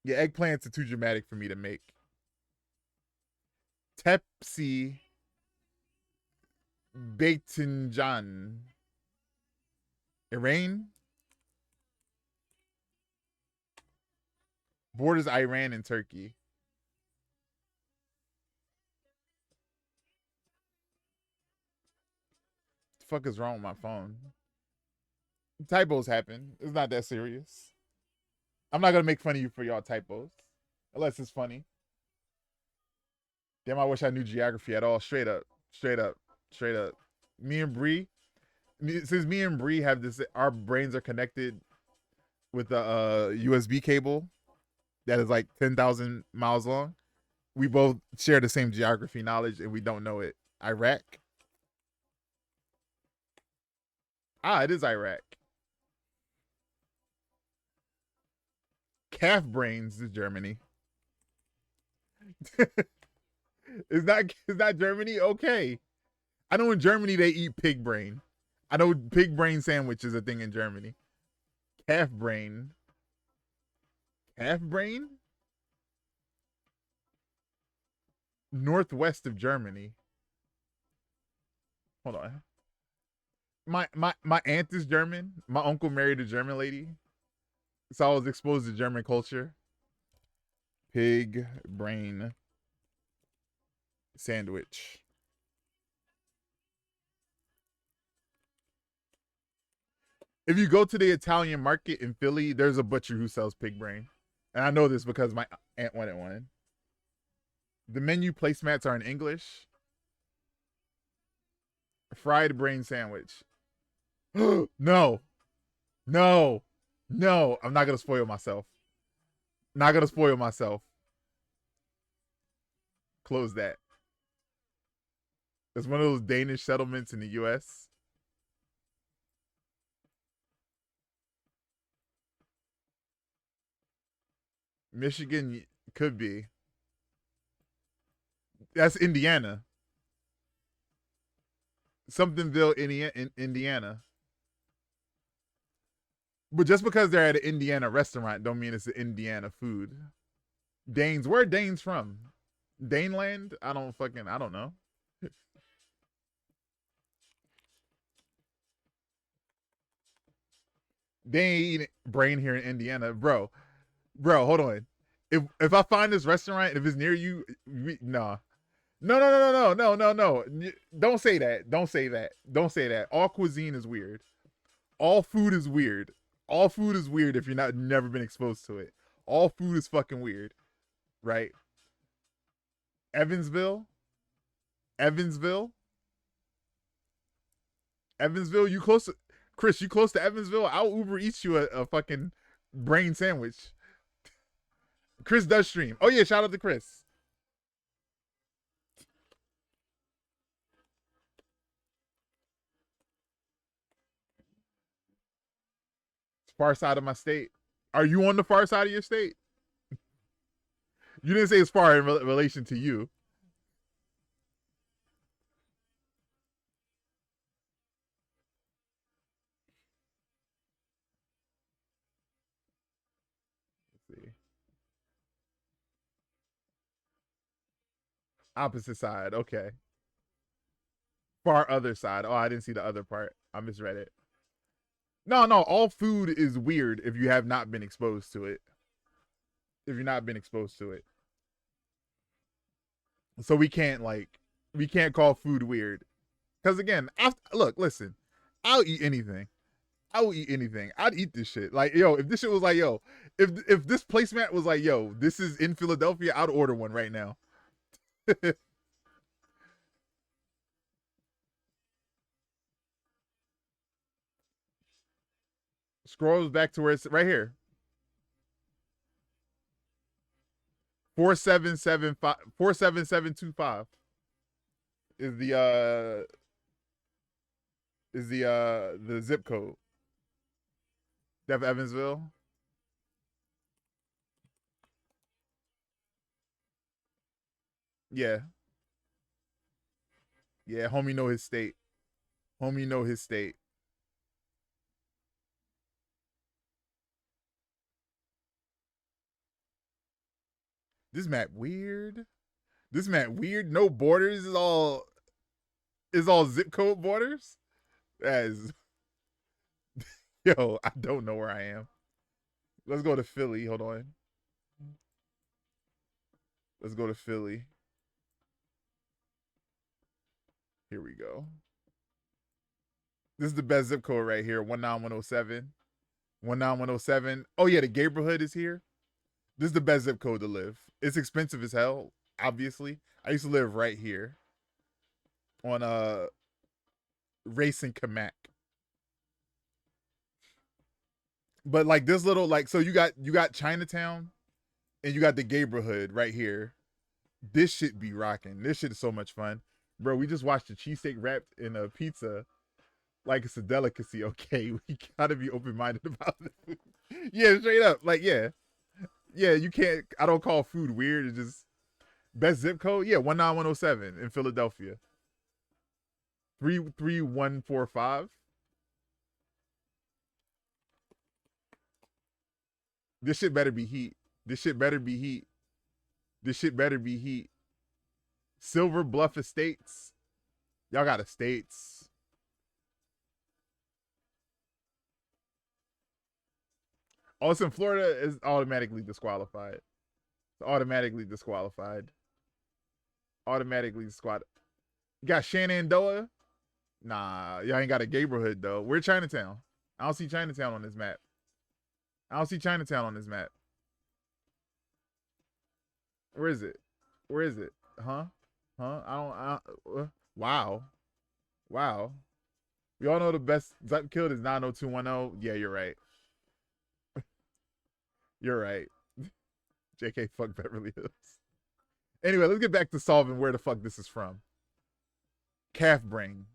yeah. Eggplants are too dramatic for me to make. Tepsi Beitinjan. Iran borders Iran and Turkey. The fuck is wrong with my phone? Typos happen. It's not that serious. I'm not gonna make fun of you for y'all typos, unless it's funny. Damn, I wish I knew geography at all. Straight up, straight up, straight up. Me and Bree, since me and Bree have this, our brains are connected with a USB cable that is like 10,000 miles long. We both share the same geography knowledge, and we don't know it. Iraq. Ah, it is Iraq. Calf brains is Germany. Is not Germany? Okay. I know in Germany they eat pig brain. I know pig brain sandwich is a thing in Germany. Calf brain. Calf brain? Northwest of Germany. Hold on. My aunt is German. My uncle married a German lady. So I was exposed to German culture. Pig brain sandwich. If you go to the Italian market in Philly, there's a butcher who sells pig brain. And I know this because my aunt wanted one. The menu placemats are in English. Fried brain sandwich. No. No. No. I'm not going to spoil myself. Not going to spoil myself. Close that. It's one of those Danish settlements in the US. Michigan could be. That's Indiana. Somethingville, Indiana. But just because they're at an Indiana restaurant don't mean it's an Indiana food. Danes, where are Danes from? Daneland? I don't know. They ain't eating brain here in Indiana, bro. Bro, hold on. If I find this restaurant, if it's near you, nah. No. Don't say that. Don't say that. Don't say that. All cuisine is weird. All food is weird. All food is weird if you're not never been exposed to it. All food is fucking weird, right? Evansville, Evansville, Evansville. You close to Chris? You close to Evansville? I'll Uber Eats you a fucking brain sandwich. Chris does stream. Oh yeah, shout out to Chris. Far side of my state. Are you on the far side of your state? You didn't say it's far in relation to you. Let's see. Opposite side. Okay. Far other side. Oh, I didn't see the other part. I misread it. No. All food is weird if you have not been exposed to it. If you're not been exposed to it. So we can't call food weird. Because again, look, listen, I'll eat anything. I will eat anything. I'd eat this shit. Like, yo, if this shit was like, yo, if this placemat was like, yo, this is in Philadelphia, I'd order one right now. Scrolls back to where it's right here. 47725 is the zip code. Def Evansville. Yeah. Yeah, homie know his state. Homie know his state. This map weird. This map weird. No borders. Is all zip code borders. As yo, I don't know where I am. Let's go to Philly. Hold on. Let's go to Philly. Here we go. This is the best zip code right here. 19107. 19107. Oh yeah, the Gabrielhood is here. This is the best zip code to live. It's expensive as hell, obviously. I used to live right here on Race and Kamak. But like this little like so you got Chinatown and you got the Gabrielhood right here. This shit be rocking. This shit is so much fun. Bro, we just watched a cheesesteak wrapped in a pizza like it's a delicacy. Okay, we gotta be open-minded about it. Yeah, straight up. Like, yeah. Yeah, you can't I don't call food weird. It's just best zip code? Yeah, 19107 in Philadelphia. 33145. This shit better be heat. This shit better be heat. This shit better be heat. Silver Bluff Estates. Y'all got estates. Also, in Florida is automatically disqualified. It's automatically disqualified. Automatically disqualified. You got Shenandoah? Nah, y'all ain't got a Gabrielhood though. Where's Chinatown? I don't see Chinatown on this map. I don't see Chinatown on this map. Where is it? Where is it? Huh? Wow. Wow. We all know the best zip code is 90210. Yeah, you're right. You're right. JK, fuck Beverly Hills. Anyway, let's get back to solving where the fuck this is from. Calf brain.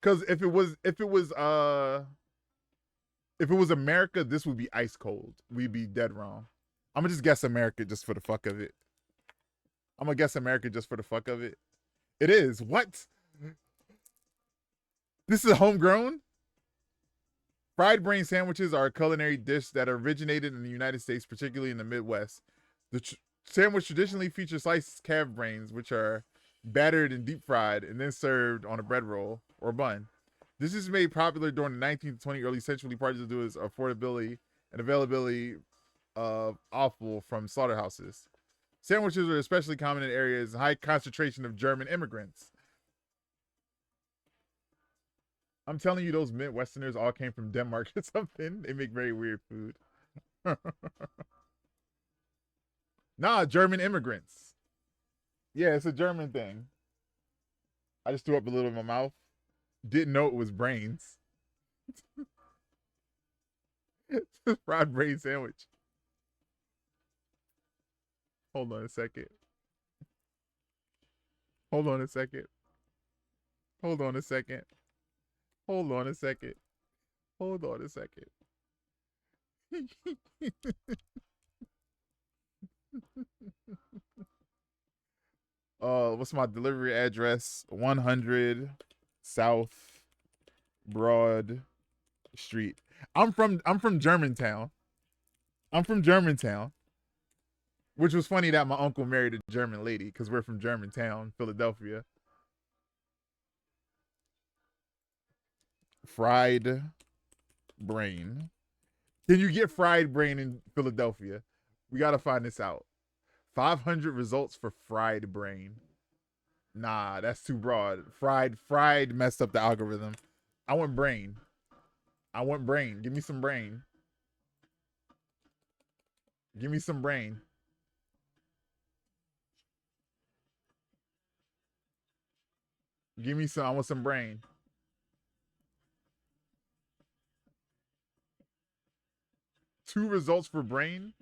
Because if it was America, this would be ice cold. We'd be dead wrong. I'm gonna just guess America just for the fuck of it. I'm gonna guess America just for the fuck of it. It is. What? This is homegrown? Fried brain sandwiches are a culinary dish that originated in the United States, particularly in the Midwest. The sandwich traditionally features sliced calf brains, which are battered and deep fried and then served on a bread roll or bun. This is made popular during the 19th to 20th early century, partly due to its affordability and availability of offal from slaughterhouses. Sandwiches are especially common in areas with high concentration of German immigrants. I'm telling you, those Midwesterners all came from Denmark or something. They make very weird food. Nah, German immigrants. Yeah, it's a German thing. I just threw up a little in my mouth. Didn't know it was brains. Fried brain sandwich. Hold on a second. Hold on a second. Hold on a second. Hold on a second. Hold on a second. What's my delivery address? 100 South Broad Street. I'm from Germantown. I'm from Germantown. Which was funny that my uncle married a German lady because we're from Germantown, Philadelphia. Fried brain. Can you get fried brain in Philadelphia? We gotta find this out. 500 results for fried brain. Nah, that's too broad. Fried messed up the algorithm. I want brain. I want brain. Give me some brain. Give me some brain. Give me some. I want some brain. Two results for brain.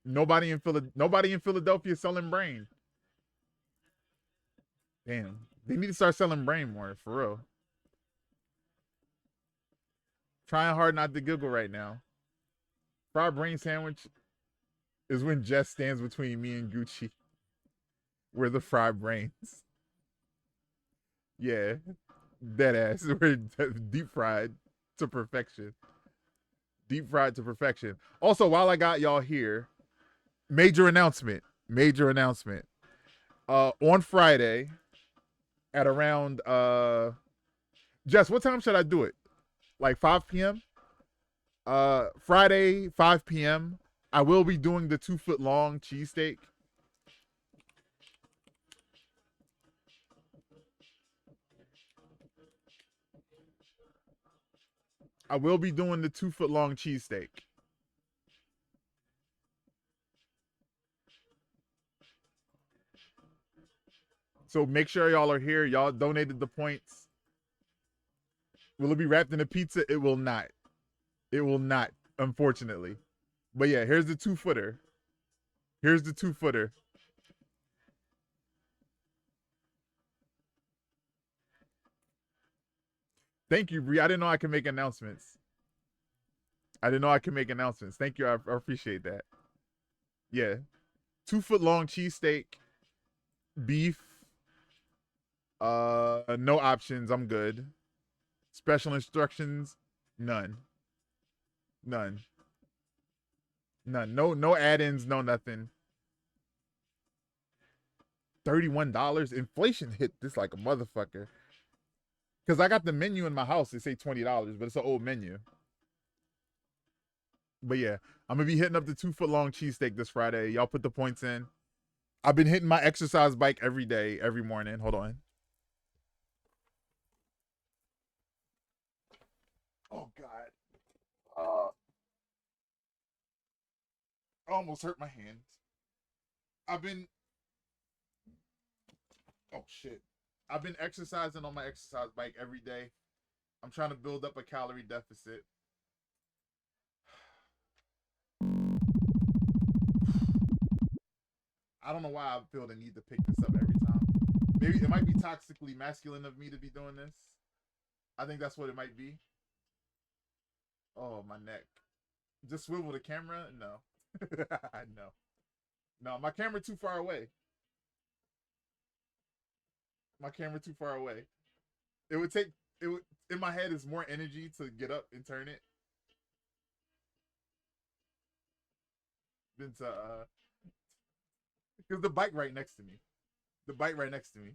Nobody in Philadelphia selling brain. Damn, they need to start selling brain more for real. Trying hard not to giggle right now. Fried brain sandwich is when Jess stands between me and Gucci. We're the fried brains. Yeah, dead ass. We're deep fried. to perfection. Deep fried to perfection. Also, while I got y'all here, major announcement. Major announcement. On Friday at around Jess, what time should I do it? Like 5 p.m. Friday 5 p.m. I will be doing the 2-foot long cheesesteak. I will be doing the 2-foot long cheesesteak. So make sure y'all are here. Y'all donated the points. Will it be wrapped in a pizza? It will not. It will not, unfortunately. But yeah, here's the 2-footer. Here's the 2-footer. Thank you, Bree. I didn't know I could make announcements. I didn't know I could make announcements. Thank you. I appreciate that. Yeah. 2-foot long cheesesteak, beef. No options. I'm good. Special instructions, none. None. None. No add-ins, no nothing. $31. Inflation hit this like a motherfucker. Because I got the menu in my house. It say $20, but it's an old menu. But yeah, I'm going to be hitting up the 2-foot long cheesesteak this Friday. Y'all put the points in. I've been hitting my exercise bike every day, every morning. Hold on. Oh, God. I almost hurt my hand. I've been... Oh, shit. I've been exercising on my exercise bike every day. I'm trying to build up a calorie deficit. I don't know why I feel the need to pick this up every time. Maybe it might be toxically masculine of me to be doing this. I think that's what it might be. Oh, my neck. Just swivel the camera? No. No. No, my camera too far away. My camera too far away. It would take it would in my head is more energy to get up and turn it than to because the bike right next to me. The bike right next to me.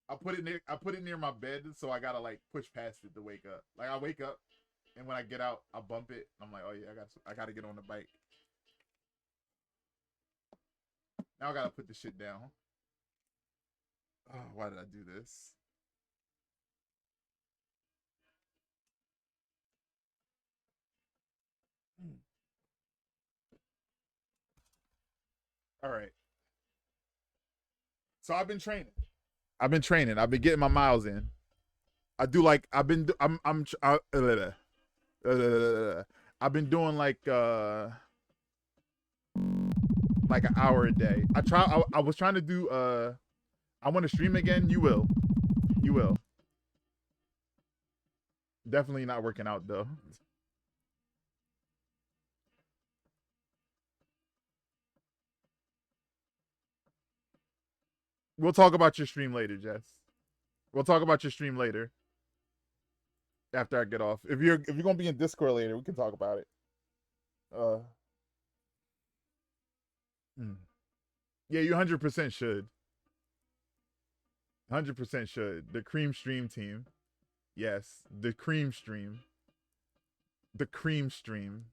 I put it near my bed, so I gotta like push past it to wake up. Like I wake up and when I get out, I bump it. I'm like, oh yeah, I gotta get on the bike. Now I gotta put the shit down. Oh, why did I do this? All right. So I've been training. I've been training. I've been getting my miles in. I do like I've been I've been doing like an hour a day. I was trying to do I want to stream again. You will. You will. Definitely not working out though. We'll talk about your stream later, Jess. We'll talk about your stream later. After I get off. If you're gonna be in Discord later, we can talk about it. Uh Yeah, you 100% should. 100% should. The Cream Stream team. Yes, the Cream Stream. The Cream Stream.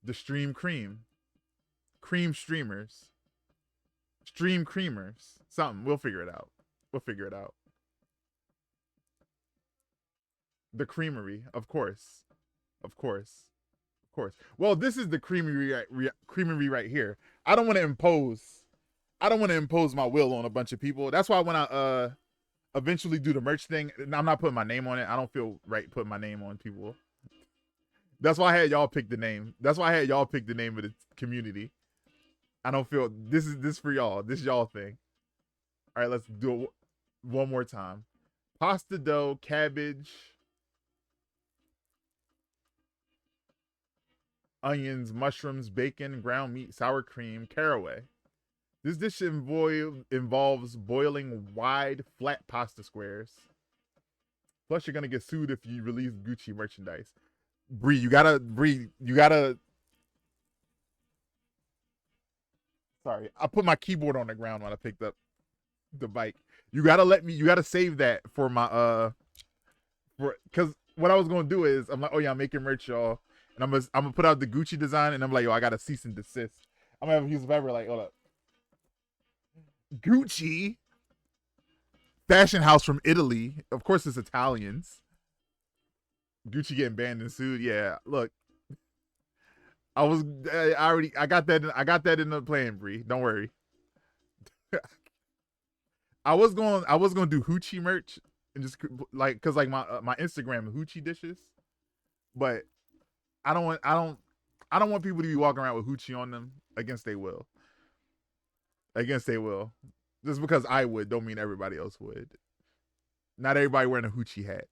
The Stream Cream. Cream Streamers. Stream Creamers. Something. We'll figure it out. We'll figure it out. The Creamery, of course. Of course. Of course. Well, this is the creamery right here. I don't want to impose. I don't want to impose my will on a bunch of people. That's why when I eventually do the merch thing, I'm not putting my name on it. I don't feel right putting my name on people. That's why I had y'all pick the name. That's why I had y'all pick the name of the community. I don't feel this is for y'all. This is y'all thing. All right, let's do it one more time. Pasta dough, cabbage, onions, mushrooms, bacon, ground meat, sour cream, caraway. This dish involves boiling wide, flat pasta squares. Plus, you're gonna get sued if you release Gucci merchandise. Bree, you gotta. Sorry, I put my keyboard on the ground when I picked up the bike. You gotta let me. You gotta save that for my for because what I was gonna do is I'm like, oh yeah, I'm making merch, y'all, and I'm gonna put out the Gucci design, and I'm like, yo, I got to cease and desist. I'm gonna have a use of ever like, hold up, Gucci fashion house from Italy. Of course, it's Italians. Gucci getting banned and sued. Yeah, look, I got that in the plan, Bree. Don't worry. I was going to do hoochie merch and just like cuz like my Instagram hoochie dishes, but I don't want people to be walking around with hoochie on them against they will. Against they will. Just because I would don't mean everybody else would. Not everybody wearing a hoochie hat.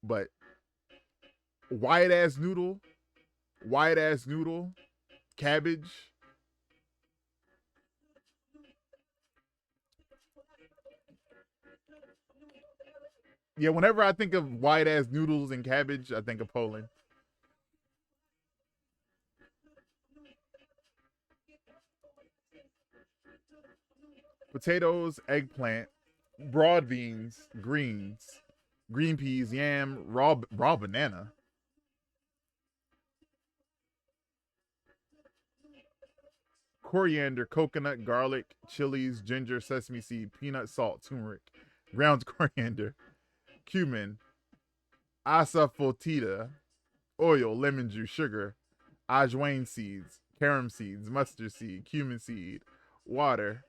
But wide ass noodle, cabbage. Yeah, whenever I think of wide ass noodles and cabbage, I think of Poland. Potatoes, eggplant, broad beans, greens, green peas, yam, raw banana. Coriander, coconut, garlic, chilies, ginger, sesame seed, peanut, salt, turmeric, ground coriander, cumin, asafoetida, oil, lemon juice, sugar, ajwain seeds, carom seeds, mustard seed, cumin seed, water.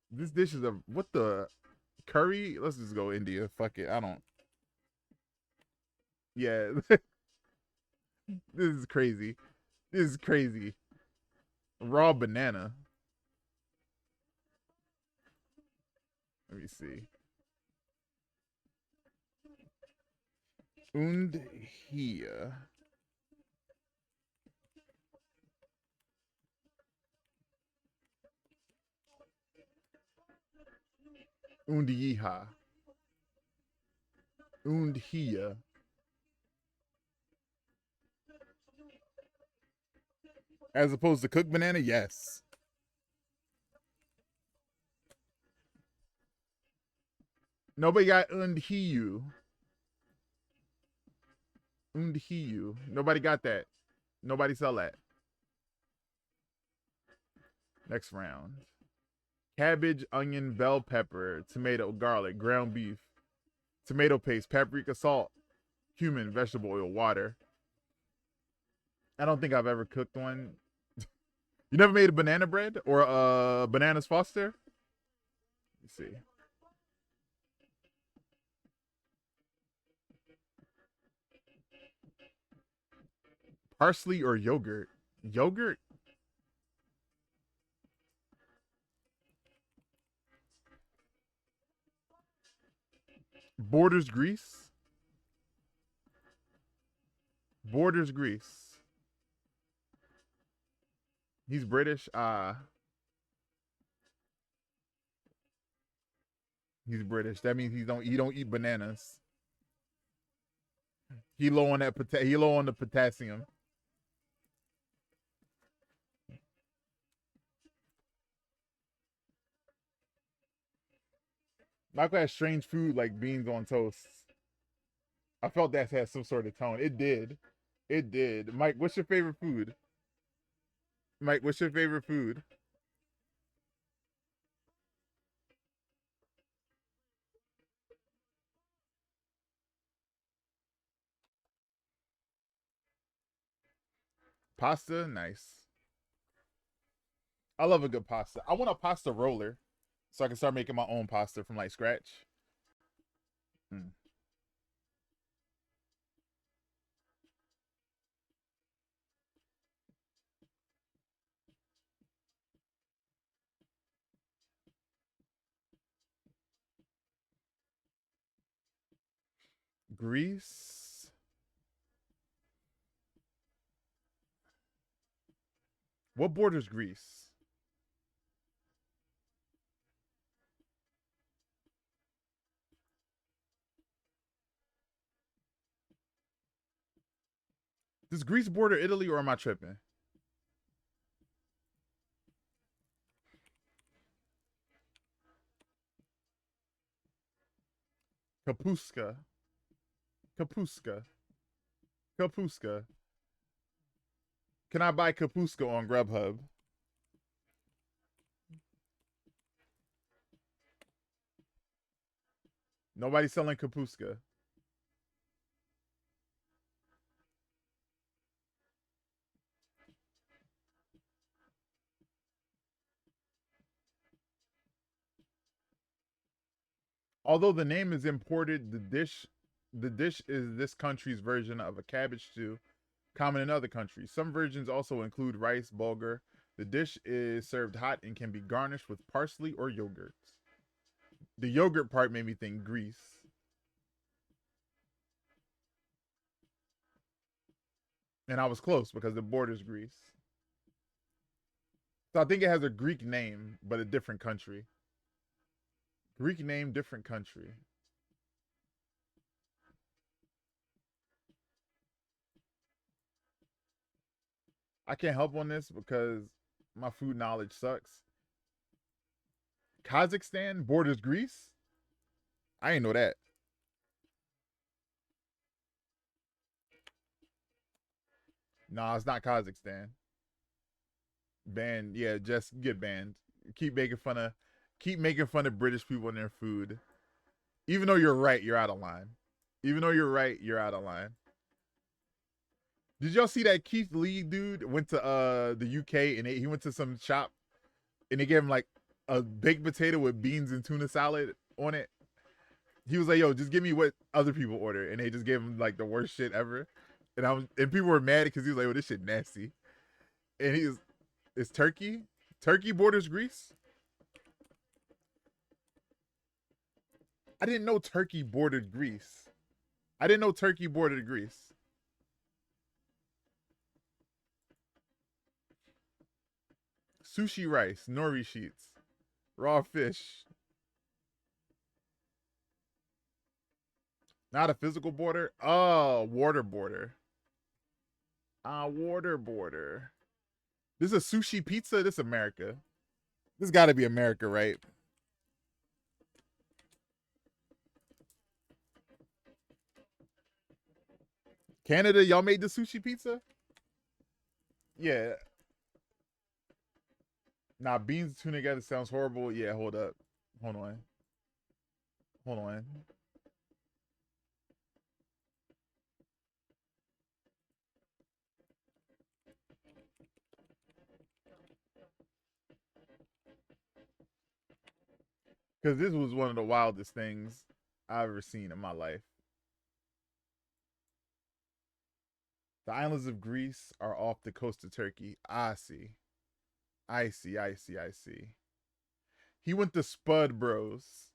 This dish is a what the curry? Let's just go India. Fuck it. I don't. Yeah, this is crazy. This is crazy. Raw banana. Let me see. Und hier. Und yeehaw. Und hier. As opposed to cooked banana, yes. Nobody got und hiu. Und hiu. Nobody got that. Nobody sell that. Next round. Cabbage, onion, bell pepper, tomato, garlic, ground beef, tomato paste, paprika, salt, cumin, vegetable oil, water. I don't think I've ever cooked one. You never made a banana bread or a bananas Foster? Let's see. Parsley or yogurt? Yogurt? Borders grease? Borders grease. He's British. He's British. That means he don't eat bananas. He low on he low on the potassium. Michael has strange food like beans on toast. I felt that had some sort of tone. It did. It did. Mike, what's your favorite food? Mike, what's your favorite food? Pasta? Nice. I love a good pasta. I want a pasta roller so I can start making my own pasta from like scratch. Mm. Greece. What borders Greece? Does Greece border Italy or am I tripping? Kapuska. Kapuska. Kapuska. Can I buy Kapuska on Grubhub? Nobody's selling Kapuska. Although the name is imported, the dish is this country's version of a cabbage stew, common in other countries. Some versions also include rice, bulgur. The dish is served hot and can be garnished with parsley or yogurt. The yogurt part made me think Greece. And I was close because the border's Greece. So I think it has a Greek name, but a different country. Greek name, different country. I can't help on this because my food knowledge sucks. Kazakhstan borders Greece? I ain't know that. Nah, it's not Kazakhstan. Banned, yeah, just get banned. Keep making fun of British people and their food. Even though you're right, you're out of line. Even though you're right, you're out of line. Did y'all see that Keith Lee dude went to the UK and he went to some shop and they gave him like a baked potato with beans and tuna salad on it? He was like, "Yo, just give me what other people order," and they just gave him like the worst shit ever. And people were mad because he was like, "Oh, this shit nasty." And it's Turkey. Turkey borders Greece. I didn't know Turkey bordered Greece. I didn't know Turkey bordered Greece. Sushi rice, nori sheets, raw fish. Not a physical border. Oh, water border. Water border. This is a sushi pizza. This is America. This got to be America, right? Canada, y'all made the sushi pizza? Yeah. Nah, beans and tuna together sounds horrible. Yeah, hold up. Hold on. Hold on. Because this was one of the wildest things I've ever seen in my life. The islands of Greece are off the coast of Turkey. I see. I see. I see. I see. He went to Spud Bros.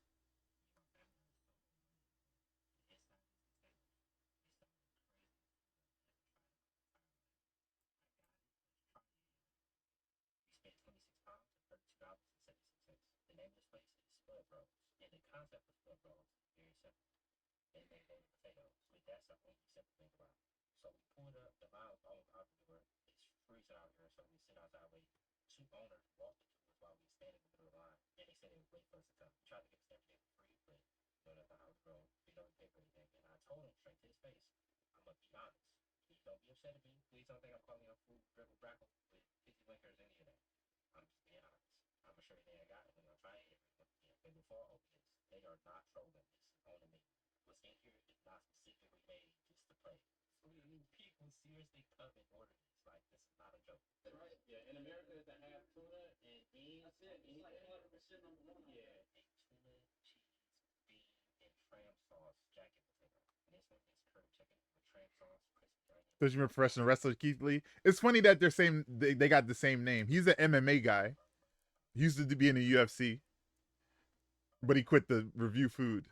Benjamin Fresh and wrestler Keith Lee. It's funny that they got the same name. He's an MMA guy. He used to be in the UFC, but he quit the review food.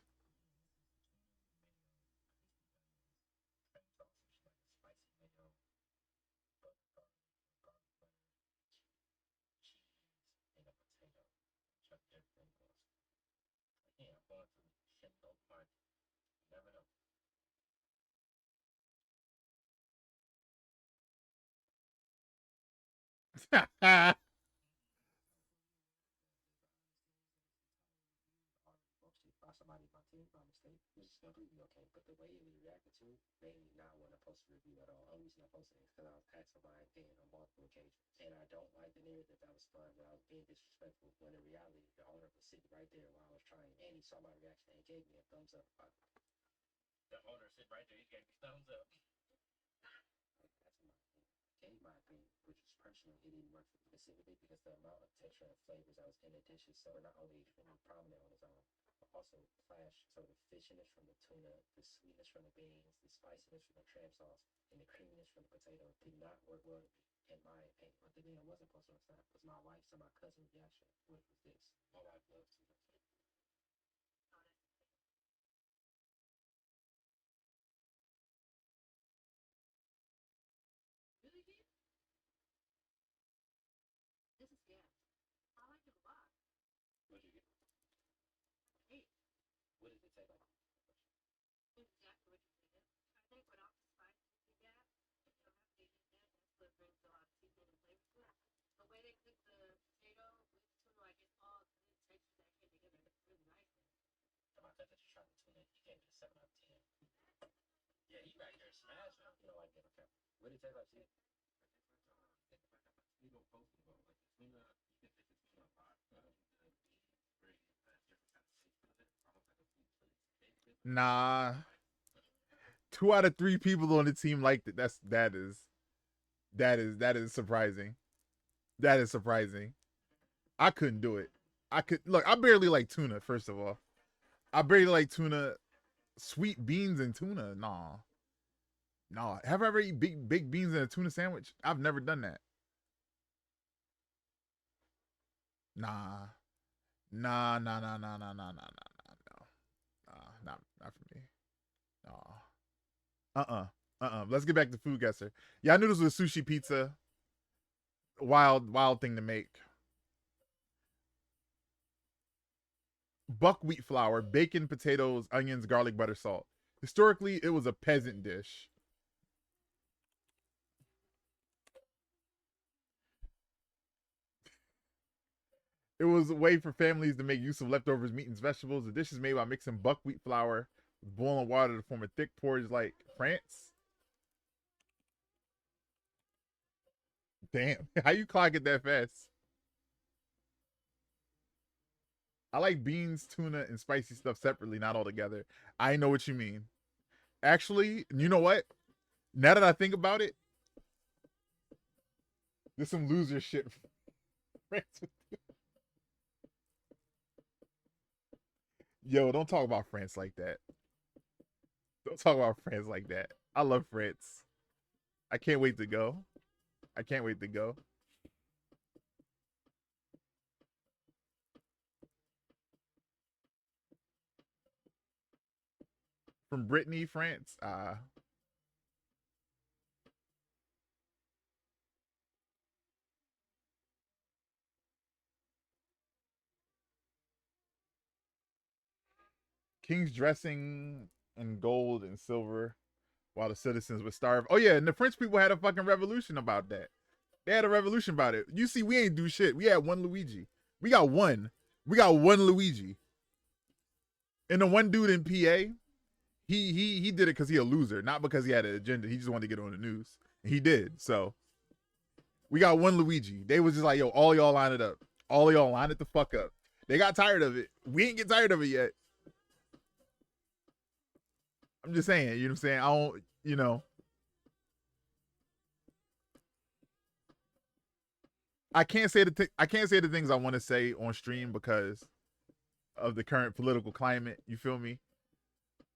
by somebody in my team by mistake, which is completely okay. But the way it was reacted to made me not want to post a review at all. Only reason I posted it is because I was asked for my opinion on multiple occasions. And I don't like the narrative that was spun where I was being disrespectful when in reality the owner was sitting right there while I was trying and he saw my reaction and gave me a thumbs up. The owner sitting right there, he gave me thumbs up. Like, that's my opinion. Gave my opinion, which was personal. It didn't work for me specifically because the amount of texture and flavors that was in the dishes so not only extremely prominent on its own, but also flash so the fishiness from the tuna, the sweetness from the beans, the spiciness from the tram sauce, and the creaminess from the potato did not work well in my opinion. But the thing I wasn't posting on Snap was my wife's and my cousin's reaction, which was this. My wife loves tuna. Really, Keith? This is yeah. I like it a lot. What'd you get? Hey. What did it say like? Exactly what you said. I think without the spices you get, if you don't have to eat that, that's what brings a lot of seasoning and flavor to it. The way they cook the potato with the tuna, like it's all good textures that came together really nicely. So my cousin just tried the tuna. He gave it a 7 out of 10. Yeah, he back there smashing. You know, like, okay. What did it taste like to you? You go post about like the tuna, you can take the tuna apart, the beans, bring a different kind of taste with it, almost like a sweet chili. Nah. 2 out of 3 people on the team liked it. That is surprising. That is surprising. I couldn't do it. I could look. I barely like tuna. First of all, I barely like tuna. Sweet beans and tuna. Nah, nah. Have I ever eaten big beans in a tuna sandwich? I've never done that. Nah, nah, nah, nah, nah, nah, nah, nah, nah, nah, nah, not for me. Nah. Let's get back to food guesser. Yeah, I knew this was sushi pizza. Wild thing to make. Buckwheat flour, bacon, potatoes, onions, garlic, butter, salt. Historically, it was a peasant dish. It was a way for families to make use of leftovers, meat, and vegetables. The dish is made by mixing buckwheat flour with boiling water to form a thick porridge like France. Damn, how you clock it that fast? I like beans, tuna, and spicy stuff separately, not all together. I know what you mean. Actually, you know what? Now that I think about it, there's some loser shit. Yo, don't talk about France like that. Don't talk about France like that. I love France. I can't wait to go. I can't wait to go. From Brittany, France. King's dressing in gold and silver while the citizens would starve. Oh yeah, and the French people had a fucking revolution about that. They had a revolution about it. You see, we ain't do shit. We had one Luigi. We got one. We got one Luigi. And the one dude in PA, he did it because he a loser, not because he had an agenda. He just wanted to get on the news. And he did. So we got one Luigi. They was just like, yo, all y'all line it up. All y'all line it the fuck up. They got tired of it. We ain't get tired of it yet. I'm just saying, you know what I'm saying? I don't, I can't say I can't say the things I want to say on stream because of the current political climate. You feel me?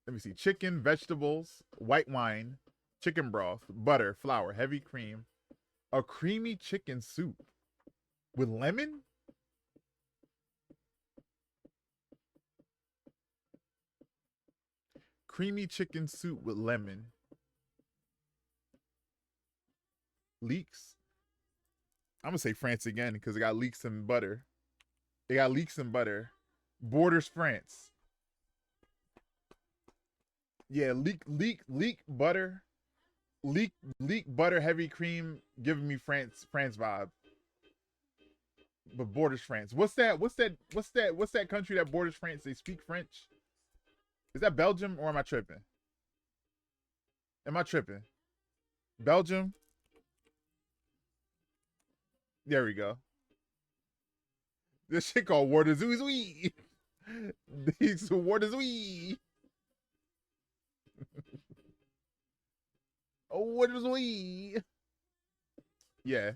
Let me see: chicken, vegetables, white wine, chicken broth, butter, flour, heavy cream, a creamy chicken soup with lemon. Creamy chicken soup with lemon. Leeks. I'm gonna say France again because it got leeks and butter. It got leeks and butter. Borders France. Yeah, leek butter, leek butter, heavy cream, giving me France vibe. but borders France. What's that? What's that country that borders France? They speak French. Is that Belgium or am I tripping? Am I tripping? Belgium. There we go. This shit called Water Zooey. These Water Zooey. Oh, Water Zooey. Yeah.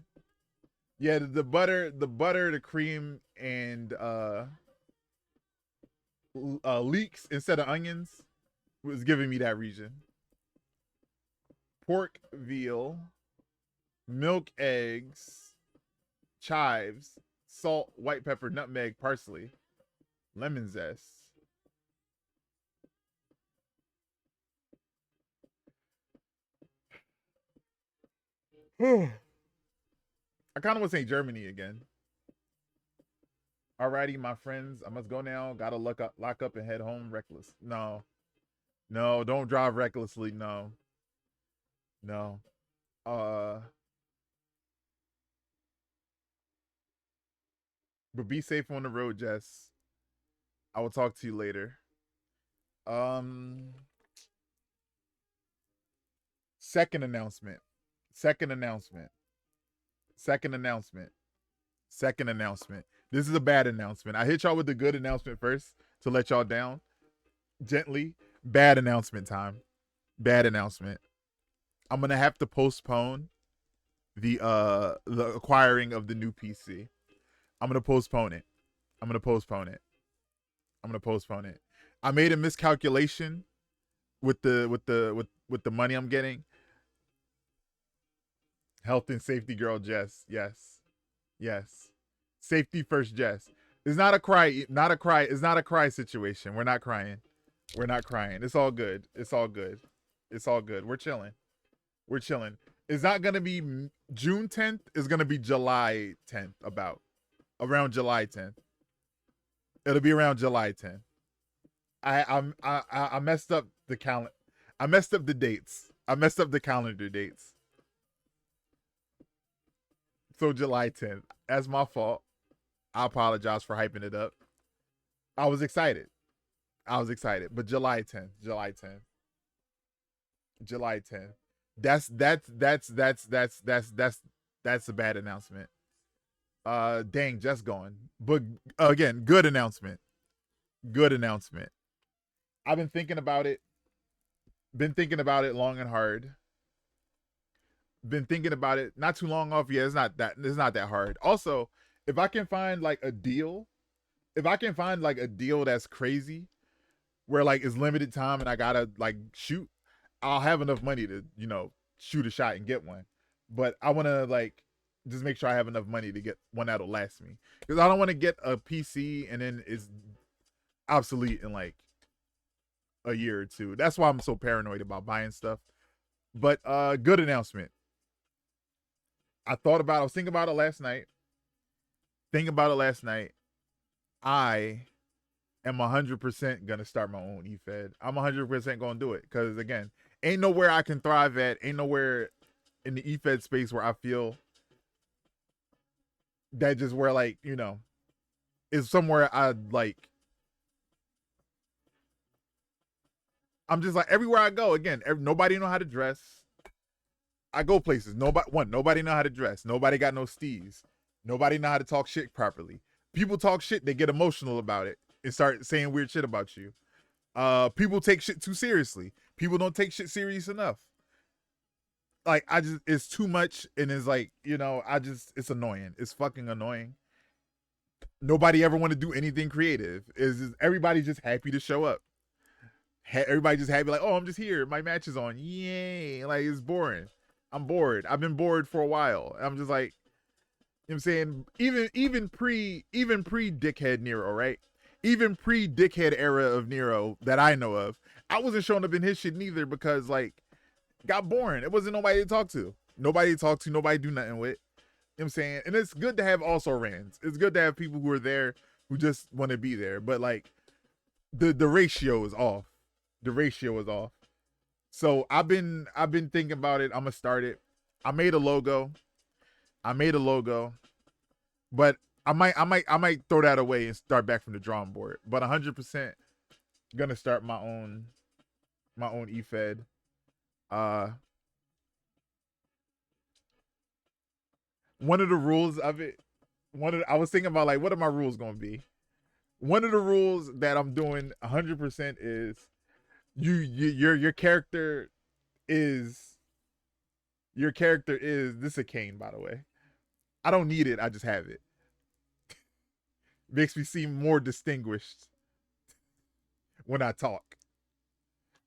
Yeah, the butter, the cream, and leeks instead of onions was giving me that region. Pork, veal, milk, eggs, chives, salt, white pepper, nutmeg, parsley, lemon zest. I kind of want to say Germany again. Alrighty, my friends, I must go now. Gotta lock up and head home reckless. No. No, don't drive recklessly. No. No. But be safe on the road, Jess. I will talk to you later. Second announcement. Second announcement. Second announcement. Second announcement. This is a bad announcement. I hit y'all with the good announcement first to let y'all down gently. Bad announcement time. Bad announcement. I'm gonna have to postpone the acquiring of the new PC. I'm gonna postpone it. I'm gonna postpone it. I'm gonna postpone it. I made a miscalculation with the money I'm getting. Health and safety girl Jess. Yes. Yes. Safety first, Jess. It's not a cry, not a cry. It's not a cry situation. We're not crying. We're not crying. It's all good. It's all good. It's all good. We're chilling. We're chilling. It's not gonna be June 10th. It's gonna be July 10th. About around July 10th. It'll be around July 10th. I messed up the calendar. I messed up the dates. I messed up the calendar dates. So July 10th. That's my fault. I apologize for hyping it up. I was excited. But July 10th. July 10th. July 10th. That's a bad announcement. Dang, just going. But again, good announcement. Good announcement. I've been thinking about it. Been thinking about it long and hard. Been thinking about it not too long off. Yeah, it's not that hard. Also, if I can find like a deal, that's crazy, where like it's limited time and I gotta like shoot, I'll have enough money to, shoot a shot and get one. But I wanna like just make sure I have enough money to get one that'll last me. Because I don't want to get a PC and then it's obsolete in like a year or two. That's why I'm so paranoid about buying stuff. But good announcement. I was thinking about it last night. I am 100% gonna start my own eFed. I'm 100% gonna do it because again, ain't nowhere I can thrive at. Ain't nowhere in the eFed space where I feel that just where like is somewhere I like. I'm just like everywhere I go. Again, nobody know how to dress. I go places. Nobody know how to dress. Nobody got no steez. Nobody know how to talk shit properly. People talk shit, they get emotional about it and start saying weird shit about you. People take shit too seriously. People don't take shit serious enough. Like it's too much, and it's like it's annoying. It's fucking annoying. Nobody ever want to do anything creative. Everybody just happy to show up. Everybody just happy like, oh, I'm just here. My match is on. Yay! Like it's boring. I'm bored. I've been bored for a while. I'm just like, you know what I'm saying? Even pre dickhead Nero, right? Even pre dickhead era of Nero that I know of, I wasn't showing up in his shit neither because like got boring. It wasn't nobody to talk to. Nobody do nothing with. You know what I'm saying? And it's good to have also rans. It's good to have people who are there who just want to be there. But like the ratio is off. The ratio is off. So I've been thinking about it. I'm gonna start it. I made a logo, but I might throw that away and start back from the drawing board. But 100% gonna start my own eFed. One of the rules of it, I was thinking about like what are my rules gonna be? One of the rules that I'm doing 100% is your character is this is a cane, by the way. I don't need it, I just have it. Makes me seem more distinguished when I talk.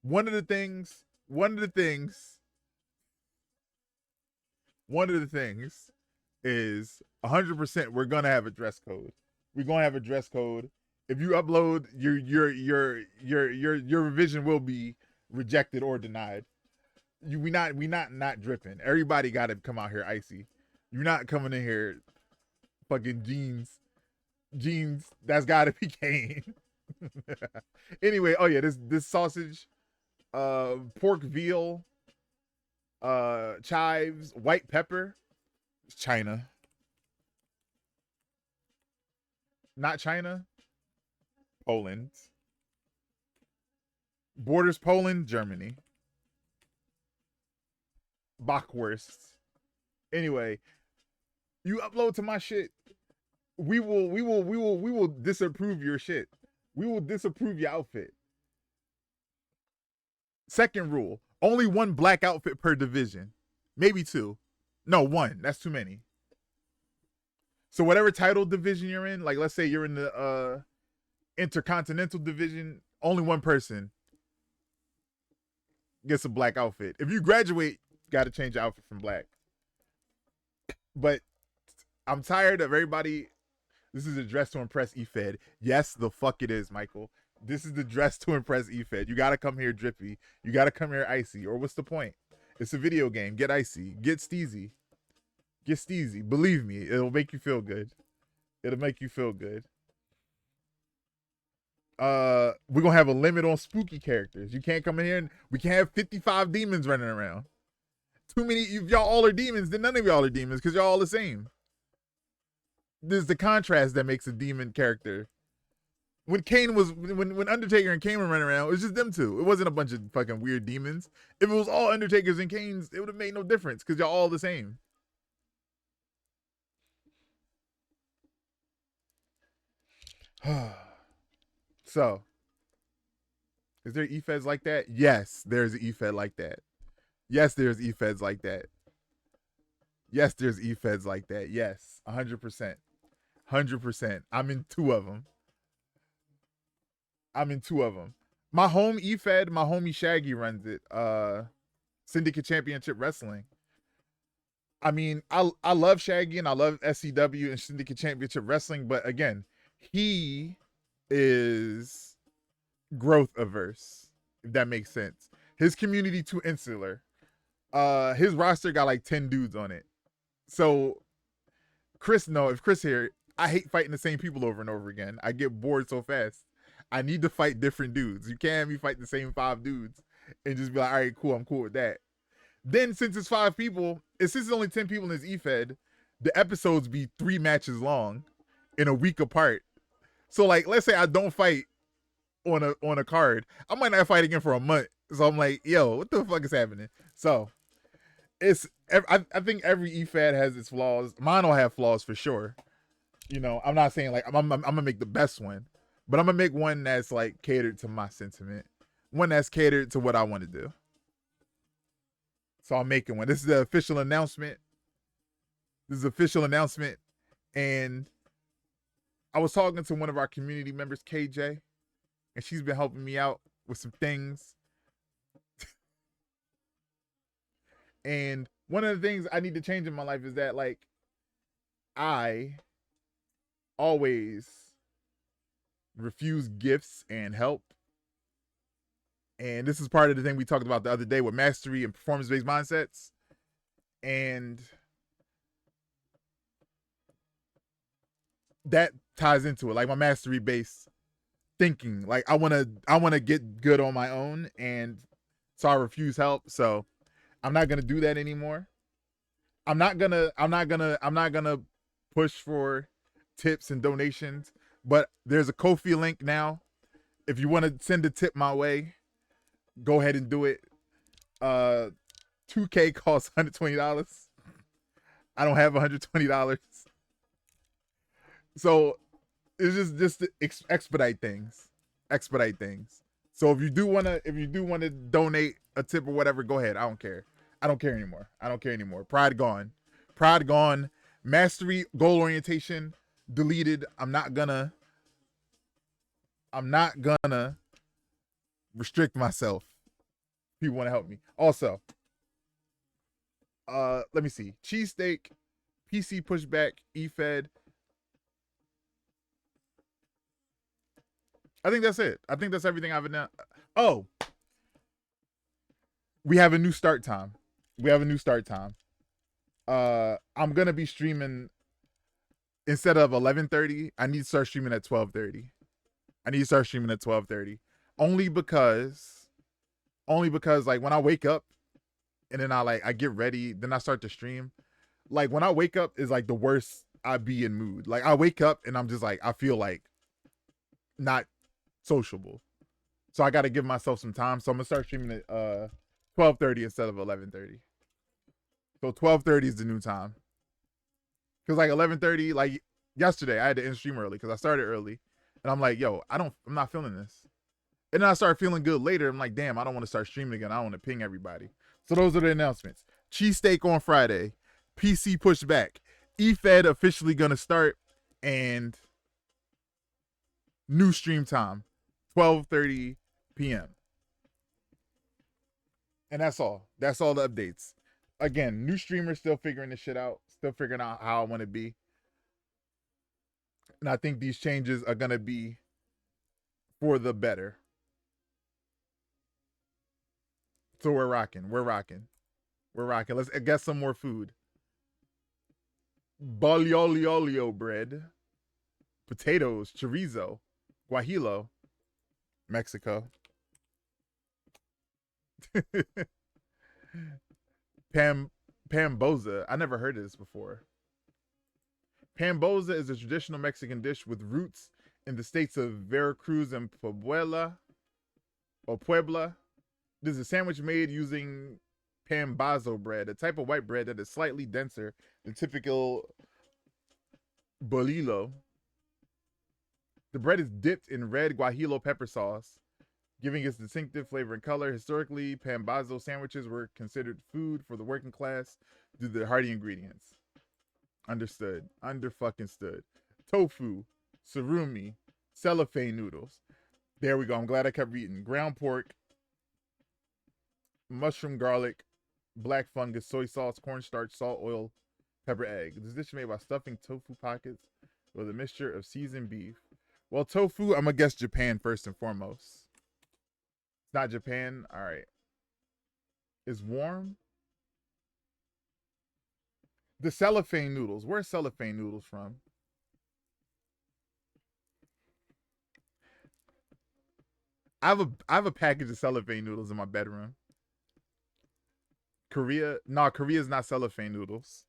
One of the things is 100% we're gonna have a dress code. We're gonna have a dress code. If you upload your revision will be rejected or denied. We not dripping. Everybody got to come out here icy. You're not coming in here fucking jeans. That's got to be cane. Anyway, oh yeah, this sausage, pork veal, chives, white pepper, China. Not China. Poland. Borders Poland, Germany. Bockwurst. Anyway, you upload to my shit, we will disapprove your shit. We will disapprove your outfit. Second rule, only one black outfit per division. Maybe two. No, one. That's too many. So whatever title division you're in, like let's say you're in the Intercontinental division, only one person gets a black outfit. If you graduate, got to change your outfit from black. But I'm tired of everybody. This is a dress to impress eFed. Yes, the fuck it is, Michael. This is the dress to impress eFed. You got to come here drippy. You got to come here icy. Or what's the point? It's a video game. Get icy. Get steezy. Get steezy. Believe me, it'll make you feel good. It'll make you feel good. We're gonna have a limit on spooky characters. You can't come in here and we can't have 55 demons running around. Too many. If y'all all are demons, then none of y'all are demons because y'all all the same. There's the contrast that makes a demon character. When Undertaker and Kane were running around, it was just them two. It wasn't a bunch of fucking weird demons. If it was all Undertakers and Kanes, it would have made no difference because y'all all the same. So, is there eFeds like that? Yes, there's an eFed like that. Yes, there's eFeds like that. Yes, there's eFeds like that. Yes, 100%. 100%. I'm in two of them. My home eFed, my homie Shaggy runs it. Syndicate Championship Wrestling. I mean, I love Shaggy and I love SCW and Syndicate Championship Wrestling, but again, he is growth averse, if that makes sense. His community too insular. His roster got like 10 dudes on it. So if Chris here, I hate fighting the same people over and over again. I get bored so fast. I need to fight different dudes. You can't have me fight the same 5 dudes and just be like, all right, cool, I'm cool with that. Then since it's 5 people, since it's only 10 people in this eFed, the episodes be 3 matches long in a week apart. So like, let's say I don't fight on a card, I might not fight again for a month. So I'm like, yo, what the fuck is happening? So I think every eFed has its flaws. Mine will have flaws for sure. You know, I'm not saying like I'm gonna make the best one, but I'm gonna make one that's like catered to my sentiment, one that's catered to what I want to do. So I'm making one. This is the official announcement. And I was talking to one of our community members, KJ, and she's been helping me out with some things. And one of the things I need to change in my life is that, like, I always refuse gifts and help. And this is part of the thing we talked about the other day with mastery and performance-based mindsets. And that ties into it, like my mastery-based thinking. Like I wanna get good on my own, and so I refuse help. So I'm not gonna do that anymore. I'm not gonna push for tips and donations. But there's a Ko-fi link now. If you want to send a tip my way, go ahead and do it. 2K costs $120. I don't have $120. So it's just to expedite things. Expedite things. So if you do wanna donate a tip or whatever, go ahead. I don't care. I don't care anymore. Pride gone. Pride gone. Mastery, goal orientation, deleted. I'm not gonna restrict myself. People want to help me. Also, let me see. Cheesesteak, PC pushback, eFed. I think that's it. I think that's everything I've announced. Oh, we have a new start time. I'm gonna be streaming instead of 11:30. I need to start streaming at 12:30. Only because like when I wake up and then I get ready, then I start to stream. Like when I wake up is like the worst I be in mood. Like I wake up and I'm just like I feel like not sociable. So I got to give myself some time. So I'm gonna start streaming at 12:30 instead of 11:30. So 12:30 is the new time. Cause like 11:30, like yesterday, I had to end stream early because I started early, and I'm like, yo, I'm not feeling this. And then I started feeling good later. I'm like, damn, I don't want to start streaming again. I don't want to ping everybody. So those are the announcements. Cheesesteak on Friday, PC pushback, eFed officially gonna start, and new stream time, 12:30 p.m. And that's all. That's all the updates. Again, new streamer still figuring this shit out. Still figuring out how I want to be. And I think these changes are gonna be for the better. So we're rocking. Let's get some more food. Boliolio bread, potatoes, chorizo, guajillo, Mexico. Pamboza. I never heard of this before. Pamboza is a traditional Mexican dish with roots in the states of Veracruz and Puebla. This is a sandwich made using pambazo bread, a type of white bread that is slightly denser than typical bolillo. The bread is dipped in red guajillo pepper sauce, giving its distinctive flavor and color. Historically, pambazo sandwiches were considered food for the working class due to their hearty ingredients. Understood. Under-fucking-stood. Tofu, surimi, cellophane noodles. There we go. I'm glad I kept reading. Ground pork, mushroom, garlic, black fungus, soy sauce, cornstarch, salt, oil, pepper, egg. This dish is made by stuffing tofu pockets with a mixture of seasoned beef. Well, tofu, I'm gonna guess Japan first and foremost. It's not Japan. All right. It's warm. The cellophane noodles. Where's cellophane noodles from? I have a package of cellophane noodles in my bedroom. Korea? No, Korea's not cellophane noodles.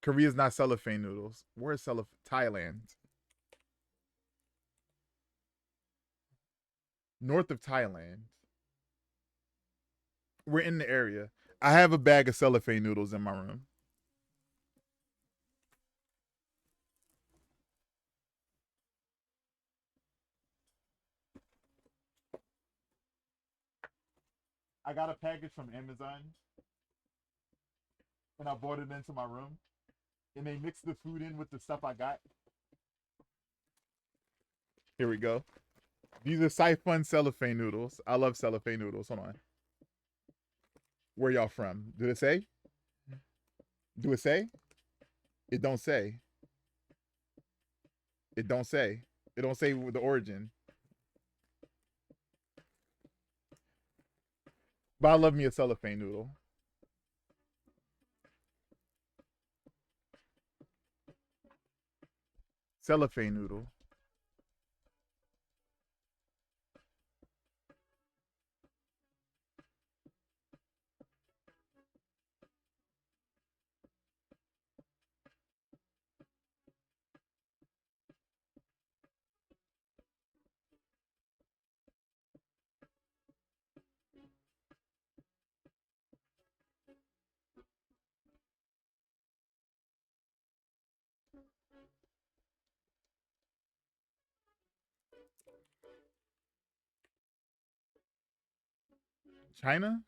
Korea's not cellophane noodles. Where's cellophane? Thailand. North of Thailand. We're in the area. I have a bag of cellophane noodles in my room. I got a package from Amazon and I brought it into my room and they mixed the food in with the stuff I got. Here we go. These are Siphon cellophane noodles. I love cellophane noodles. Hold on. Where y'all from? Did it say? Do it say? It don't say. It don't say. It don't say the origin. But I love me a cellophane noodle. Cellophane noodle. China?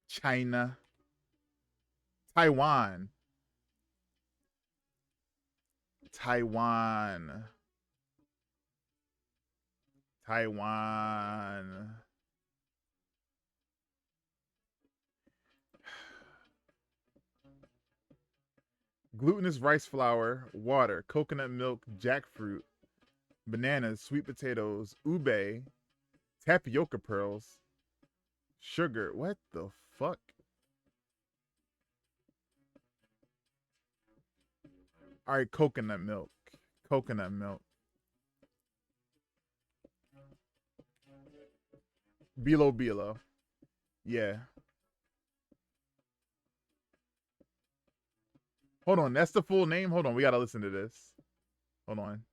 China. Taiwan. Taiwan. Taiwan. Glutinous rice flour, water, coconut milk, jackfruit, bananas, sweet potatoes, ube, tapioca pearls, sugar. What the fuck? All right, coconut milk. Coconut milk. Bilo Bilo. Yeah. Hold on, that's the full name? Hold on, we gotta listen to this. Hold on.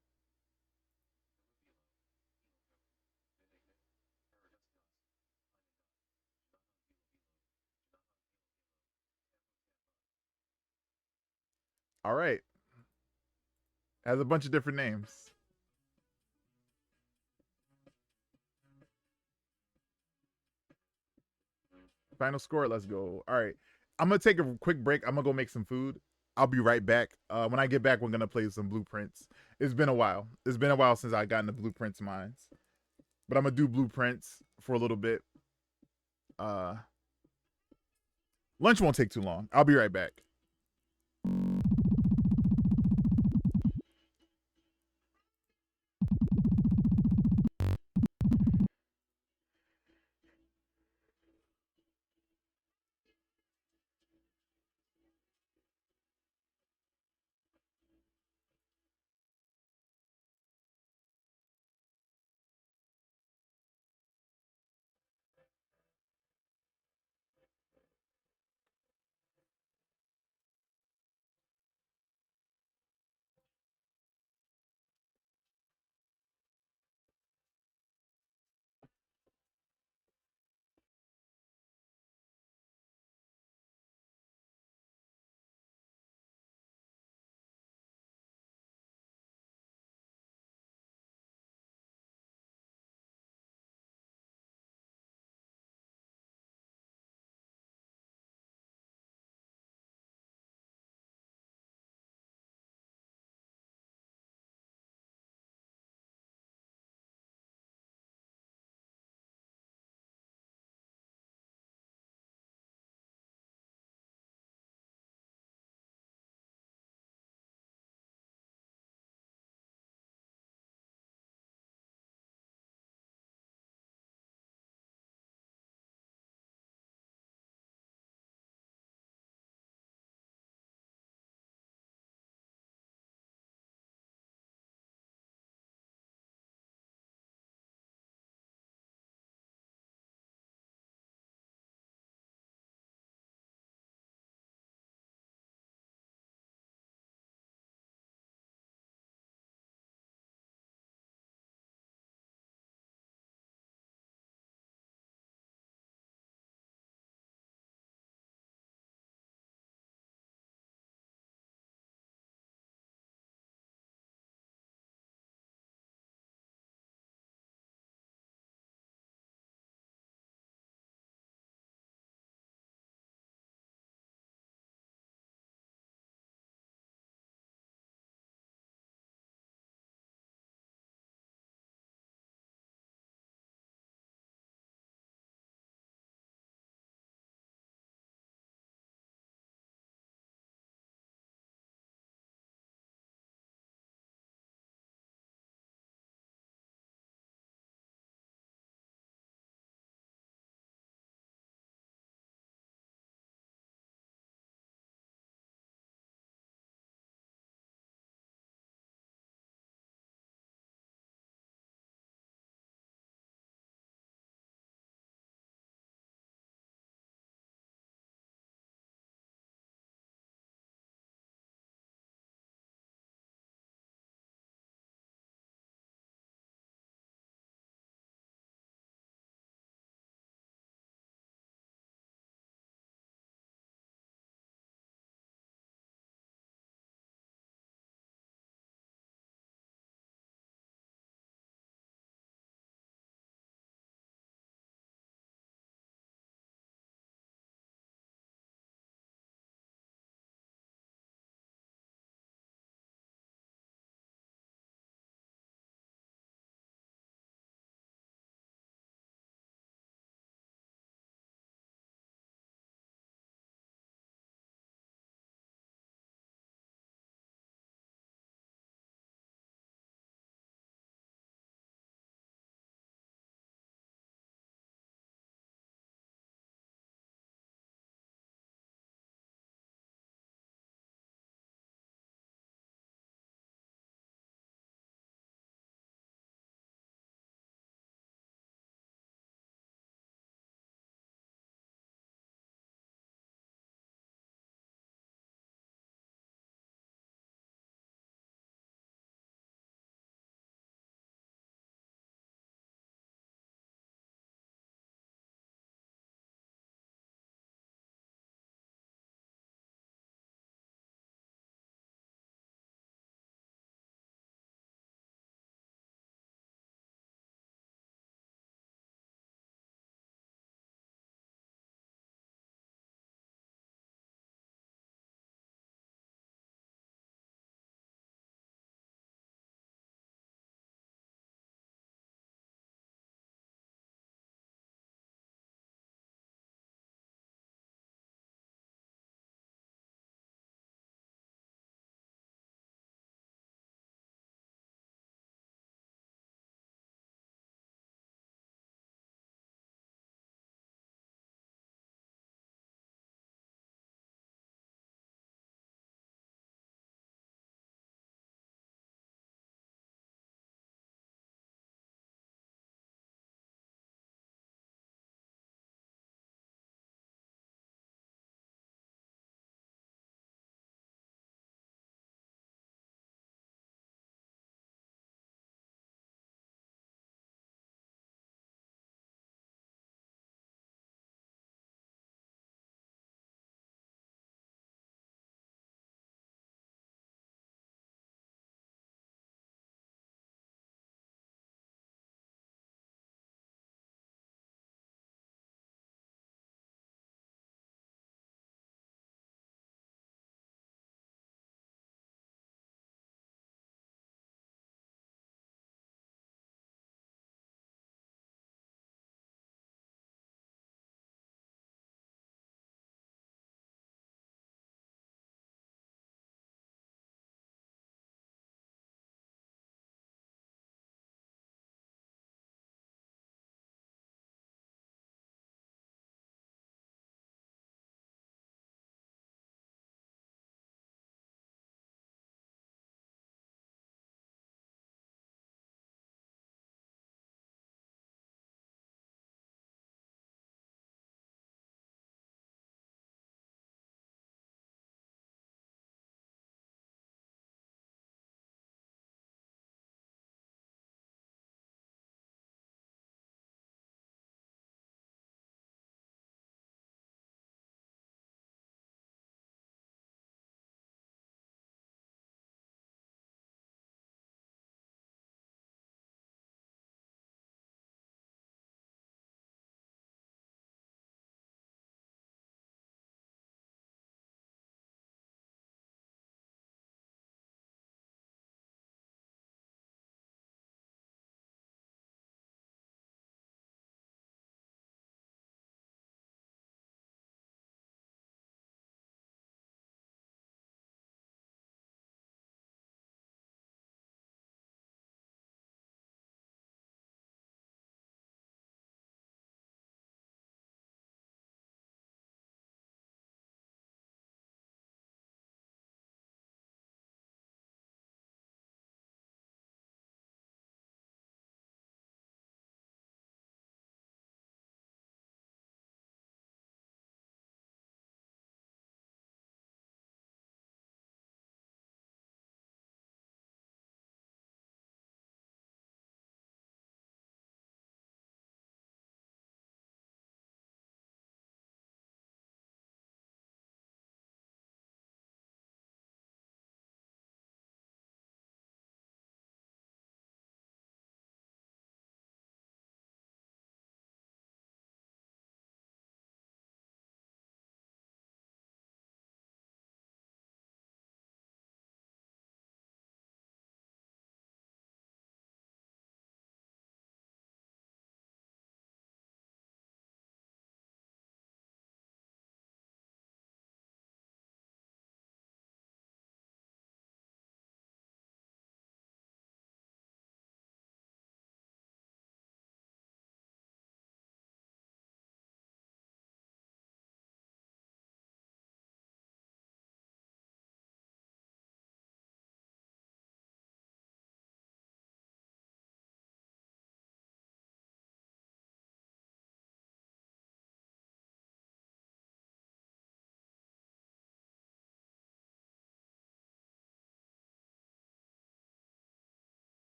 All right. Has a bunch of different names. Final score, let's go. All right. I'm gonna take a quick break. I'm gonna go make some food. I'll be right back. When I get back, we're gonna play some blueprints. It's been a while. It's been a while since I got into blueprints mines. But I'm gonna do blueprints for a little bit. Uh Lunch won't take too long. I'll be right back.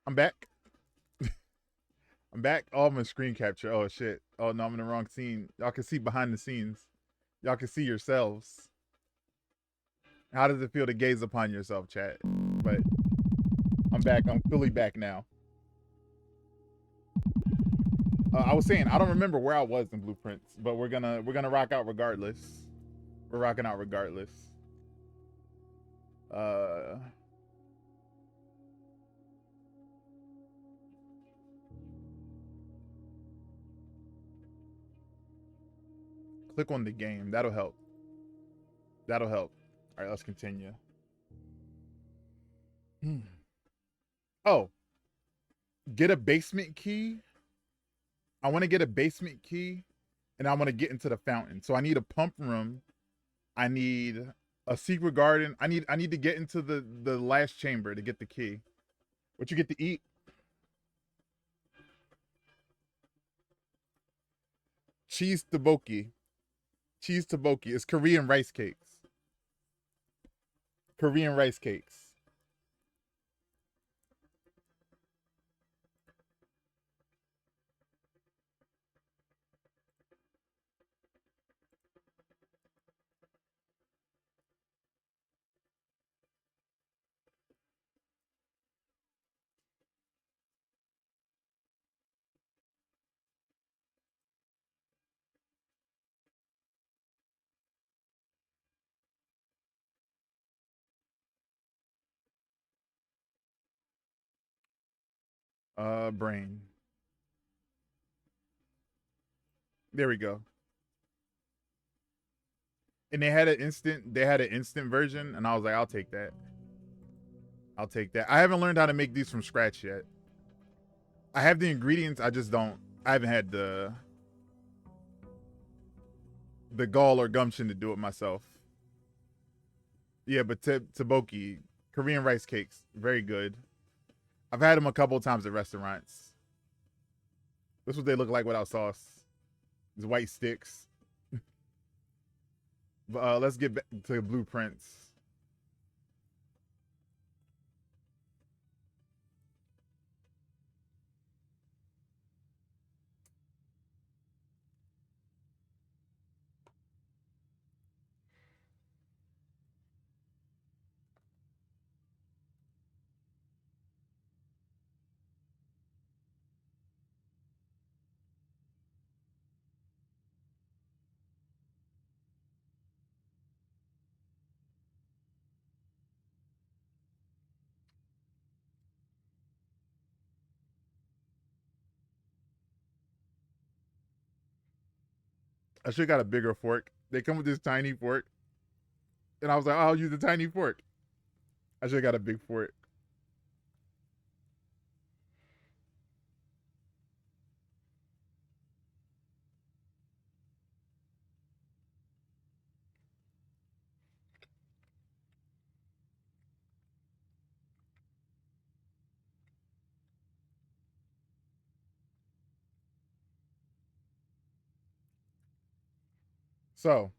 I'm back. I'm back. Oh, I'm in screen capture. Oh shit. Oh no, I'm in the wrong scene. Y'all can see behind the scenes. Y'all can see yourselves. How does it feel to gaze upon yourself, chat? But I'm back. I'm fully back now. I was saying I don't remember where I was in Blueprints, but we're gonna rock out regardless. We're rocking out regardless. Uh, click on the game. That'll help. That'll help. All right, let's continue. Oh, get a basement key. I want to get a basement key, and I want to get into the fountain. So I need a pump room. I need a secret garden. I need to get into the last chamber to get the key. What you get to eat? Cheese tteokbokki. Cheese tteokbokki. It's Korean rice cakes. Korean rice cakes. Brain. There we go. And they had an instant version, and I was like, I'll take that. I'll take that. I haven't learned how to make these from scratch yet. I have the ingredients, I just don't. I haven't had the gall or gumption to do it myself. Yeah, but tteokbokki, Korean rice cakes, very good. I've had them a couple of times at restaurants. This is what they look like without sauce. These white sticks. But let's get back to blueprints. I should have got a bigger fork. They come with this tiny fork. And I was like, oh, I'll use the tiny fork. I should have got a big fork. So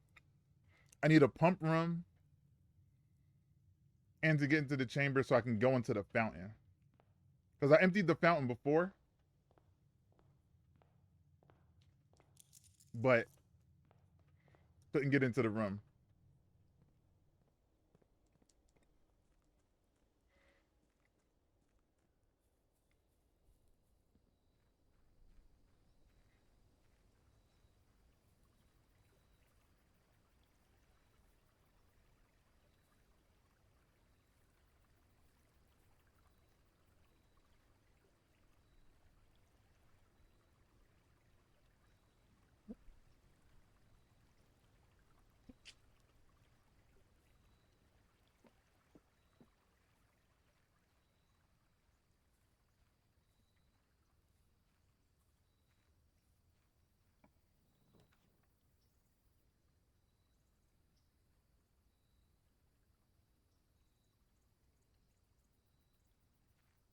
I need a pump room and to get into the chamber so I can go into the fountain. Because I emptied the fountain before, but couldn't get into the room.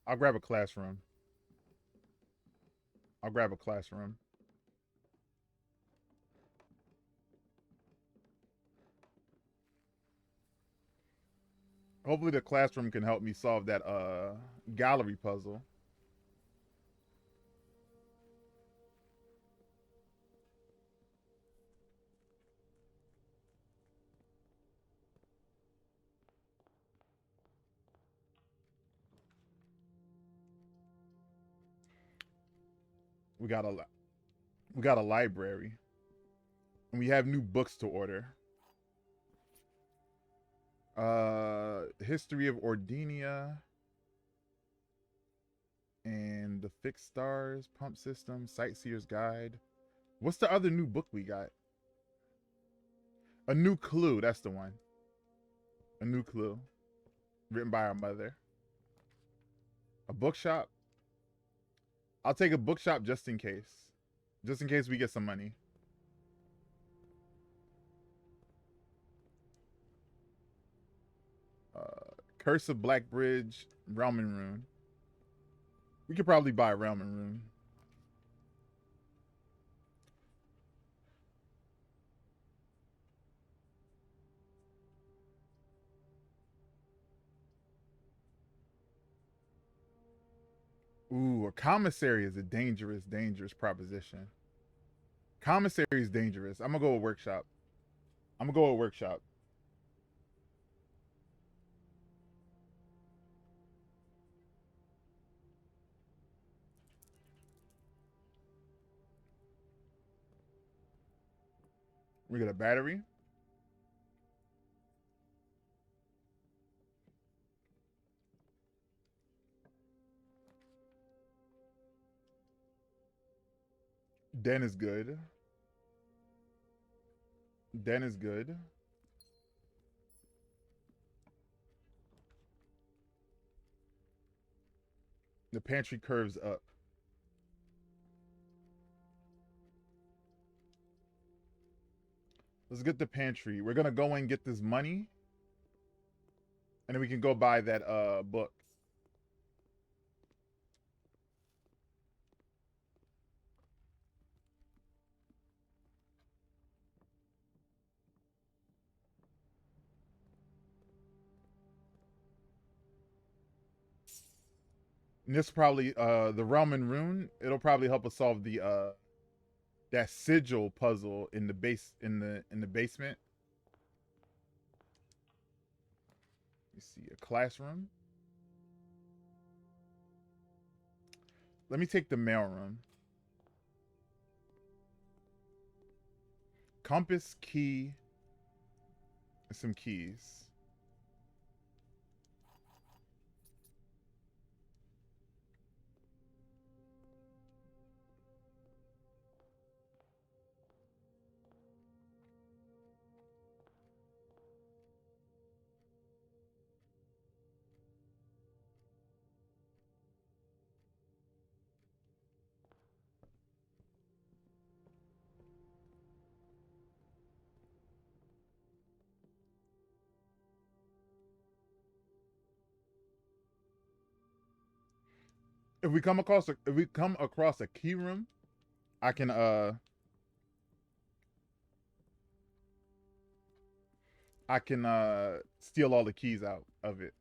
I'll grab a classroom. I'll grab a classroom. Hopefully the classroom can help me solve that gallery puzzle. We got a library, and we have new books to order. History of Ordinia and the Fixed Stars, Pump System, Sightseer's Guide. What's the other new book we got? A New Clue, that's the one. A New Clue, written by our mother. A bookshop. I'll take a bookshop just in case. Just in case we get some money. Curse of Blackbridge, Realm and Rune. We could probably buy a Realm and Rune. Ooh, a commissary is a dangerous, dangerous proposition. Commissary is dangerous. I'm gonna go with workshop. I'm gonna go with workshop. We got a battery. Den is good. Den is good. The pantry curves up. Let's get the pantry. We're gonna go and get this money, and then we can go buy that book. And this probably the Realm and Rune. It'll probably help us solve the that sigil puzzle in the basement. You see a classroom. Let me take the mailroom. Compass, key, and some keys. If we come across a key room, I can steal all the keys out of it.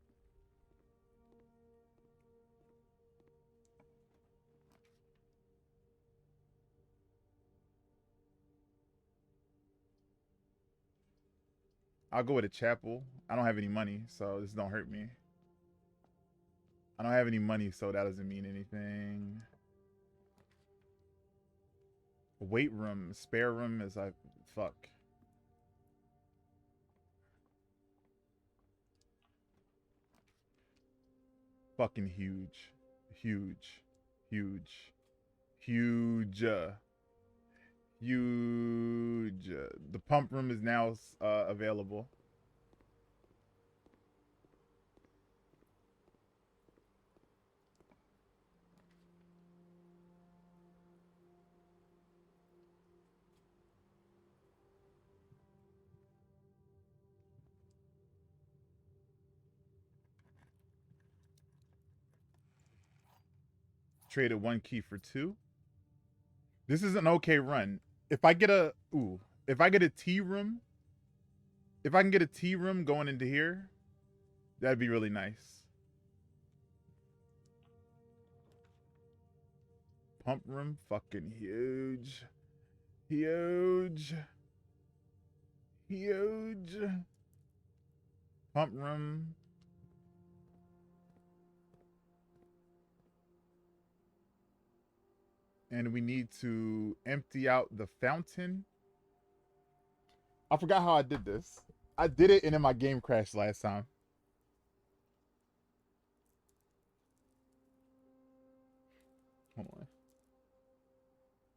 I'll go with a chapel. I don't have any money, so this don't hurt me. I don't have any money, so that doesn't mean anything. Weight room, spare room is like fuck. Fucking huge. Huge. Huge. Huge. Huge. The pump room is now available. Traded 1 key for 2. This is an okay run. If I get a tea room, if I can get a tea room going into here, that'd be really nice. Pump room, fucking huge. Huge. Huge. Pump room. And we need to empty out the fountain. I forgot how I did this. I did it and then my game crashed last time. Hold on.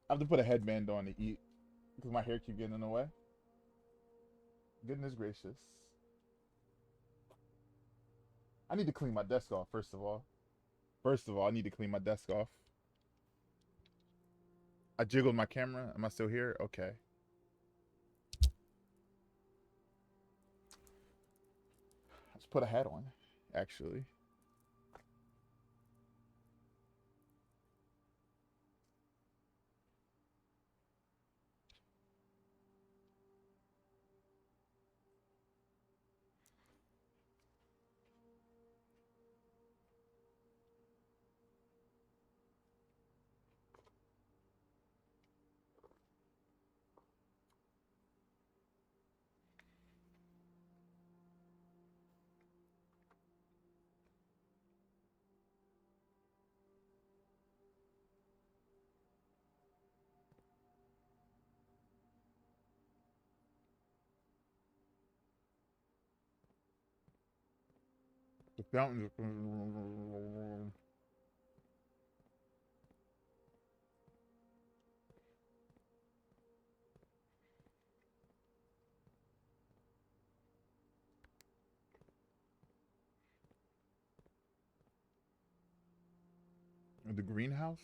I have to put a headband on to eat because my hair keeps getting in the way. Goodness gracious. I need to clean my desk off, first of all. First of all, I need to clean my desk off. I jiggled my camera. Am I still here? Okay. Let's put a hat on, actually. The fountain. The greenhouse.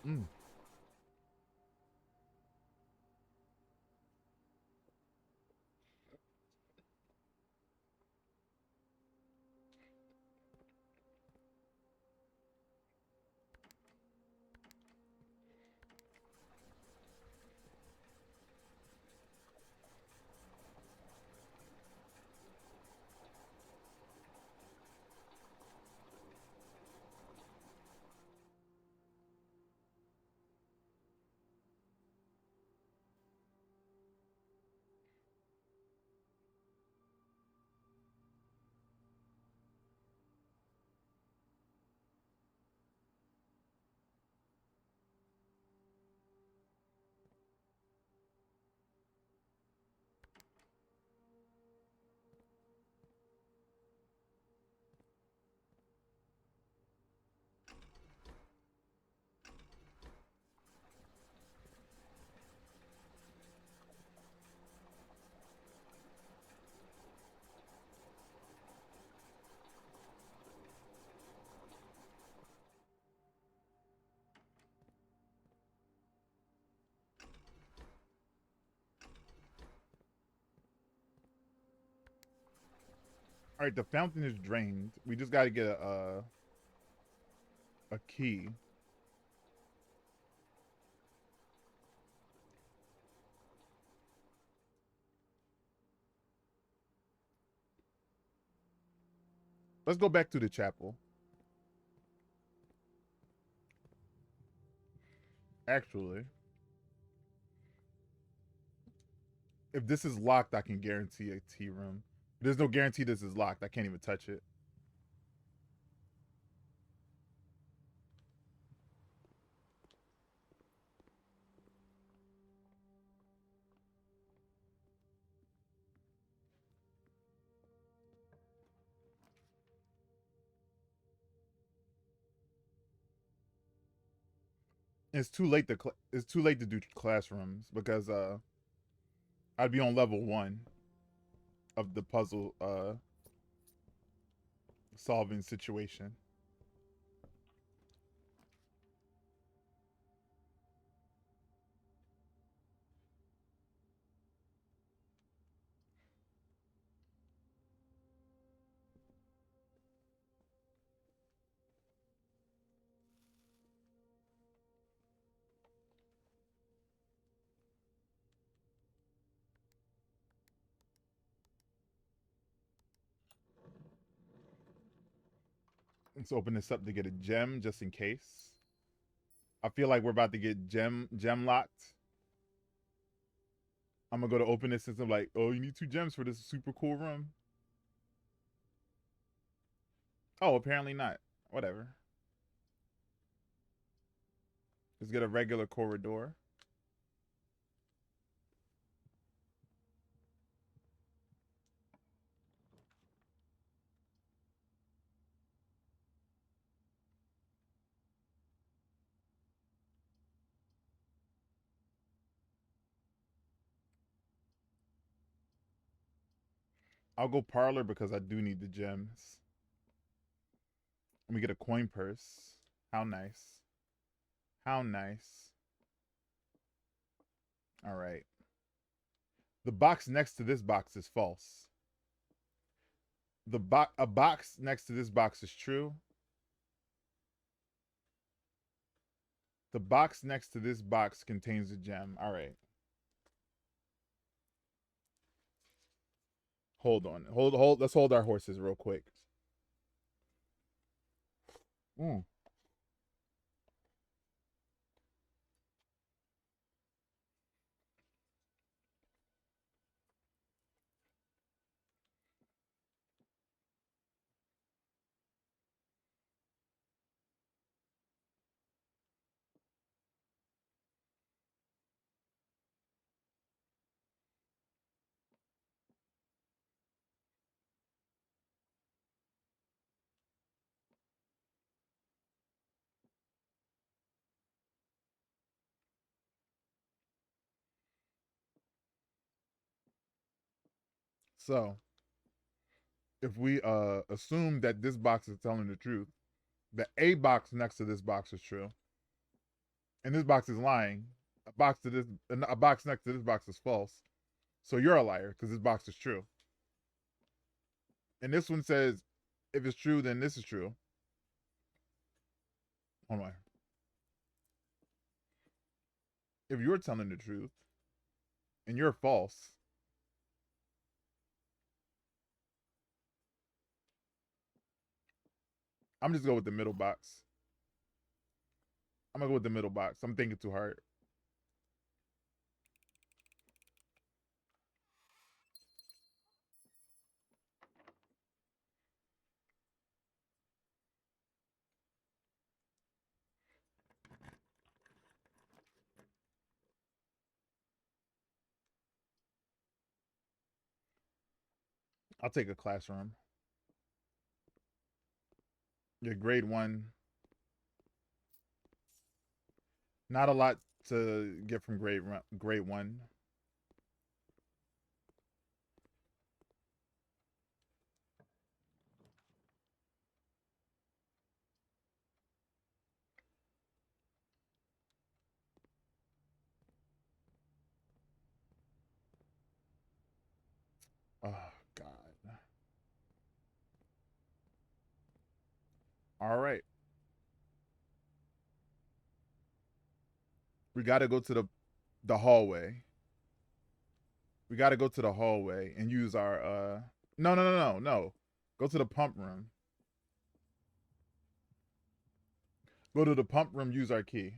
Mm. All right, the fountain is drained. We just got to get a key. Let's go back to the chapel. Actually, if this is locked, I can guarantee a tea room. There's no guarantee this is locked. I can't even touch it. It's too late to it's too late to do classrooms because I'd be on level 1 of the puzzle solving situation. Let's open this up to get a gem just in case. I feel like we're about to get gem locked. I'm gonna go to open this since I'm like, oh, you need 2 gems for this super cool room. Oh, apparently not. Whatever. Let's get a regular corridor. I'll go parlor because I do need the gems. Let me get a coin purse. How nice. How nice. All right. The box next to this box is false. A box next to this box is true. The box next to this box contains a gem. All right. Hold on. Hold. Let's hold our horses real quick. Mm. So, if we assume that this box is telling the truth, the A box next to this box is true, and this box is lying. A box next to this box is false. So you're a liar because this box is true. And this one says, if it's true, then this is true. Hold on. If you're telling the truth and you're false, I'm just going with the middle box. I'm gonna go with the middle box. I'm thinking too hard. I'll take a classroom. Yeah, grade 1. Not a lot to get from grade 1. Oh God. All right. We got to go to the hallway. We got to go to the hallway and use our no. Go to the pump room. Go to the pump room, use our key.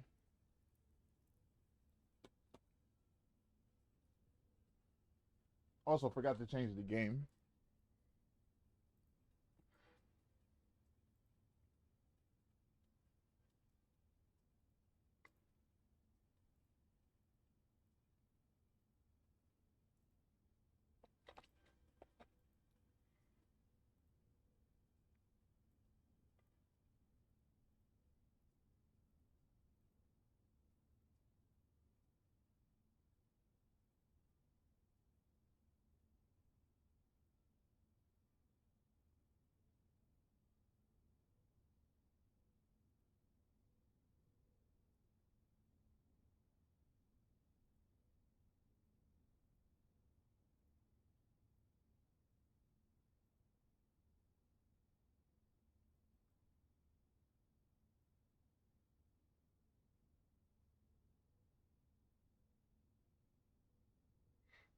Also forgot to change the game.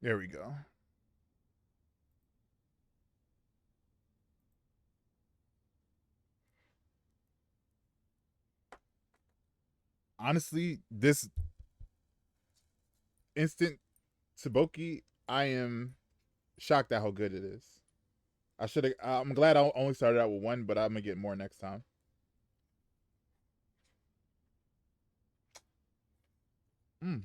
There we go. honestly, this instant Tsuboki, I am shocked at how good it is. I should have. I'm glad I only started out with one, but I'm gonna get more next time. Mm.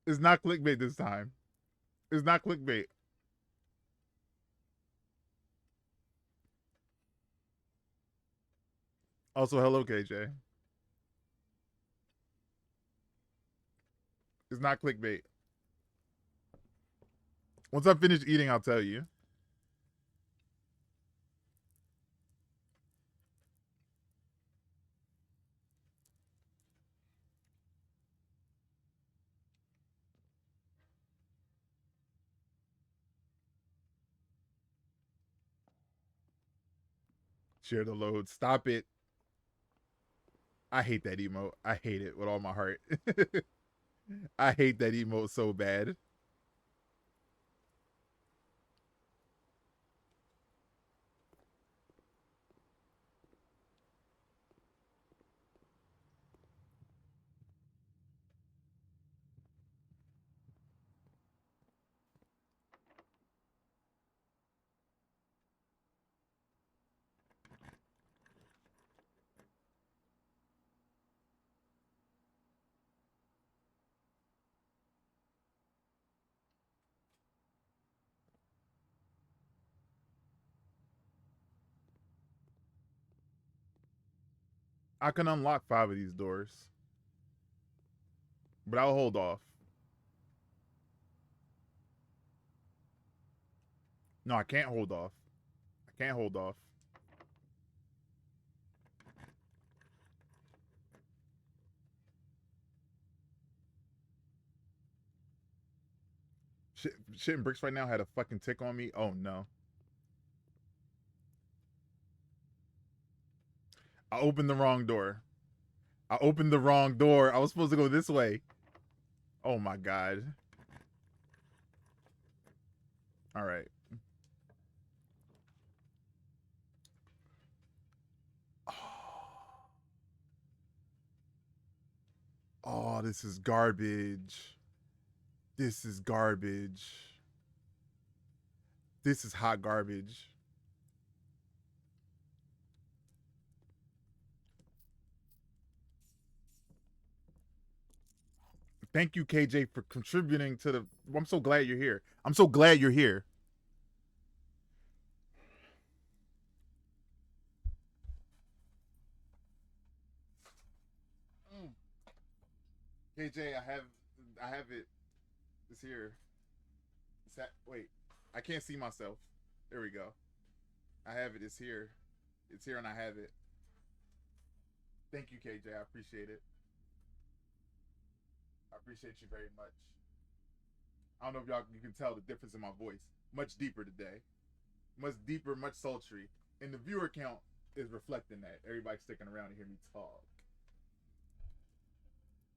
It's not clickbait this time. It's not clickbait. Also, hello, KJ. It's not clickbait. Once I finish eating, I'll tell you. Share the load. Stop it. I hate that emote. I hate it with all my heart. I hate that emote so bad. I can unlock 5 of these doors, but I'll hold off. No, I can't hold off. I can't hold off. Shit and bricks right now had a fucking tick on me. Oh no. I opened the wrong door. I opened the wrong door. I was supposed to go this way. Oh my god. All right. Oh, this is garbage. This is garbage. This is hot garbage. Thank you, KJ, for contributing to the. I'm so glad you're here. I'm so glad you're here. KJ, I have it. It's here. Wait, I can't see myself. There we go. I have it. It's here. It's here, and I have it. Thank you, KJ. I appreciate it. I appreciate you very much. I don't know if you can tell the difference in my voice. Much deeper today. Much deeper, much sultry. And the viewer count is reflecting that. Everybody's sticking around to hear me talk.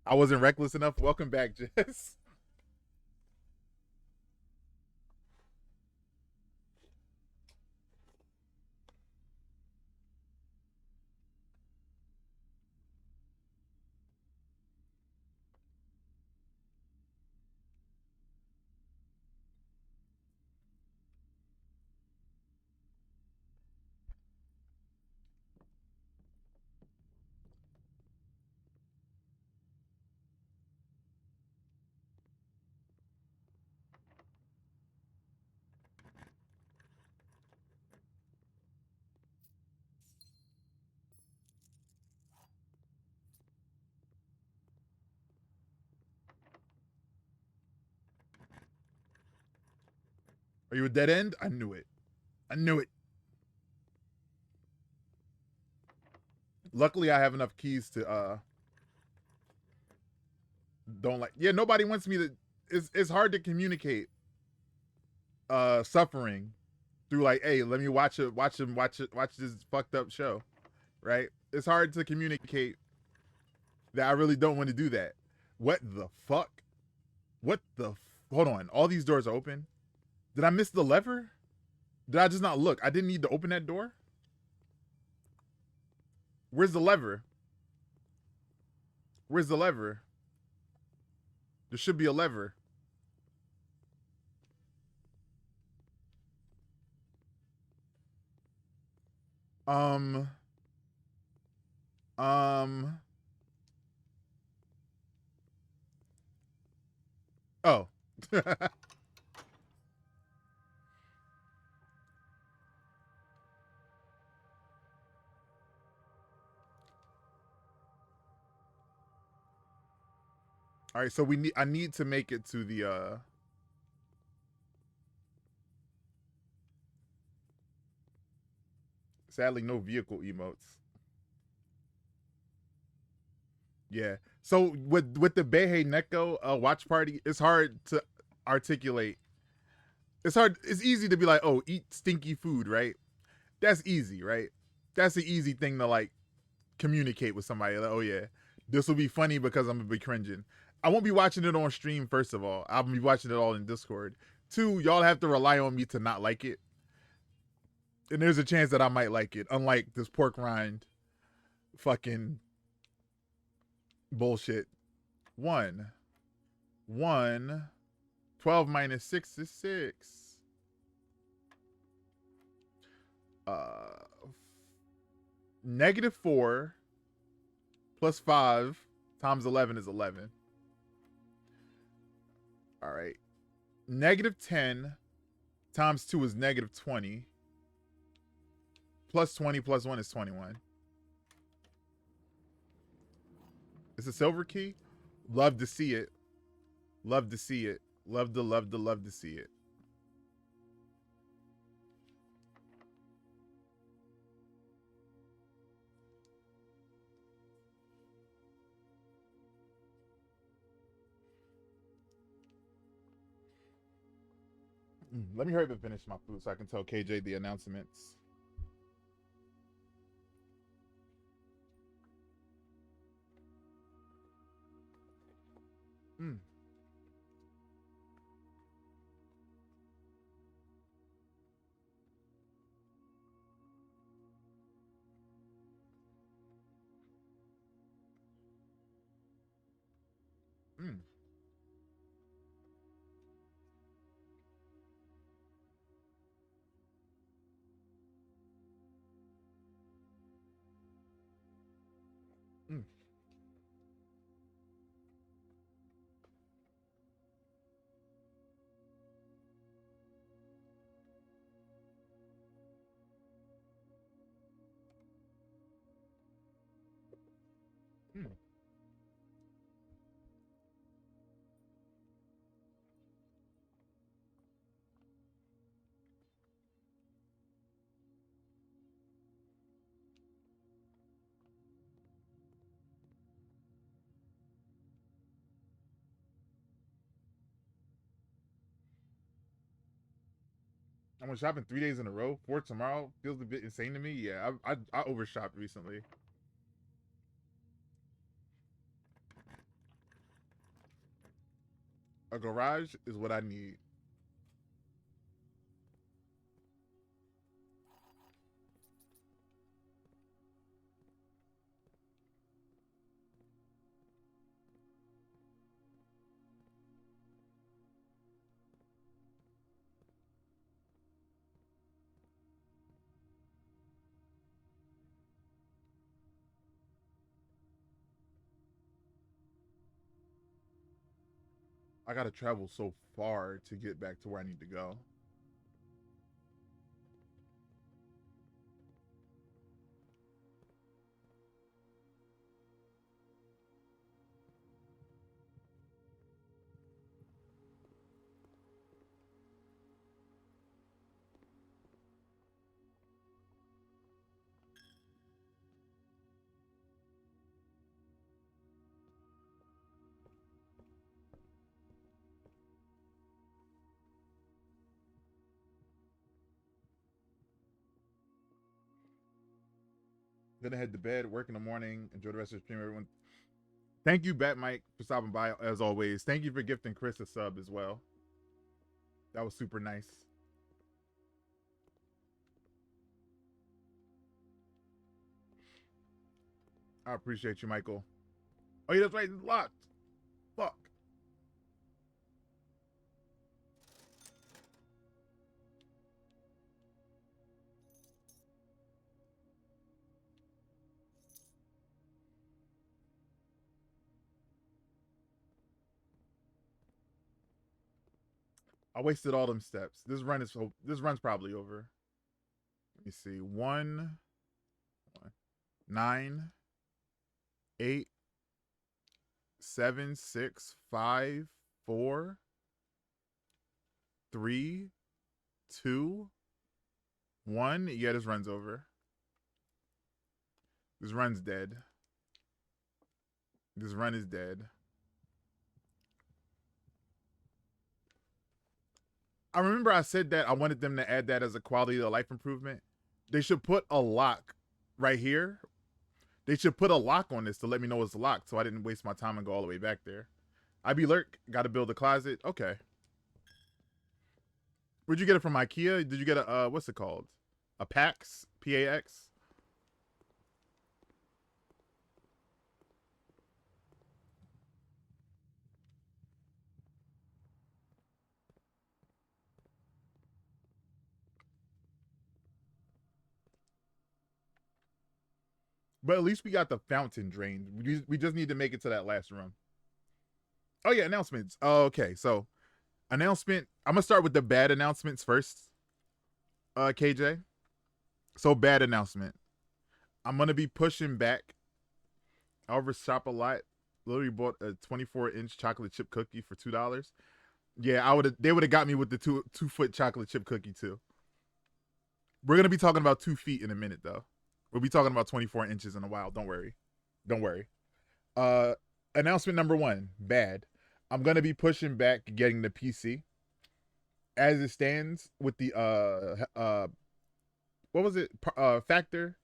I wasn't reckless enough. Welcome back, Jess. Are you a dead end? I knew it. I knew it. Luckily, I have enough keys to don't like. Yeah, nobody wants me to. It's hard to communicate suffering through like, hey, let me watch this fucked up show, right? It's hard to communicate that I really don't want to do that. What the fuck? What the? Hold on. All these doors are open. Did I miss the lever? Did I just not look? I didn't need to open that door. Where's the lever? Where's the lever? There should be a lever. Um. Oh. All right, so I need to make it to the sadly no vehicle emotes. Yeah. So with the Beihei Neko watch party, it's hard to articulate. It's easy to be like, "Oh, eat stinky food," right? That's easy, right? That's the easy thing to like communicate with somebody. Like, "Oh yeah, this will be funny because I'm gonna be cringing." I won't be watching it on stream. First of all, I'll be watching it all in Discord. Two, y'all have to rely on me to not like it, and there's a chance that I might like it. Unlike this pork rind, fucking bullshit. One, 12 minus 6 is 6. -4 plus 5 times 11 is 11. All right. -10 times 2 is -20. Plus 20 plus 1 is 21. It's a silver key. Love to see it. Love to see it. Love to see it. Let me hurry up and finish my food so I can tell KJ the announcements. Mm. Mm. Mm. Mm. I went shopping 3 days in a row. 4 tomorrow feels a bit insane to me. Yeah, I overshopped recently. A garage is what I need. I gotta travel so far to get back to where I need to go. Gonna head to bed, work in the morning, enjoy the rest of the stream, everyone. Thank you, Bat Mike, for stopping by as always. Thank you for gifting Chris a sub as well. That was super nice. I appreciate you, Michael. Oh yeah, that's right, it's locked. Fuck. I wasted all them steps. This run's probably over. Let me see. 9, 8, 7, 6, 5, 4, 3, 2, 1. Yeah, this run's over. This run's dead. This run is dead. I remember I said that I wanted them to add that as a quality of life improvement. They should put a lock right here. They should put a lock on this to let me know it's locked so I didn't waste my time and go all the way back there. IB Lurk, gotta build a closet. Okay. Where'd you get it from, IKEA? Did you get a, what's it called? A PAX? P-A-X? But at least we got the fountain drained. We just need to make it to that last room. Oh yeah, announcements. Oh, okay, so announcement. I'm gonna start with the bad announcements first. KJ. So bad announcement. I'm gonna be pushing back. Over Shop a Lot literally bought a 24-inch chocolate chip cookie for $2. Yeah, they would have got me with the 2-foot chocolate chip cookie too. We're gonna be talking about 2 feet in a minute though. We'll be talking about 24 inches in a while. Don't worry. Don't worry. Announcement number 1, bad. I'm gonna be pushing back getting the PC. As it stands with the what was it? Factor.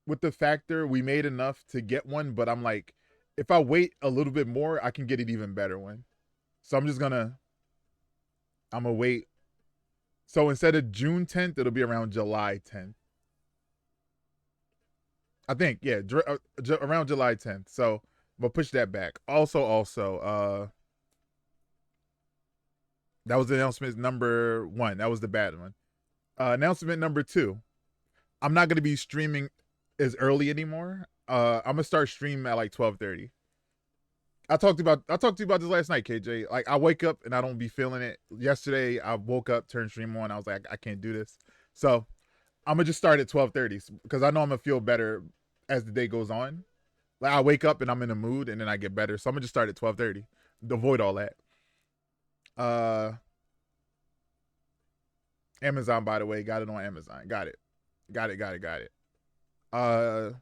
With the Factor, we made enough to get one, but I'm like, if I wait a little bit more, I can get an even better one. So I'm gonna wait. So instead of June 10th, it'll be around July 10th. I think, yeah, around July 10th. So I'm gonna push that back. Also, that was the announcement number 1. That was the bad one. Announcement number 2. I'm not gonna be streaming as early anymore. I'm gonna start streaming at like 12:30. I talked to you about this last night, KJ. Like I wake up and I don't be feeling it. Yesterday I woke up, turned stream on. I was like, I can't do this. So I'm gonna just start at 12:30 because I know I'm gonna feel better as the day goes on. Like I wake up and I'm in a mood and then I get better. So I'm gonna just start at 12:30 to avoid all that. Amazon, by the way, got it on Amazon. Got it.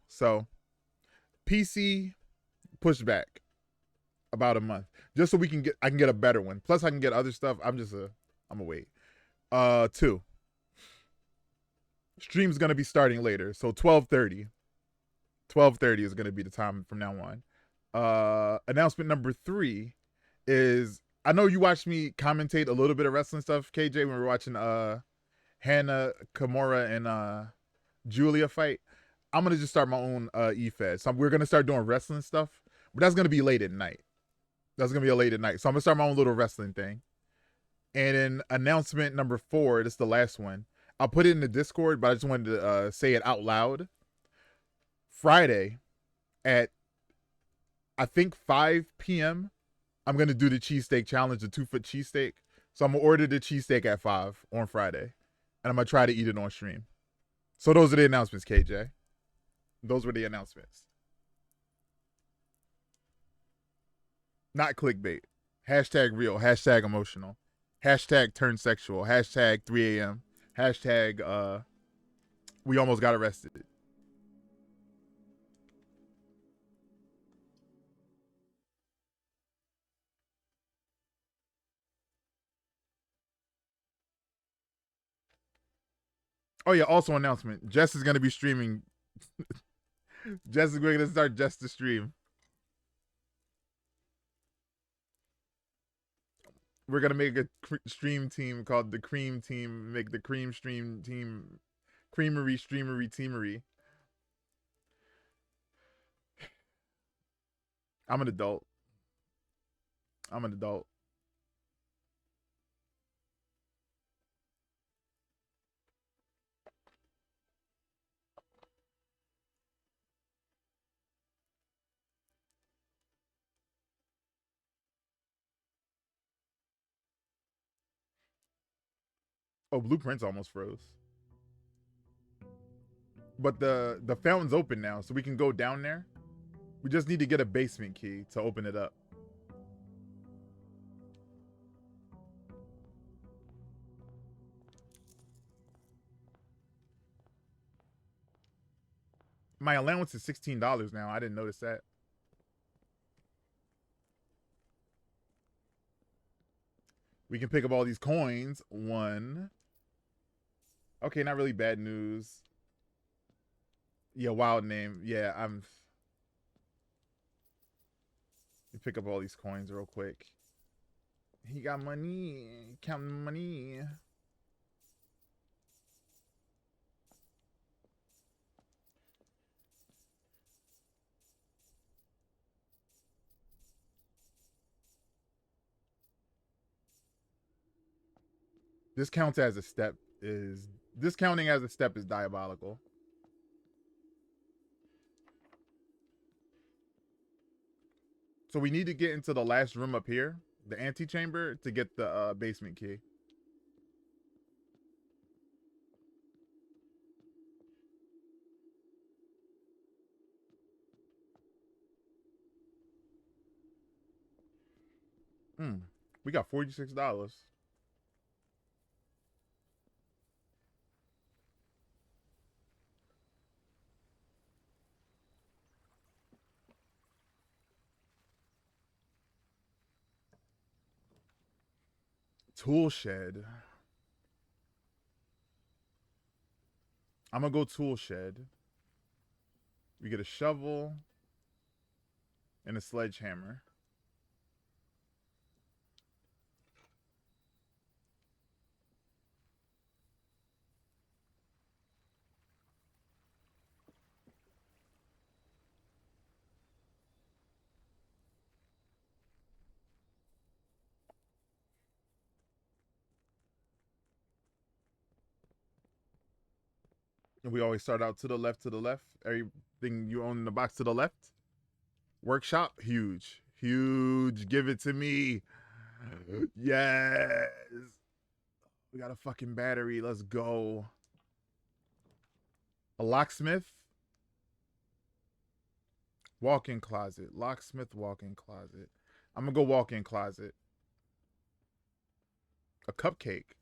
So PC pushed back about a month just so I can get a better one. Plus I can get other stuff. I'm gonna wait. 2. Stream's gonna be starting later, so 12:30. 12:30 is gonna be the time from now on. Announcement number 3 is I know you watched me commentate a little bit of wrestling stuff, KJ, when we were watching Hannah Kimura and Julia fight. I'm gonna just start my own eFed. So we're gonna start doing wrestling stuff, but that's gonna be late at night. That's gonna be a late at night. So I'm gonna start my own little wrestling thing. And then announcement number 4, this is the last one. I'll put it in the Discord, but I just wanted to say it out loud. Friday at I think 5 p.m. I'm gonna do the cheesesteak challenge, the 2-foot cheesesteak. So I'm gonna order the cheesesteak at 5 on Friday, and I'm gonna try to eat it on stream. So those are the announcements, KJ. Those were the announcements. Not clickbait. Hashtag real. Hashtag emotional. Hashtag turn sexual. Hashtag 3 a.m. Hashtag we almost got arrested. Oh yeah, also announcement. Jess is gonna be streaming Jess is going to start just to stream. We're gonna make a stream team called the Cream Team. Make the Cream Stream Team, Creamery Streamery Teamery. I'm an adult. I'm an adult. Oh, Blueprint's almost froze. But the fountain's open now, so we can go down there. We just need to get a basement key to open it up. My allowance is $16 now. I didn't notice that. We can pick up all these coins. 1. Okay, not really bad news. Yeah, wild name. Yeah, You pick up all these coins real quick. He got money. Counting money. This counts as a step is... Discounting as a step is diabolical. So we need to get into the last room up here, the antechamber, to get the basement key. We got $46. Tool shed. I'm gonna go tool shed. We get a shovel and a sledgehammer. And we always start out to the left, to the left. Everything you own in the box to the left. Workshop, huge. Huge. Give it to me. Yes. We got a fucking battery. Let's go. A locksmith. Walk-in closet. Locksmith walk-in closet. I'm gonna go walk-in closet. A cupcake.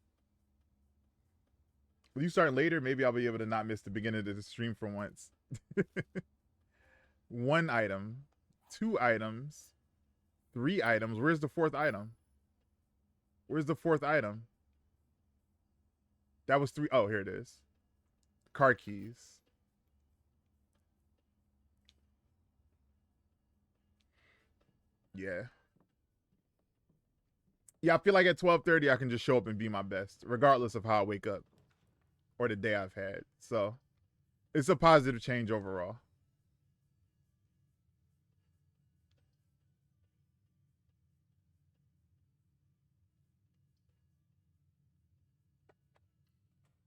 Will you start later? Maybe I'll be able to not miss the beginning of the stream for once. 1 item. 2 items. 3 items. Where's the 4th item? Where's the 4th item? That was 3. Oh, here it is. Car keys. Yeah. Yeah, I feel like at 12:30 I can just show up and be my best, regardless of how I wake up or the day I've had. So it's a positive change overall.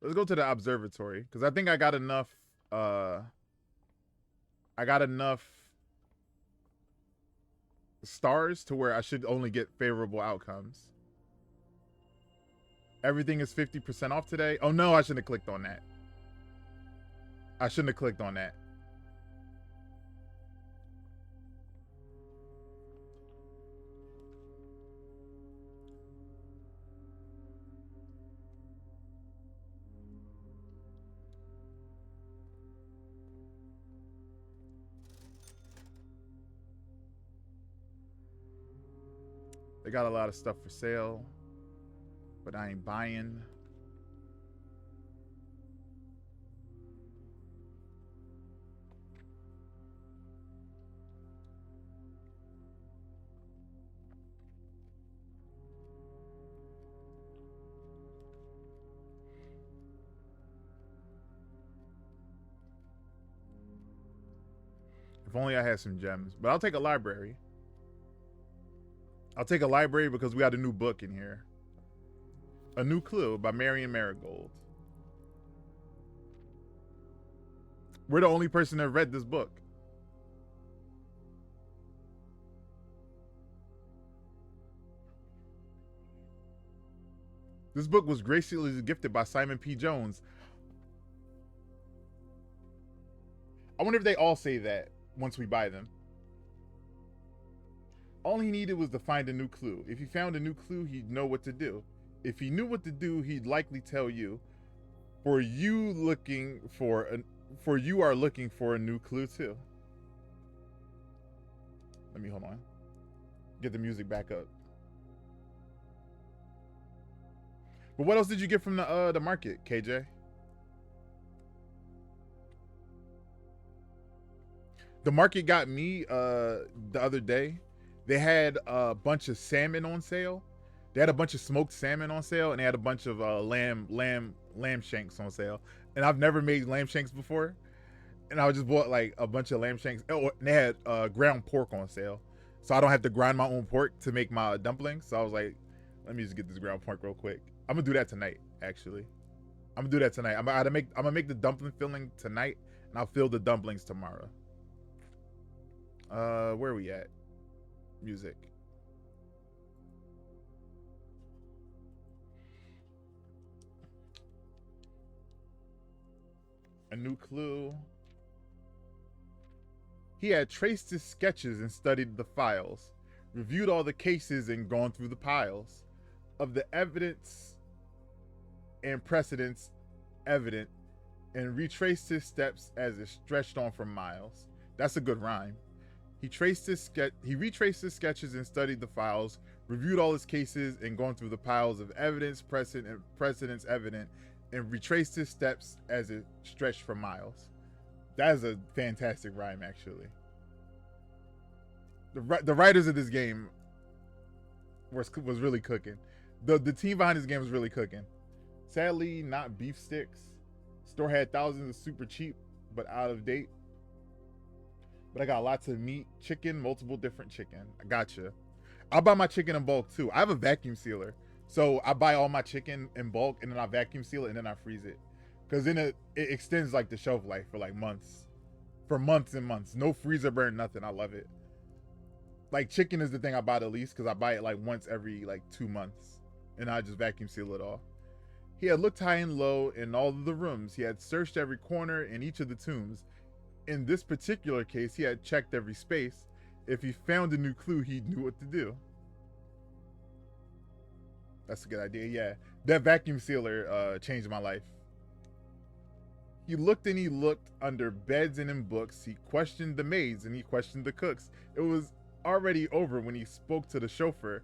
Let's go to the observatory, because I think I got enough stars to where I should only get favorable outcomes. Everything is 50% off today. Oh no, I shouldn't have clicked on that. I shouldn't have clicked on that. They got a lot of stuff for sale, but I ain't buying. If only I had some gems. But I'll take a library. I'll take a library because we got a new book in here. A New Clue by Marion Marigold. We're the only person that read this book. This book was graciously gifted by Simon P. Jones. I wonder if they all say that once we buy them. All he needed was to find a new clue. If he found a new clue, he'd know what to do. If he knew what to do, he'd likely tell you. For you are looking for a new clue too. Let me hold on. Get the music back up. But what else did you get from the market, KJ? The market got me the other day. They had a bunch of salmon on sale. They had a bunch of smoked salmon on sale, and they had a bunch of lamb shanks on sale. And I've never made lamb shanks before, and I just bought like a bunch of lamb shanks. Oh, and they had ground pork on sale, so I don't have to grind my own pork to make my dumplings. So I was like, let me just get this ground pork real quick. I'm gonna do that tonight. Actually, I'm gonna do that tonight. I'm gonna make the dumpling filling tonight, and I'll fill the dumplings tomorrow. Where are we at? Music. A New Clue. He had traced his sketches and studied the files, reviewed all the cases and gone through the piles of the evidence and precedents evident, and retraced his steps as it stretched on for miles. That's a good rhyme. He retraced his sketches and studied the files, reviewed all his cases and gone through the piles of evidence, precedents evident, and retraced his steps as it stretched for miles. That is a fantastic rhyme, actually. The writers of this game was really cooking. The team behind this game was really cooking. Sadly, not beef sticks. Store had thousands of super cheap but out of date. But I got lots of meat, chicken, multiple different chicken. I gotcha. I'll buy my chicken in bulk too. I have a vacuum sealer. So I buy all my chicken in bulk and then I vacuum seal it and then I freeze it. Because then it extends like the shelf life for like months. For months and months. No freezer burn, nothing. I love it. Like chicken is the thing I buy the least because I buy it like once every like 2 months. And I just vacuum seal it all. He had looked high and low in all of the rooms. He had searched every corner in each of the tombs. In this particular case, he had checked every space. If he found a new clue, he knew what to do. That's a good idea, yeah. That vacuum sealer changed my life. He looked and he looked under beds and in books. He questioned the maids and he questioned the cooks. It was already over when he spoke to the chauffeur,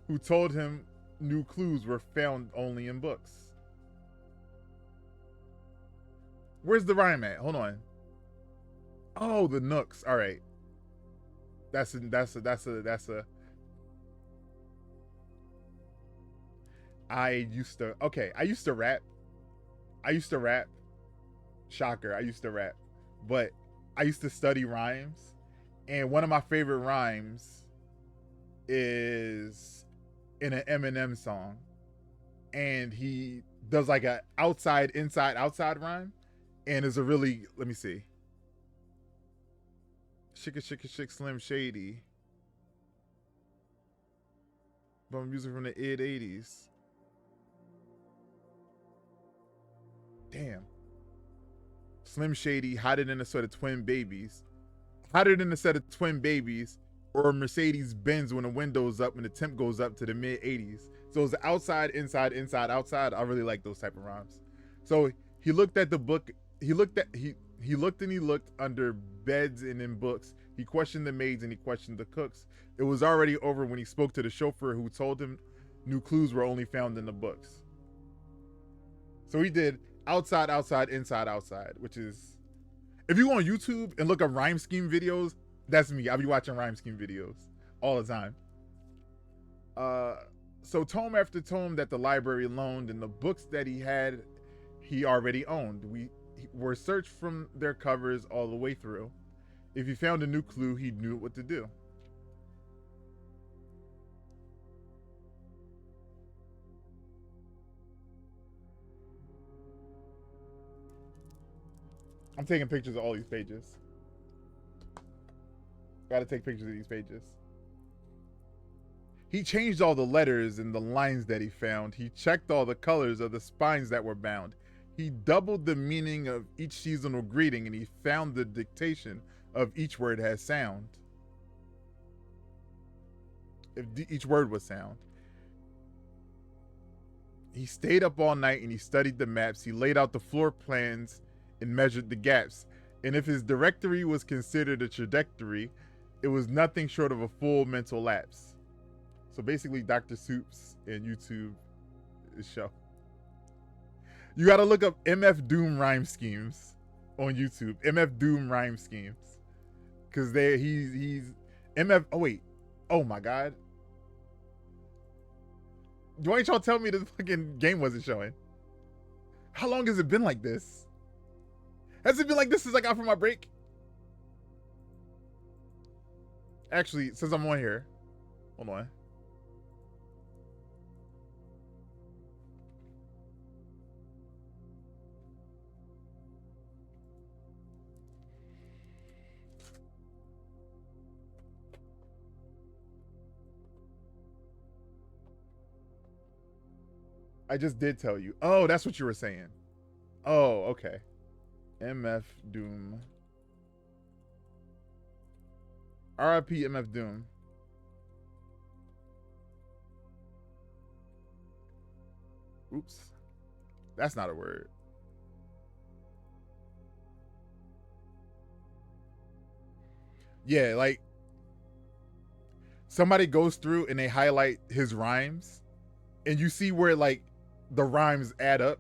who told him new clues were found only in books. Where's the rhyme at? Hold on. Oh, the nooks. All right. That's a. I used to rap. Shocker. I used to rap, but I used to study rhymes, and one of my favorite rhymes is in an Eminem song, and he does like a outside, inside, outside rhyme, and is a really, let me see. Shik Slim Shady. But music from the mid 80s. Damn. Slim Shady, hotter than a set of twin babies. Hotter than a set of twin babies, or Mercedes Benz when the window's up and the temp goes up to the mid 80s. So it's outside, inside, inside, outside. I really like those type of rhymes. So he looked at the book. He looked and he looked under beds and in books. He questioned the maids and he questioned the cooks. It was already over when he spoke to the chauffeur, who told him new clues were only found in the books. So he did outside, outside, inside, outside, which is, if you go on YouTube and look up rhyme scheme videos, that's me. I'll be watching rhyme scheme videos all the time. So tome after tome that the library loaned and the books that he had, he already owned. We were searched from their covers all the way through. If he found a new clue, he knew what to do. I'm taking pictures of all these pages. Gotta take pictures of these pages. He changed all the letters and the lines that he found. He checked all the colors of the spines that were bound. He doubled the meaning of each seasonal greeting, and he found the dictation of each word has sound. If each word was sound. He stayed up all night and he studied the maps. He laid out the floor plans and measured the gaps. And if his directory was considered a trajectory, it was nothing short of a full mental lapse. So basically, Dr. Seuss and YouTube is show. You gotta look up MF Doom rhyme schemes on YouTube. MF Doom rhyme schemes, because he's MF. Oh wait, oh my god. Why ain't y'all tell me the fucking game wasn't showing? How long has it been like this? Has it been like this since I got from my break? Actually, since I'm on here, hold on. I just did tell you. Oh, that's what you were saying. Oh, okay. MF Doom. RIP MF Doom. Oops. That's not a word. Yeah, like somebody goes through and they highlight his rhymes and you see where like the rhymes add up.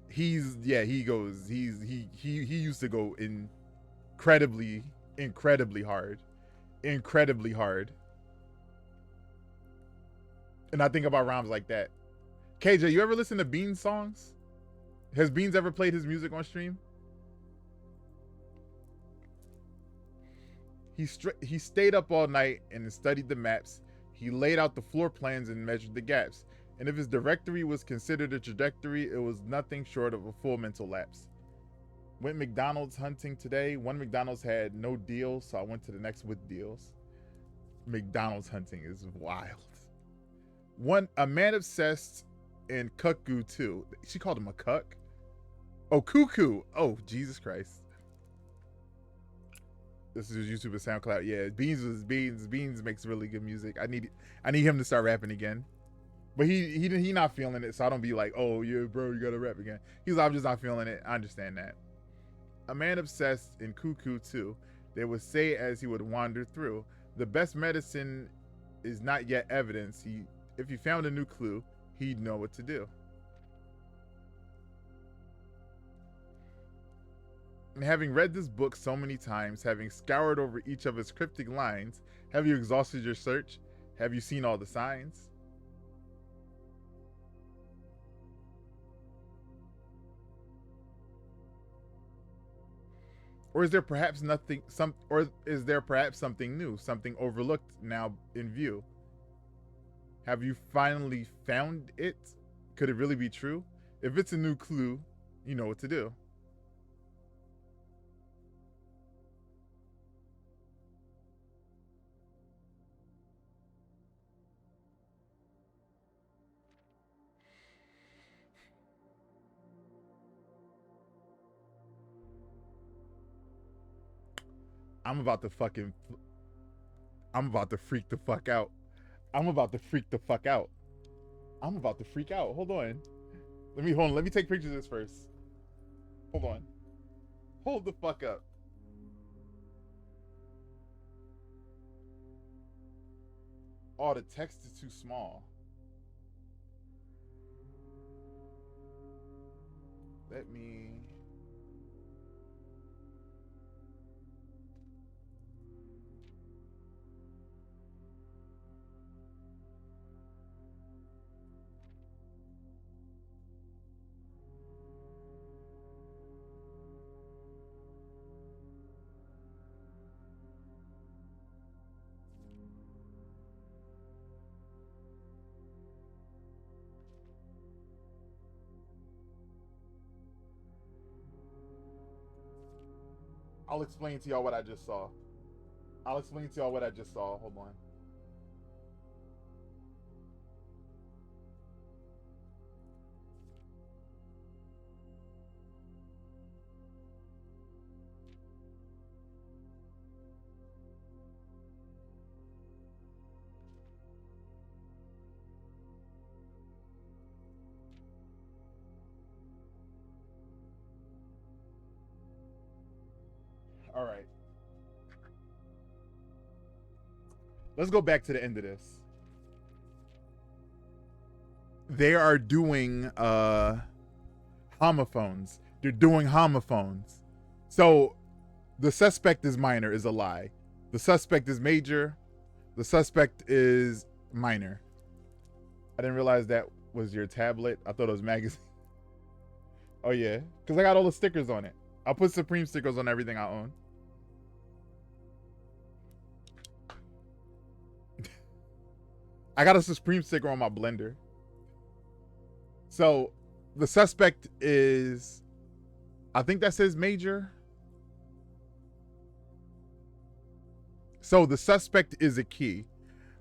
He used to go incredibly hard. And I think about rhymes like that. KJ, you ever listen to Beans songs? Has Beans ever played his music on stream? He stayed up all night and studied the maps. He laid out the floor plans and measured the gaps. And if his directory was considered a trajectory, it was nothing short of a full mental lapse. Went McDonald's hunting today. One McDonald's had no deals, so I went to the next with deals. McDonald's hunting is wild. A man obsessed in Cuckoo too. She called him a cuck. Oh, cuckoo. Oh, Jesus Christ. This is YouTube and SoundCloud. Yeah, Beans makes really good music. I need him to start rapping again. But he not feeling it, so I don't be like, oh yeah, bro, you gotta rap again. He's like, I'm just not feeling it. I understand that. A man obsessed in Cuckoo too. They would say as he would wander through, the best medicine is not yet evidence. If he found a new clue, he'd know what to do. And having read this book so many times, having scoured over each of its cryptic lines, have you exhausted your search? Have you seen all the signs? Or is there perhaps something new, something overlooked now in view? Have you finally found it? Could it really be true? If it's a new clue, you know what to do. I'm about to freak the fuck out. I'm about to freak out. Hold on. Let me take pictures of this first. Hold on. Hold the fuck up. Oh, the text is too small. Let me... I'll explain to y'all what I just saw. I'll explain to y'all what I just saw. Hold on. All right. Let's go back to the end of this. They are doing homophones. They're doing homophones. So the suspect is minor is a lie. The suspect is major. The suspect is minor. I didn't realize that was your tablet. I thought it was magazine. Oh yeah, because I got all the stickers on it. I'll put Supreme stickers on everything I own. I got a Supreme sticker on my blender. So the suspect is, I think that says major. So the suspect is a key.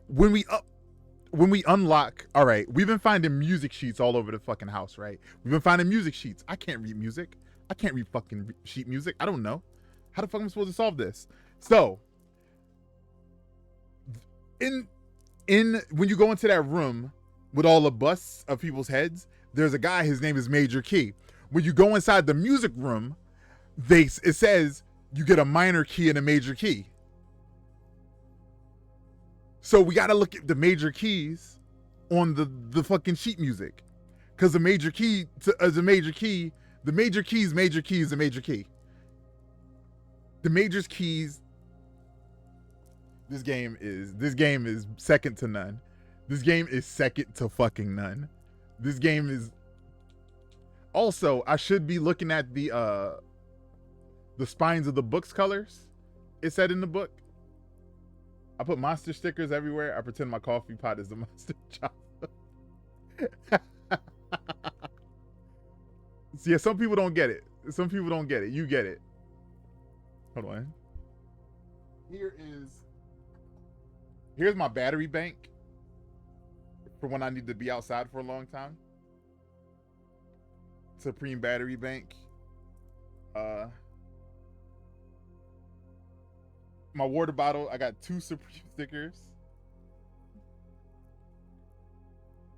When we unlock, all right, we've been finding music sheets all over the fucking house, right? We've been finding music sheets. I can't read music. I can't read fucking sheet music. I don't know. How the fuck am I supposed to solve this? So in when you go into that room with all the busts of people's heads, there's a guy, his name is Major Key. When you go inside the music room, it says you get a minor key and a major key. So we got to look at the major keys on the fucking sheet music, because the major key is a major key. The major key is major key is a major key. The major's keys. This game is second to none. This game is second to fucking none. This game is. Also, I should be looking at the spines of the book's colors. It said in the book. I put monster stickers everywhere. I pretend my coffee pot is the monster chocolate. So yeah, some people don't get it. Some people don't get it. You get it. Hold on. Here's my battery bank for when I need to be outside for a long time. Supreme battery bank. My water bottle, I got 2 Supreme stickers.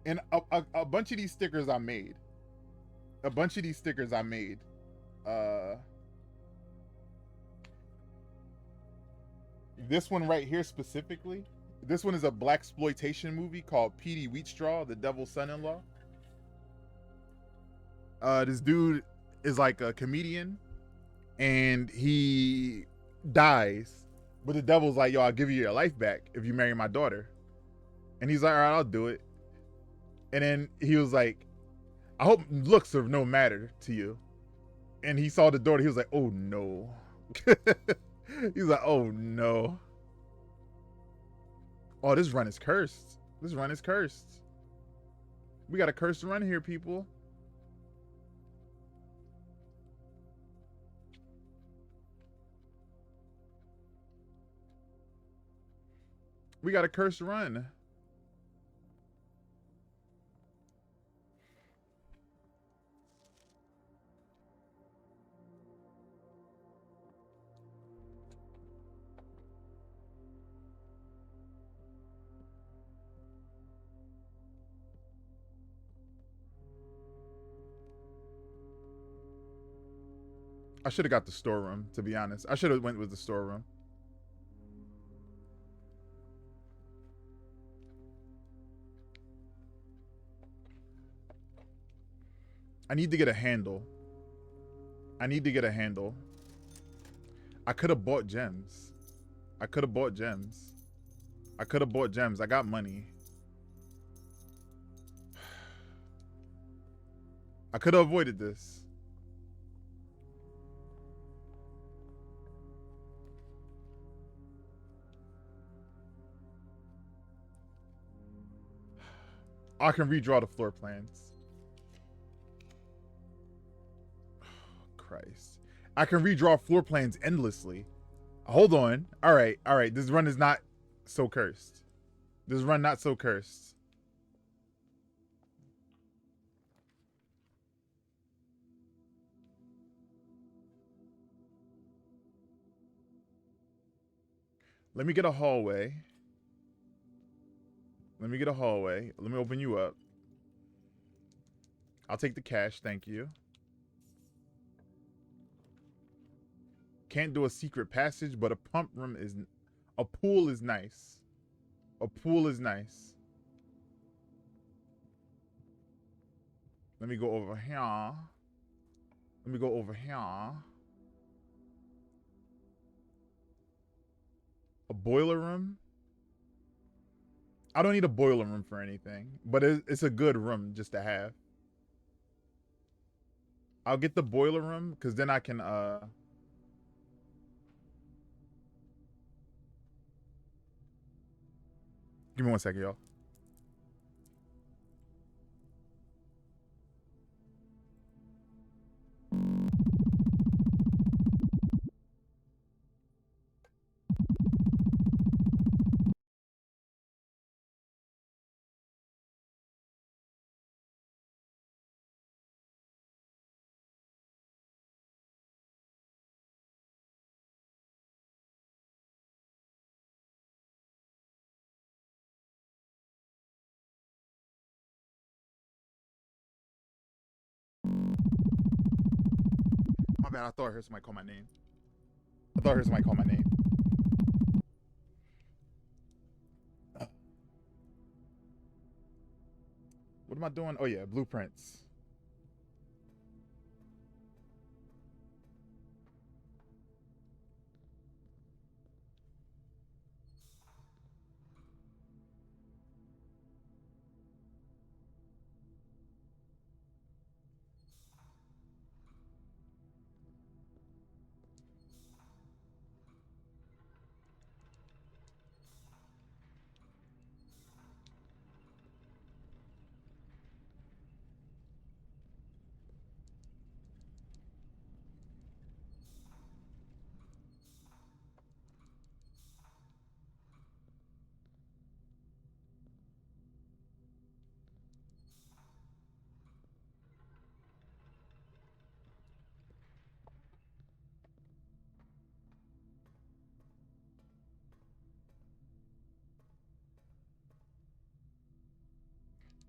And a bunch of these stickers I made. This one right here specifically. This one is a blaxploitation movie called Petey Wheatstraw, The Devil's Son-in-Law. This dude is like a comedian and he dies, but the devil's like, yo, I'll give you your life back if you marry my daughter. And he's like, all right, I'll do it. And then he was like, I hope looks are no matter to you. And he saw the daughter. He was like, oh no. He's like, oh no. Oh, this run is cursed. This run is cursed. We got a cursed run here, people. We got a cursed run. I should have got the storeroom, to be honest. I should have went with the storeroom. I need to get a handle. I could have bought gems. I got money. I could have avoided this. I can redraw the floor plans. Oh, Christ. I can redraw floor plans endlessly. Hold on. All right. All right. This run is not so cursed. This run not so cursed. Let me get a hallway. Let me get a hallway. Let me open you up. I'll take the cash. Thank you. Can't do a secret passage, but a pump room is... A pool is nice. A pool is nice. Let me go over here. Let me go over here. A boiler room? I don't need a boiler room for anything, but it's a good room just to have. I'll get the boiler room, because then I can, Give me 1 second, y'all. My bad, I thought I heard somebody call my name. I thought I heard somebody call my name. What am I doing? Oh yeah, blueprints.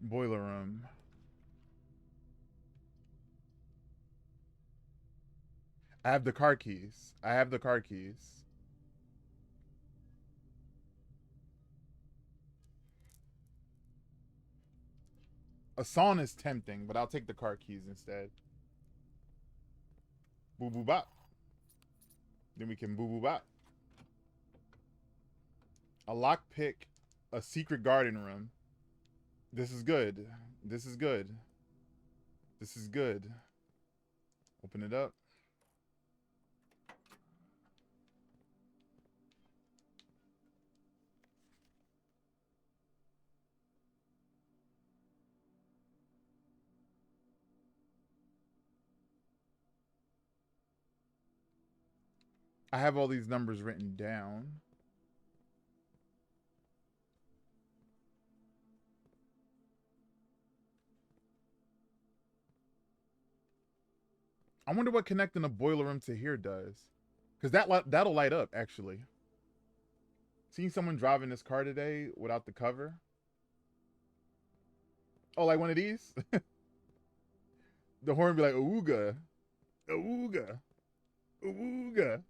Boiler room. I have the car keys. I have the car keys. A sauna is tempting, but I'll take the car keys instead. Boo boo bop. Then we can boo boo bop. A lockpick, a secret garden room. This is good. This is good. This is good. Open it up. I have all these numbers written down. I wonder what connecting a boiler room to here does. Because that'll light up, actually. Seen someone driving this car today without the cover. Oh, like one of these? The horn be like, ooga. Ooga. Ooga.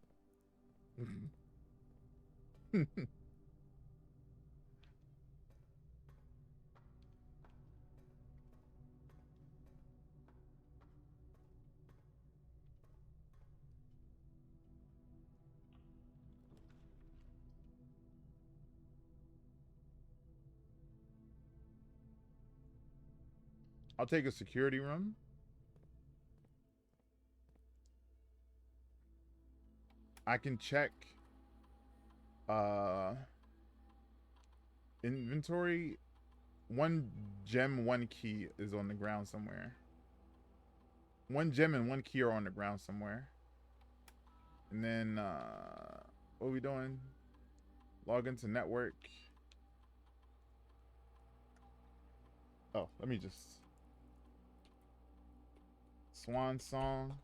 I'll take a security room. I can check inventory. 1 gem, 1 key is on the ground somewhere. 1 gem and 1 key are on the ground somewhere. And then what are we doing? Log into network. Oh, let me just Swan Song.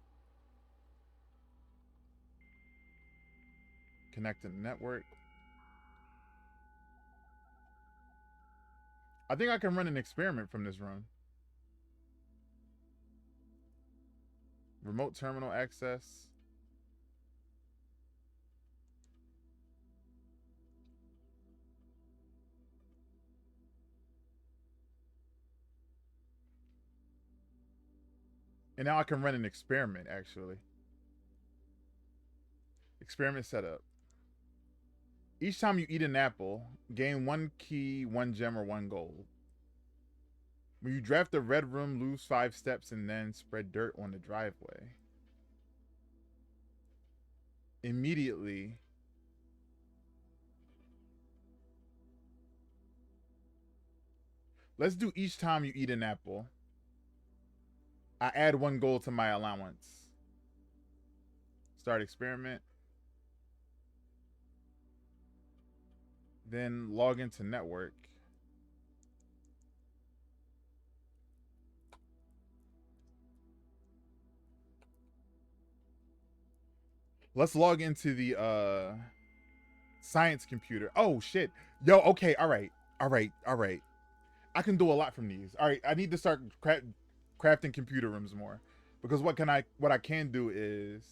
Connect to the network. I think I can run an experiment from this run. Remote terminal access. And now I can run an experiment, actually. Experiment setup. Each time you eat an apple, gain 1 key, 1 gem, or 1 gold. When you draft the red room, lose 5 steps and then spread dirt on the driveway. Immediately. Let's do each time you eat an apple. I add 1 gold to my allowance. Start experiment. Then log into network. Let's log into the science computer. Oh shit. Yo, okay, all right. I can do a lot from these. All right, I need to start crafting computer rooms more. Because what I can do is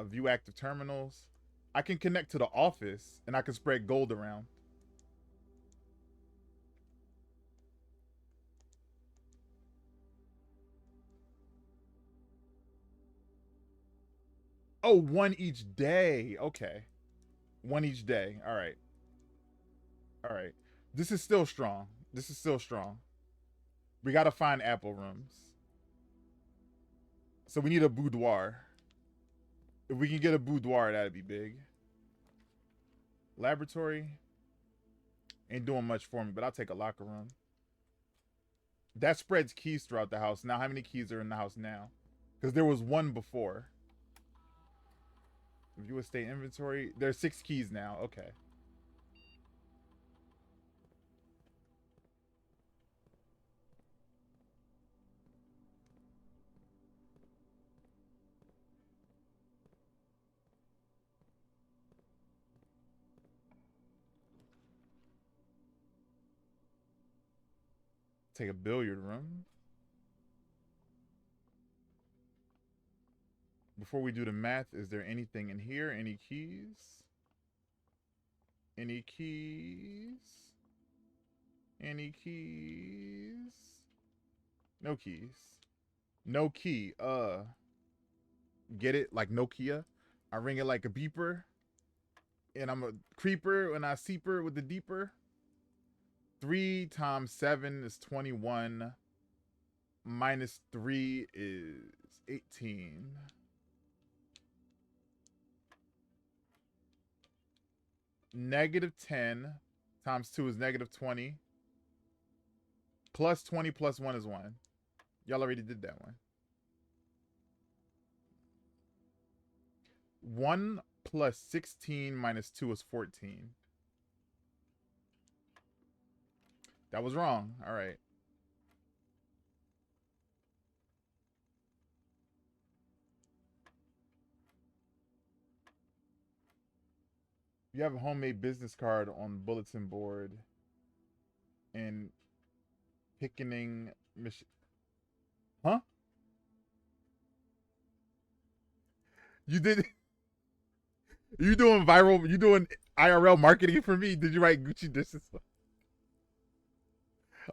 view active terminals. I can connect to the office and I can spread gold around. Oh, 1 each day. Okay. 1 each day. All right. All right. This is still strong. We got to find apple rooms. So we need a boudoir. If we can get a boudoir, that'd be big. Laboratory. Ain't doing much for me, but I'll take a locker room. That spreads keys throughout the house. Now, how many keys are in the house now? Because there was 1 before. View estate inventory. There's 6 keys now. Okay. Take a billiard room. Before we do the math, is there anything in here? Any keys? Any keys? Any keys? No keys. No key. Get it? Like Nokia. I ring it like a beeper. And I'm a creeper and I seeper with the deeper. 3 times 7 is 21. Minus 3 is 18. Negative 10 times 2 is negative 20. Plus 20 plus 1 is 1. Y'all already did that one. 1 plus 16 minus 2 is 14. That was wrong. All right. You have a homemade business card on bulletin board in Pickening, Michigan. Huh? You did. You doing viral? You doing IRL marketing for me? Did you write Gucci dishes?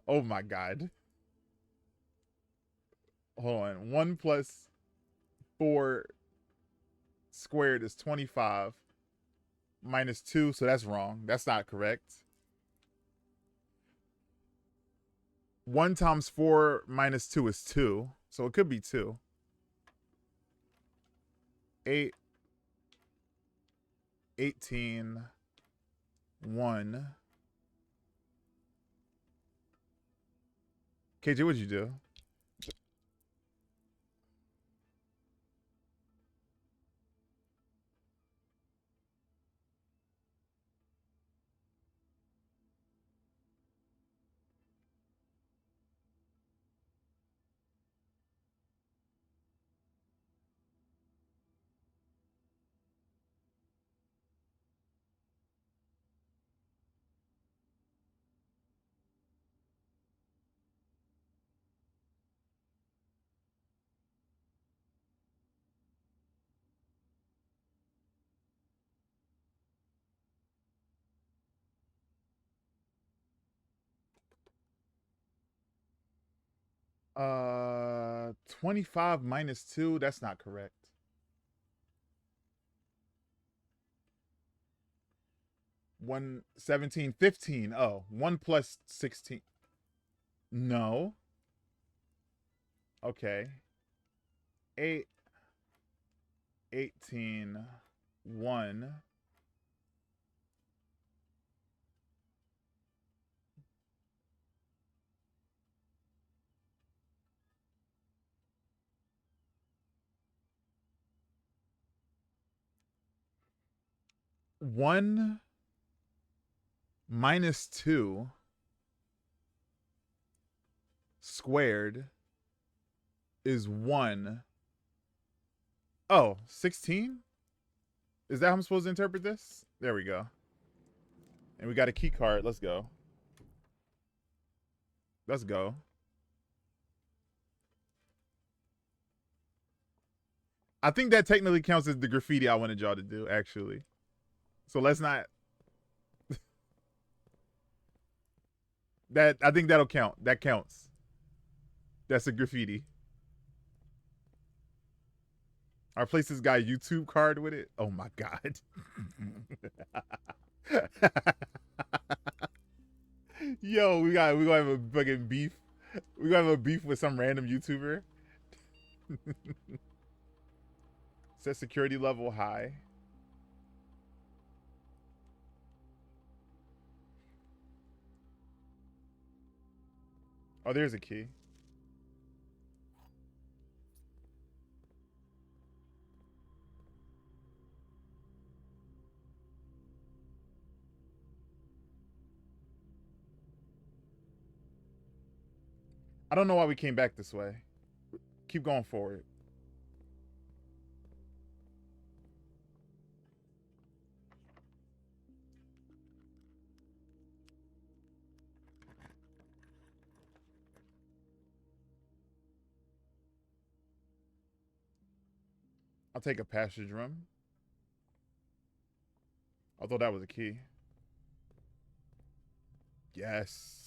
Oh my god. Hold on. 1 plus 4 squared is 25. Minus 2, so that's wrong. That's not correct. 1 times 4 minus 2 is 2. So it could be 2. 8. 18. 1. KJ, what'd you do? 25 minus 2, that's not correct. 1 17 15. Oh, 1 plus 16. No. Okay. 8 18 1 1 minus 2 squared is 1. Oh, 16? Is that how I'm supposed to interpret this? There we go. And we got a key card. Let's go. Let's go. I think that technically counts as the graffiti I wanted y'all to do, actually. So let's not. I think that'll count. That counts. That's a graffiti. I replace this guy YouTube card with it. Oh my god. Yo, we gonna have a fucking beef. We gonna have a beef with some random YouTuber. Set security level high. Oh, there's a key. I don't know why we came back this way. Keep going forward. I'll take a passage room. I thought that was a key. Yes.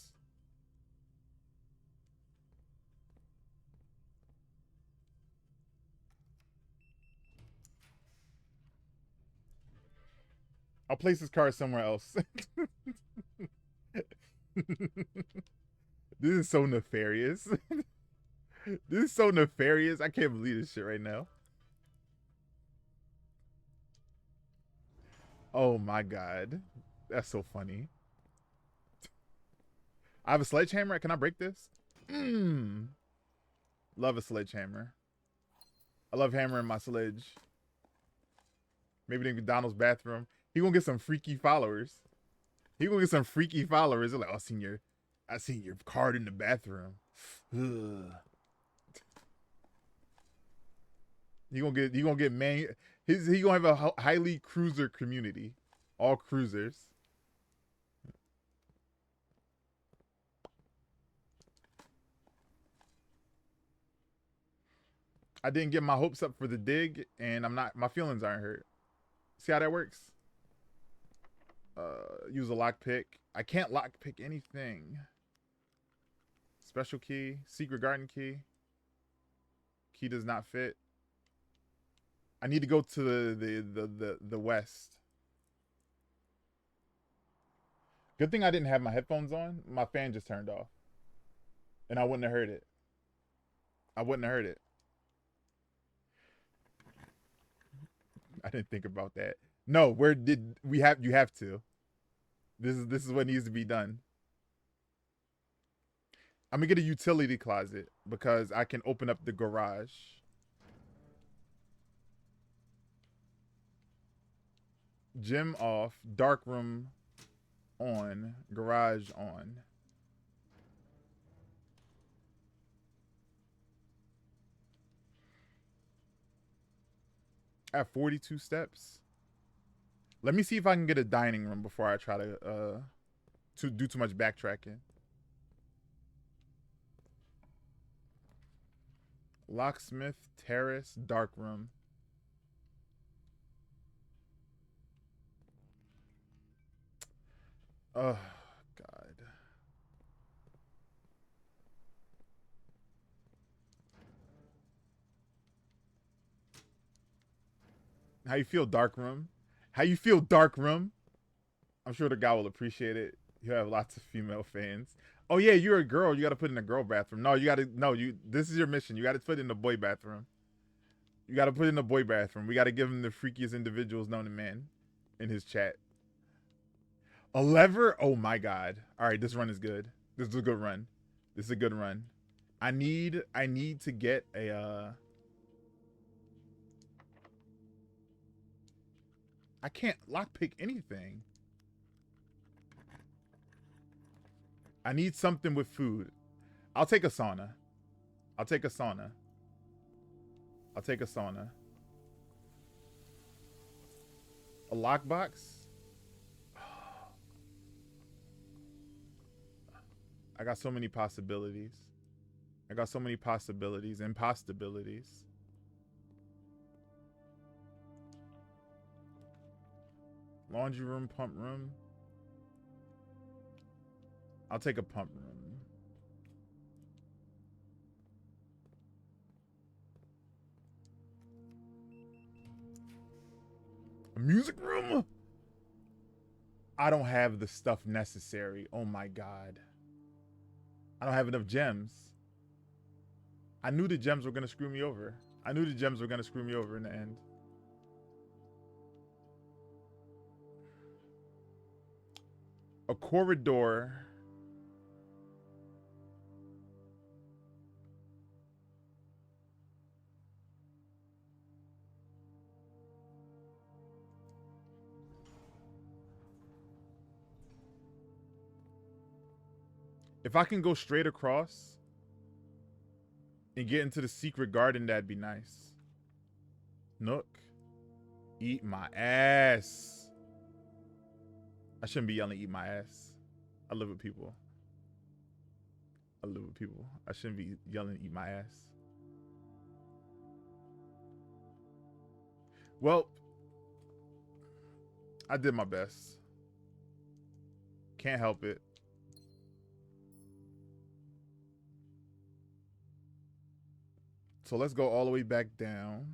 I'll place this card somewhere else. This is so nefarious. This is so nefarious. I can't believe this shit right now. Oh my god. That's so funny. I have a sledgehammer. Can I break this? Love a sledgehammer. I love hammering my sledge. Maybe in McDonald's bathroom. He gonna get some freaky followers. He gonna get some freaky followers. They're like, I seen your card in the bathroom. He gonna get he gonna have a highly cruiser community. All cruisers. I didn't get my hopes up for the dig, and my feelings aren't hurt. See how that works? Use a lockpick. I can't lockpick anything. Special key, secret garden key. Key does not fit. I need to go to the west. Good thing I didn't have my headphones on. My fan just turned off. And I wouldn't have heard it. I wouldn't have heard it. I didn't think about that. No, where did you have to. This is what needs to be done. I'm gonna get a utility closet because I can open up the garage. Gym off, dark room on, garage on. I have 42 steps. Let me see if I can get a dining room before I try to do too much backtracking. Locksmith, terrace, dark room. Oh, God. How you feel, Dark Room? How you feel, Dark Room? I'm sure the guy will appreciate it. You have lots of female fans. Oh yeah, you're a girl. You got to put in a girl bathroom. No, you got to. No, you. This is your mission. You got to put in the boy bathroom. You got to put in the boy bathroom. We got to give him the freakiest individuals known to man in his chat. A lever? Oh my god. All right, this run is good. This is a good run. This is a good run. I need to get a I can't lockpick anything. I need something with food. I'll take a sauna. I'll take a sauna. I'll take a sauna. A lockbox? I got so many possibilities. I got so many possibilities and possibilities. Laundry room, pump room. I'll take a pump room. A music room? I don't have the stuff necessary. Oh my god. I don't have enough gems. I knew the gems were going to screw me over. I knew the gems were going to screw me over in the end. A corridor. If I can go straight across and get into the secret garden, that'd be nice. Nook. Eat my ass. I shouldn't be yelling eat my ass. I live with people. I live with people. I shouldn't be yelling eat my ass. Well, I did my best. Can't help it. So let's go all the way back down.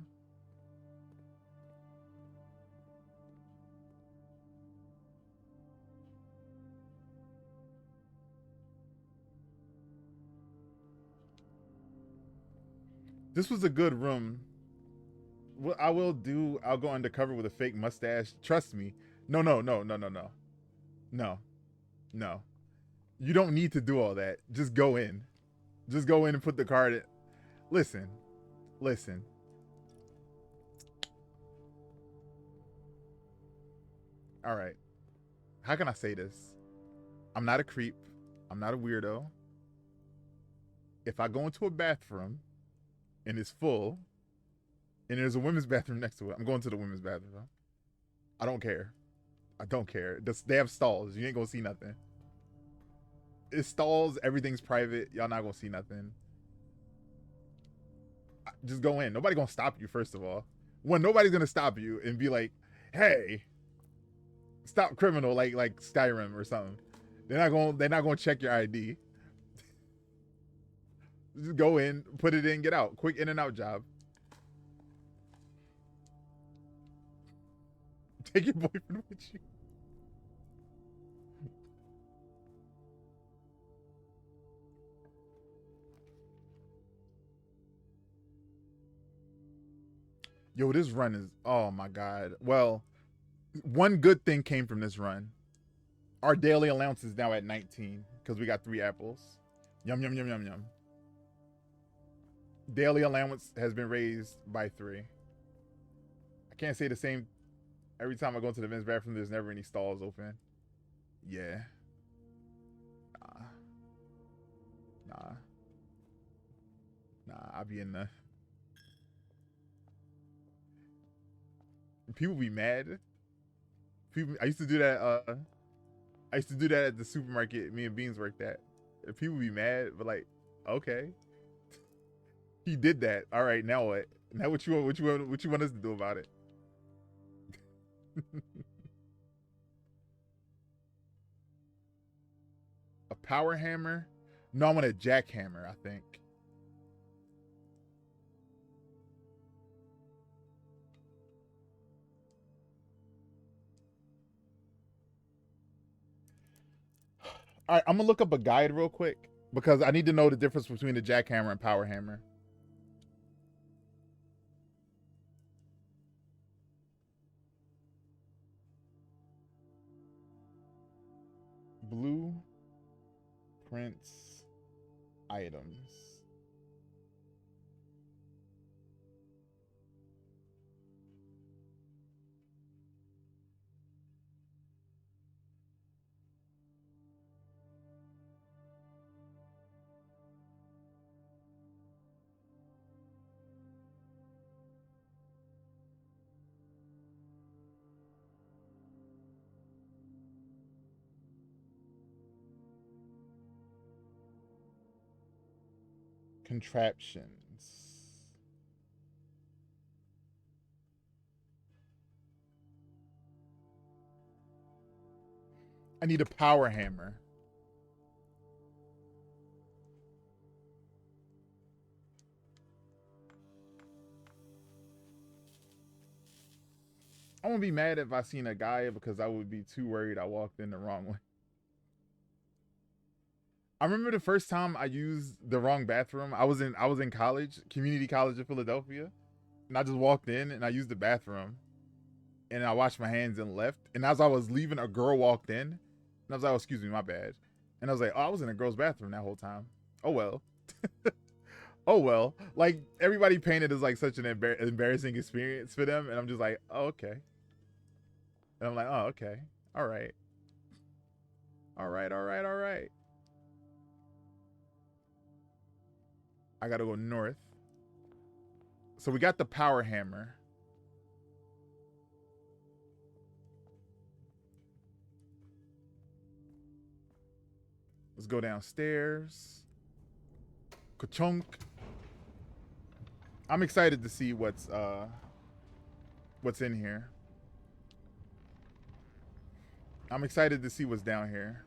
This was a good room. What I will do, I'll go undercover with a fake mustache. Trust me. No. No. You don't need to do all that. Just go in. Just go in and put the card in. Listen. All right. How can I say this? I'm not a creep. I'm not a weirdo. If I go into a bathroom and it's full and there's a women's bathroom next to it, I'm going to the women's bathroom. I don't care. They have stalls. You ain't gonna see nothing. It's stalls. Everything's private. Y'all not gonna see nothing. Just go in. Nobody gonna stop you, first of all. Nobody's gonna stop you and be like, hey, stop criminal, like Skyrim or something. They're not gonna check your ID. Just go in, put it in, get out. Quick in and out job. Take your boyfriend with you. Yo, this run is, oh my god. Well, one good thing came from this run. Our daily allowance is now at 19 because we got 3 apples. Yum, yum, yum, yum, yum. Daily allowance has been raised by 3. I can't say the same. Every time I go into the men's bathroom, there's never any stalls open. Yeah. Nah, I'll be in the... People be mad. I used to do that, at the supermarket me and Beans worked at. People be mad, but like, okay. He did that. All right, now what? Now what you want us to do about it? A power hammer? No, I want a jackhammer, I think. All right, I'm gonna look up a guide real quick because I need to know the difference between the jackhammer and power hammer. Blueprints items. Contraptions. I need a power hammer. I won't be mad if I seen a guy because I would be too worried I walked in the wrong way. I remember the first time I used the wrong bathroom. I was in college, community college in Philadelphia, and I just walked in and I used the bathroom, and I washed my hands and left. And as I was leaving, a girl walked in, and I was like, "Oh, excuse me, my bad." And I was like, "Oh, I was in a girl's bathroom that whole time. Oh well." Oh well. Like everybody painted as like such an embarrassing experience for them, and I'm just like, "Oh okay." And I'm like, "Oh okay, all right, all right, all right, all right." I gotta go north. So we got the power hammer. Let's go downstairs. Ka-chunk. I'm excited to see what's in here. I'm excited to see what's down here.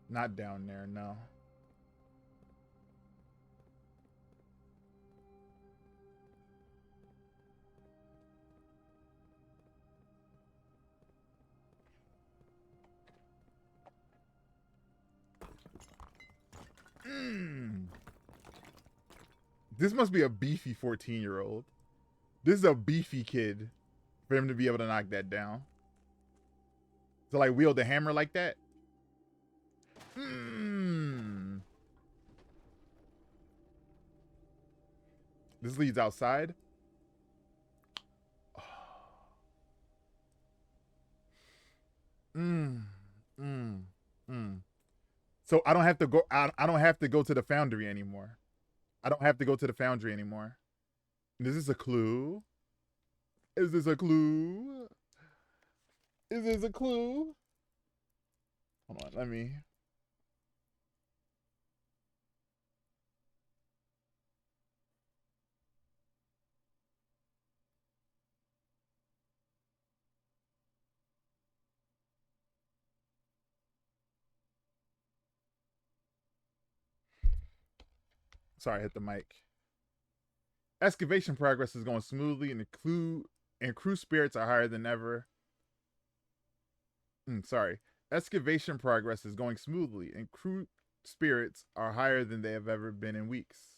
Not down there, no. This must be a beefy 14-year-old. This is a beefy kid for him to be able to knock that down. To like wield a hammer like that. This leads outside. So I don't have to go. I don't have to go to the foundry anymore. I don't have to go to the foundry anymore. Is this a clue? Is this a clue? Is this a clue? Hold on, let me. Sorry, I hit the mic. Excavation progress is going smoothly, and crew spirits are higher than ever. Sorry. Excavation progress is going smoothly, and crew spirits are higher than they have ever been in weeks.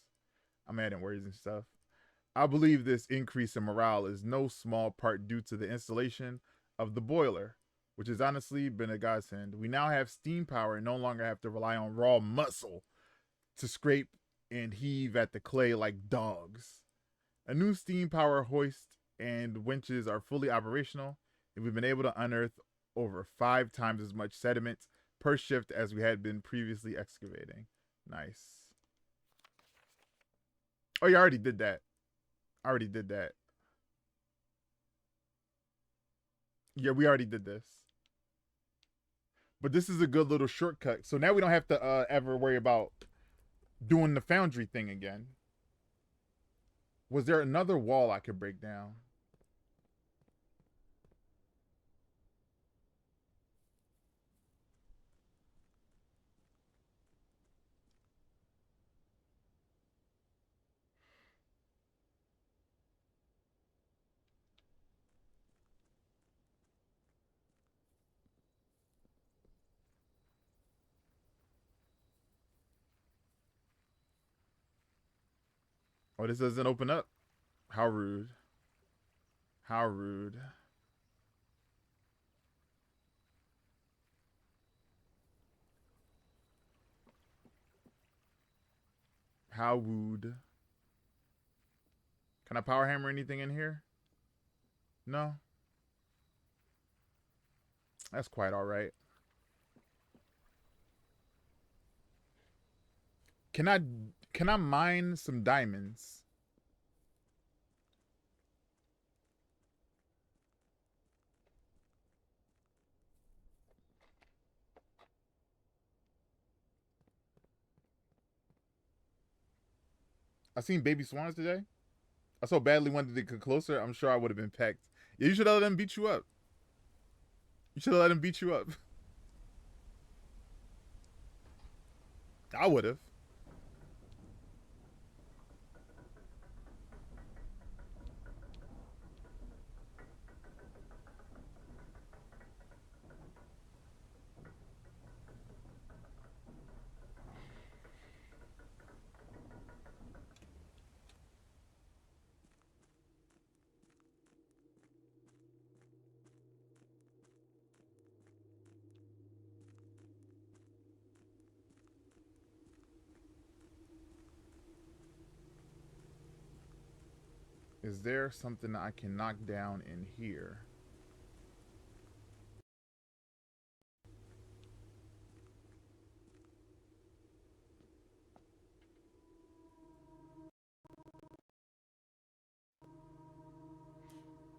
I'm adding words and stuff. I believe this increase in morale is no small part due to the installation of the boiler, which has honestly been a godsend. We now have steam power and no longer have to rely on raw muscle to scrape and heave at the clay like dogs. A new steam power hoist and winches are fully operational, and we've been able to unearth over 5 times as much sediment per shift as we had been previously excavating. Nice. Oh, you already did that. I already did that. Yeah, we already did this. But this is a good little shortcut. So now we don't have to ever worry about doing the foundry thing again. Was there another wall I could break down? Oh, this doesn't open up. How rude. How rude. How wooed. Can I power hammer anything in here? No. That's quite alright. Can I mine some diamonds? I seen baby swans today. I so badly wanted to get closer. I'm sure I would have been pecked. Yeah, you should have let them beat you up. You should have let them beat you up. I would have. Is there something I can knock down in here?